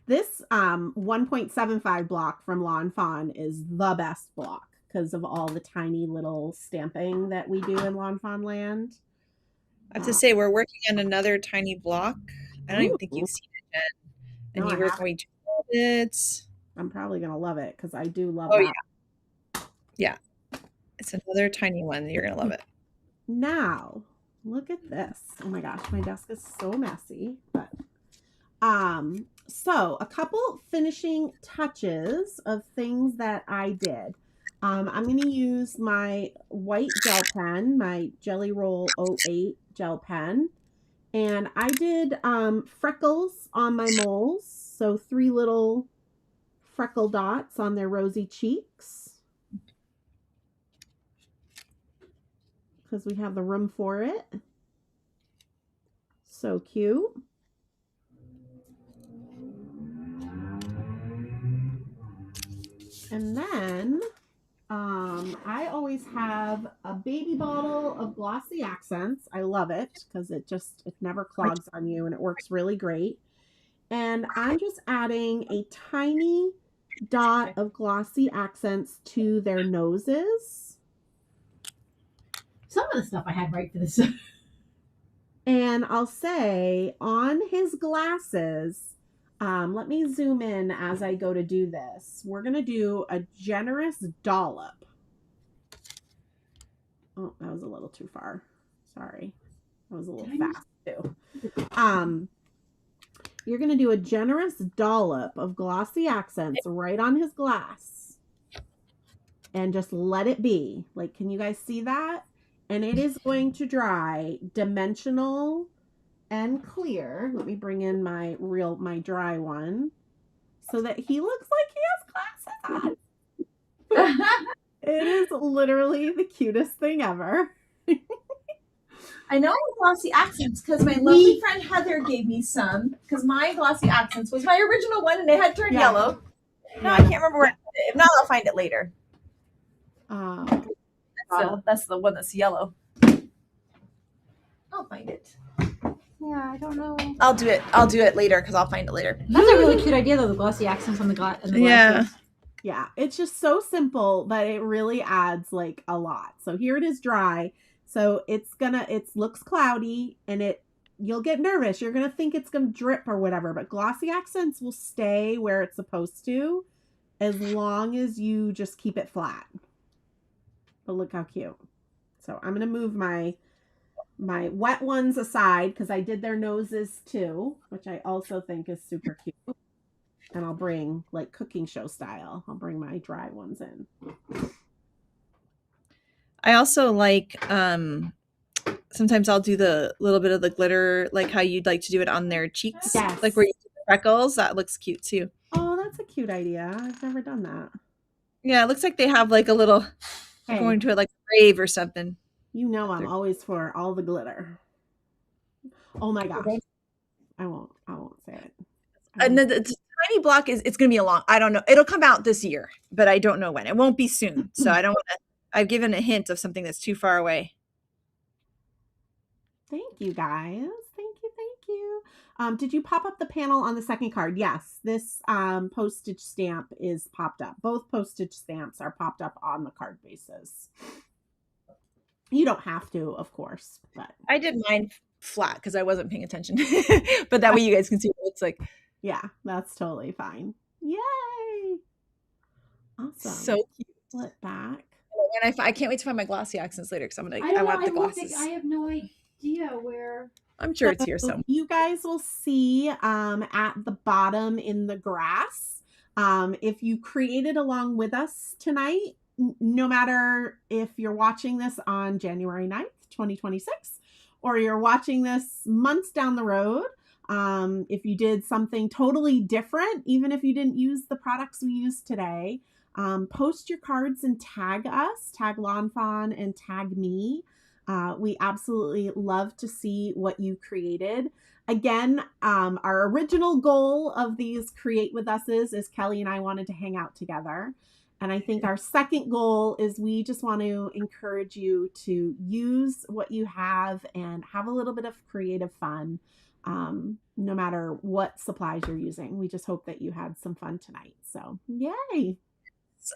This 1.75 block from Lawn Fawn is the best block because of all the tiny little stamping that we do in Lawn Fawn land. I have to say, we're working on another tiny block. I don't even think you've seen it yet. And you were going to love it. I'm probably going to love it because I do love that. Yeah. It's another tiny one. You're going to love it. Now, look at this. Oh my gosh, my desk is so messy. But so a couple finishing touches of things that I did. I'm going to use my white gel pen, my Jelly Roll 08 gel pen. And I did freckles on my moles. So 3 little freckle dots on their rosy cheeks. Because we have the room for it. So cute. And then I always have a baby bottle of glossy accents. I love it because it never clogs on you and it works really great. And I'm just adding a tiny dot of glossy accents to their noses. Some of the stuff I had right for this. And I'll say on his glasses, let me zoom in as I go to do this. We're going to do a generous dollop. Oh, that was a little too far. Sorry. That was a little fast too. You're going to do a generous dollop of glossy accents right on his glass. And just let it be. Like, can you guys see that? And it is going to dry dimensional and clear. Let me bring in my dry one so that he looks like he has glasses on. It is literally the cutest thing ever. I know glossy accents because my lovely friend Heather gave me some because my glossy accents was my original one and it had turned yellow. No, I can't remember where I put it. If not, I'll find it later. That's the one that's yellow. I'll find it. Yeah, I don't know. I'll do it later because I'll find it later. That's a really cute idea though, the glossy accents on the glasses. Yeah, it's just so simple, but it really adds like a lot. So here it is dry. So it looks cloudy and you'll get nervous. You're going to think it's going to drip or whatever, but glossy accents will stay where it's supposed to as long as you just keep it flat. But look how cute. So I'm going to move my wet ones aside because I did their noses too, which I also think is super cute. And I'll bring, like cooking show style, I'll bring my dry ones in. I also like, sometimes I'll do the little bit of the glitter, like how you'd like to do it on their cheeks. Yes. Like where you do the freckles. That looks cute too. Oh, that's a cute idea. I've never done that. Yeah, it looks like they have like a little, going to it like a rave or something. You know I'm always for all the glitter. Oh my gosh. I won't say it. And the tiny block it's going to be I don't know. It'll come out this year, but I don't know when. It won't be soon. So I don't want to, I've given a hint of something that's too far away. Thank you guys. Thank you. Did you pop up the panel on the second card? Yes, this postage stamp is popped up. Both postage stamps are popped up on the card bases. You don't have to, of course, but I did mine flat because I wasn't paying attention. But that way you guys can see what it looks like. Yeah, that's totally fine. Yay! Awesome. So cute. Flip back. And I can't wait to find my glossy accents later because I want the glasses. I have no idea where. I'm sure it's here somewhere. You guys will see at the bottom in the grass. If you created along with us tonight, no matter if you're watching this on January 9th, 2026, or you're watching this months down the road, if you did something totally different, even if you didn't use the products we used today, post your cards and tag us, tag Lawn Fawn and tag me. We absolutely love to see what you created. Again, our original goal of these Create With Us's is Kelly and I wanted to hang out together. And I think our second goal is we just want to encourage you to use what you have and have a little bit of creative fun, no matter what supplies you're using. We just hope that you had some fun tonight. So, yay.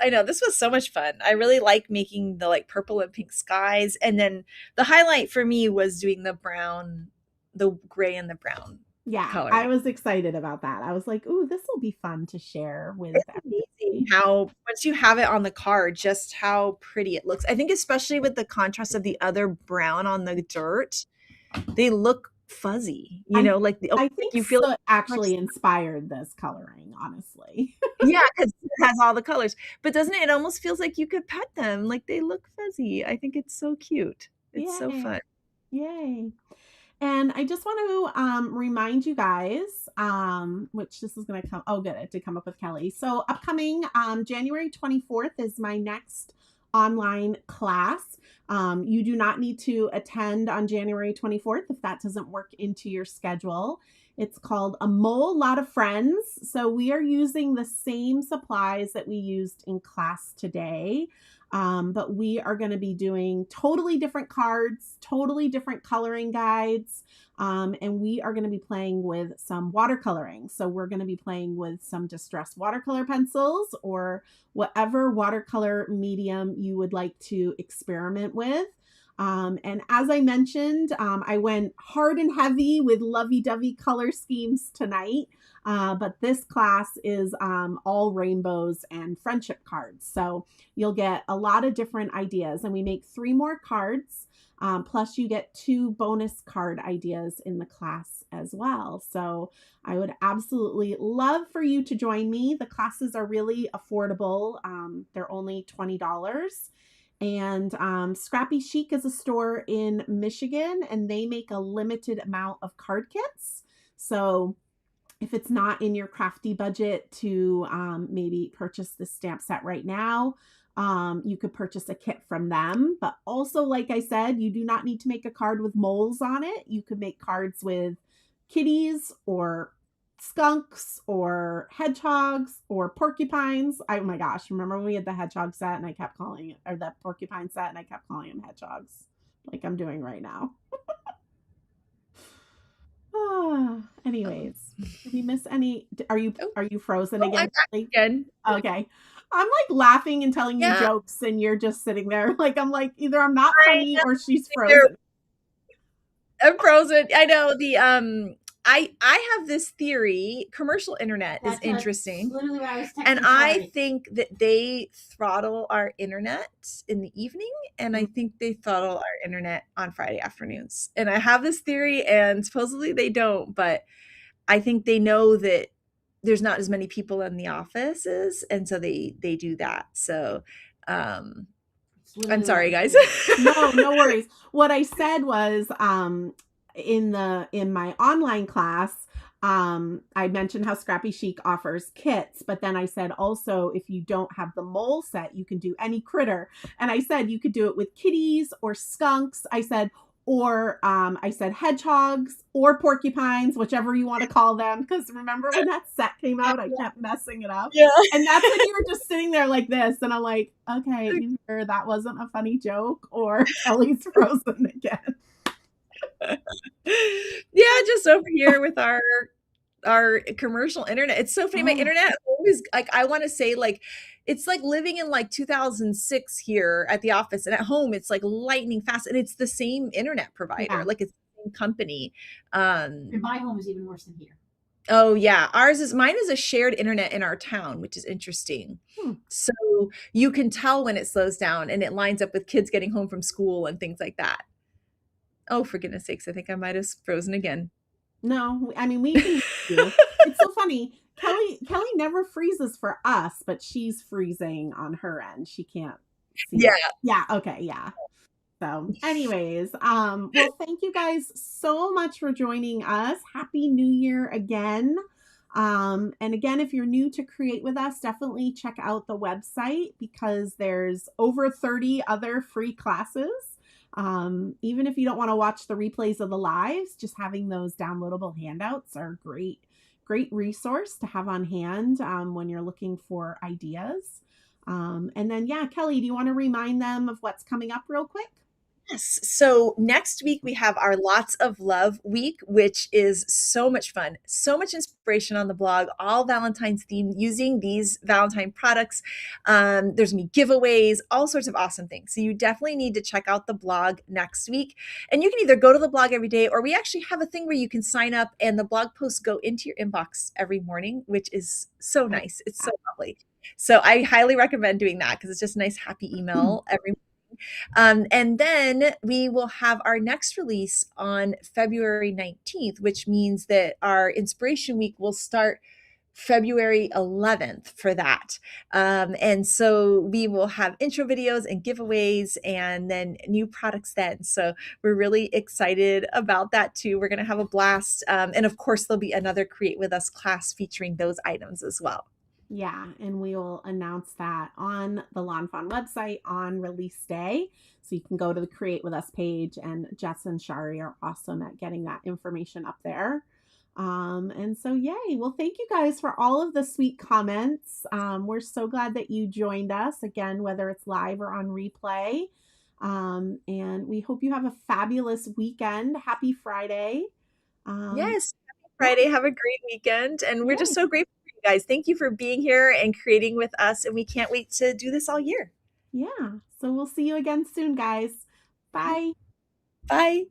I know this was so much fun. I really like making the like purple and pink skies. And then the highlight for me was doing the brown, the gray and the brown. Yeah, color. I was excited about that. I was like, ooh, this will be fun to share with everybody. Amazing how once you have it on the card, just how pretty it looks. I think especially with the contrast of the other brown on the dirt, they look fuzzy. I think you feel actually inspired this coloring, honestly. Yeah, because it has all the colors. But doesn't it? It almost feels like you could pet them. Like they look fuzzy. I think it's so cute. It's so fun. Yay. And I just want to remind you guys, which this is going to come. Oh, good. It did come up with Kelly. So upcoming January 24th is my next online class. You do not need to attend on January 24th if that doesn't work into your schedule. It's called A Mole Lot of Friends. So we are using the same supplies that we used in class today. But we are going to be doing totally different cards, totally different coloring guides. And we are going to be playing with some watercoloring. So we're going to be playing with some distressed watercolor pencils or whatever watercolor medium you would like to experiment with. And as I mentioned, I went hard and heavy with lovey-dovey color schemes tonight. But this class is all rainbows and friendship cards. So you'll get a lot of different ideas. And we make 3 more cards. Plus you get 2 bonus card ideas in the class as well. So I would absolutely love for you to join me. The classes are really affordable. They're only $20. And Scrappy Chic is a store in Michigan, and they make a limited amount of card kits. So if it's not in your crafty budget to maybe purchase the stamp set right now, you could purchase a kit from them. But also, like I said, you do not need to make a card with moles on it. You could make cards with kitties or skunks or hedgehogs or porcupines. Oh my gosh, remember when we had the hedgehog set and I kept calling it, or the porcupine set and I kept calling them hedgehogs, like I'm doing right now. Anyways, did we miss any? Are you frozen again? Again. Okay. I'm like laughing and telling you jokes and you're just sitting there. Like, I'm like, either I'm not funny or she's frozen. I'm frozen. I know I have this theory. Commercial internet is interesting. Literally what I was texting. And I think that they throttle our internet in the evening, and I think they throttle our internet on Friday afternoons. And I have this theory, and supposedly they don't, but I think they know that there's not as many people in the offices, and so they do that. So I'm sorry, guys. No worries. What I said was in my online class, I mentioned how Scrappy Chic offers kits, but then I said also, if you don't have the mole set, you can do any critter. And I said you could do it with kitties or skunks. I said hedgehogs or porcupines, whichever you want to call them. Because remember when that set came out, I kept messing it up. Yeah. And that's when you were just sitting there like this. And I'm like, okay, either that wasn't a funny joke or Kelly's frozen again. Yeah, just over here with our commercial internet. It's so funny. My internet always, like, I want to say, like, it's like living in like 2006 here at the office, and at home it's like lightning fast, and it's the same internet provider. Like, it's the same company. And my home is even worse than here. Oh yeah, mine is a shared internet in our town, which is interesting. So you can tell when it slows down, and it lines up with kids getting home from school and things like that. Oh, for goodness sakes, I think I might have frozen again. No, I mean, we can do. It's so funny. Kelly never freezes for us, but she's freezing on her end. She can't see. Yeah. Okay. Yeah. So anyways, well, thank you guys so much for joining us. Happy New Year again. And again, if you're new to Create with Us, definitely check out the website because there's over 30 other free classes. Even if you don't want to watch the replays of the lives, just having those downloadable handouts are a great resource to have on hand when you're looking for ideas. And then, Kelly, do you want to remind them of what's coming up real quick? Yes. So next week we have our Lots of Love week, which is so much fun, so much inspiration on the blog, all Valentine's themed, using these Valentine products. There's gonna be giveaways, all sorts of awesome things. So you definitely need to check out the blog next week. And you can either go to the blog every day, or we actually have a thing where you can sign up and the blog posts go into your inbox every morning, which is so nice. It's so lovely. So I highly recommend doing that because it's just a nice, happy email every morning. And then we will have our next release on February 19th, which means that our inspiration week will start February 11th for that. And so we will have intro videos and giveaways and then new products then. So we're really excited about that too. We're going to have a blast. And of course, there'll be another Create With Us class featuring those items as well. Yeah, and we will announce that on the Lawn Fawn website on release day. So you can go to the Create With Us page, and Jess and Shari are awesome at getting that information up there. And so, yay. Well, thank you guys for all of the sweet comments. We're so glad that you joined us, again, whether it's live or on replay. And we hope you have a fabulous weekend. Happy Friday. Yes, happy Friday. Have a great weekend. And we're just so grateful for you guys. Thank you for being here and creating with us. And we can't wait to do this all year. Yeah. So we'll see you again soon, guys. Bye. Bye.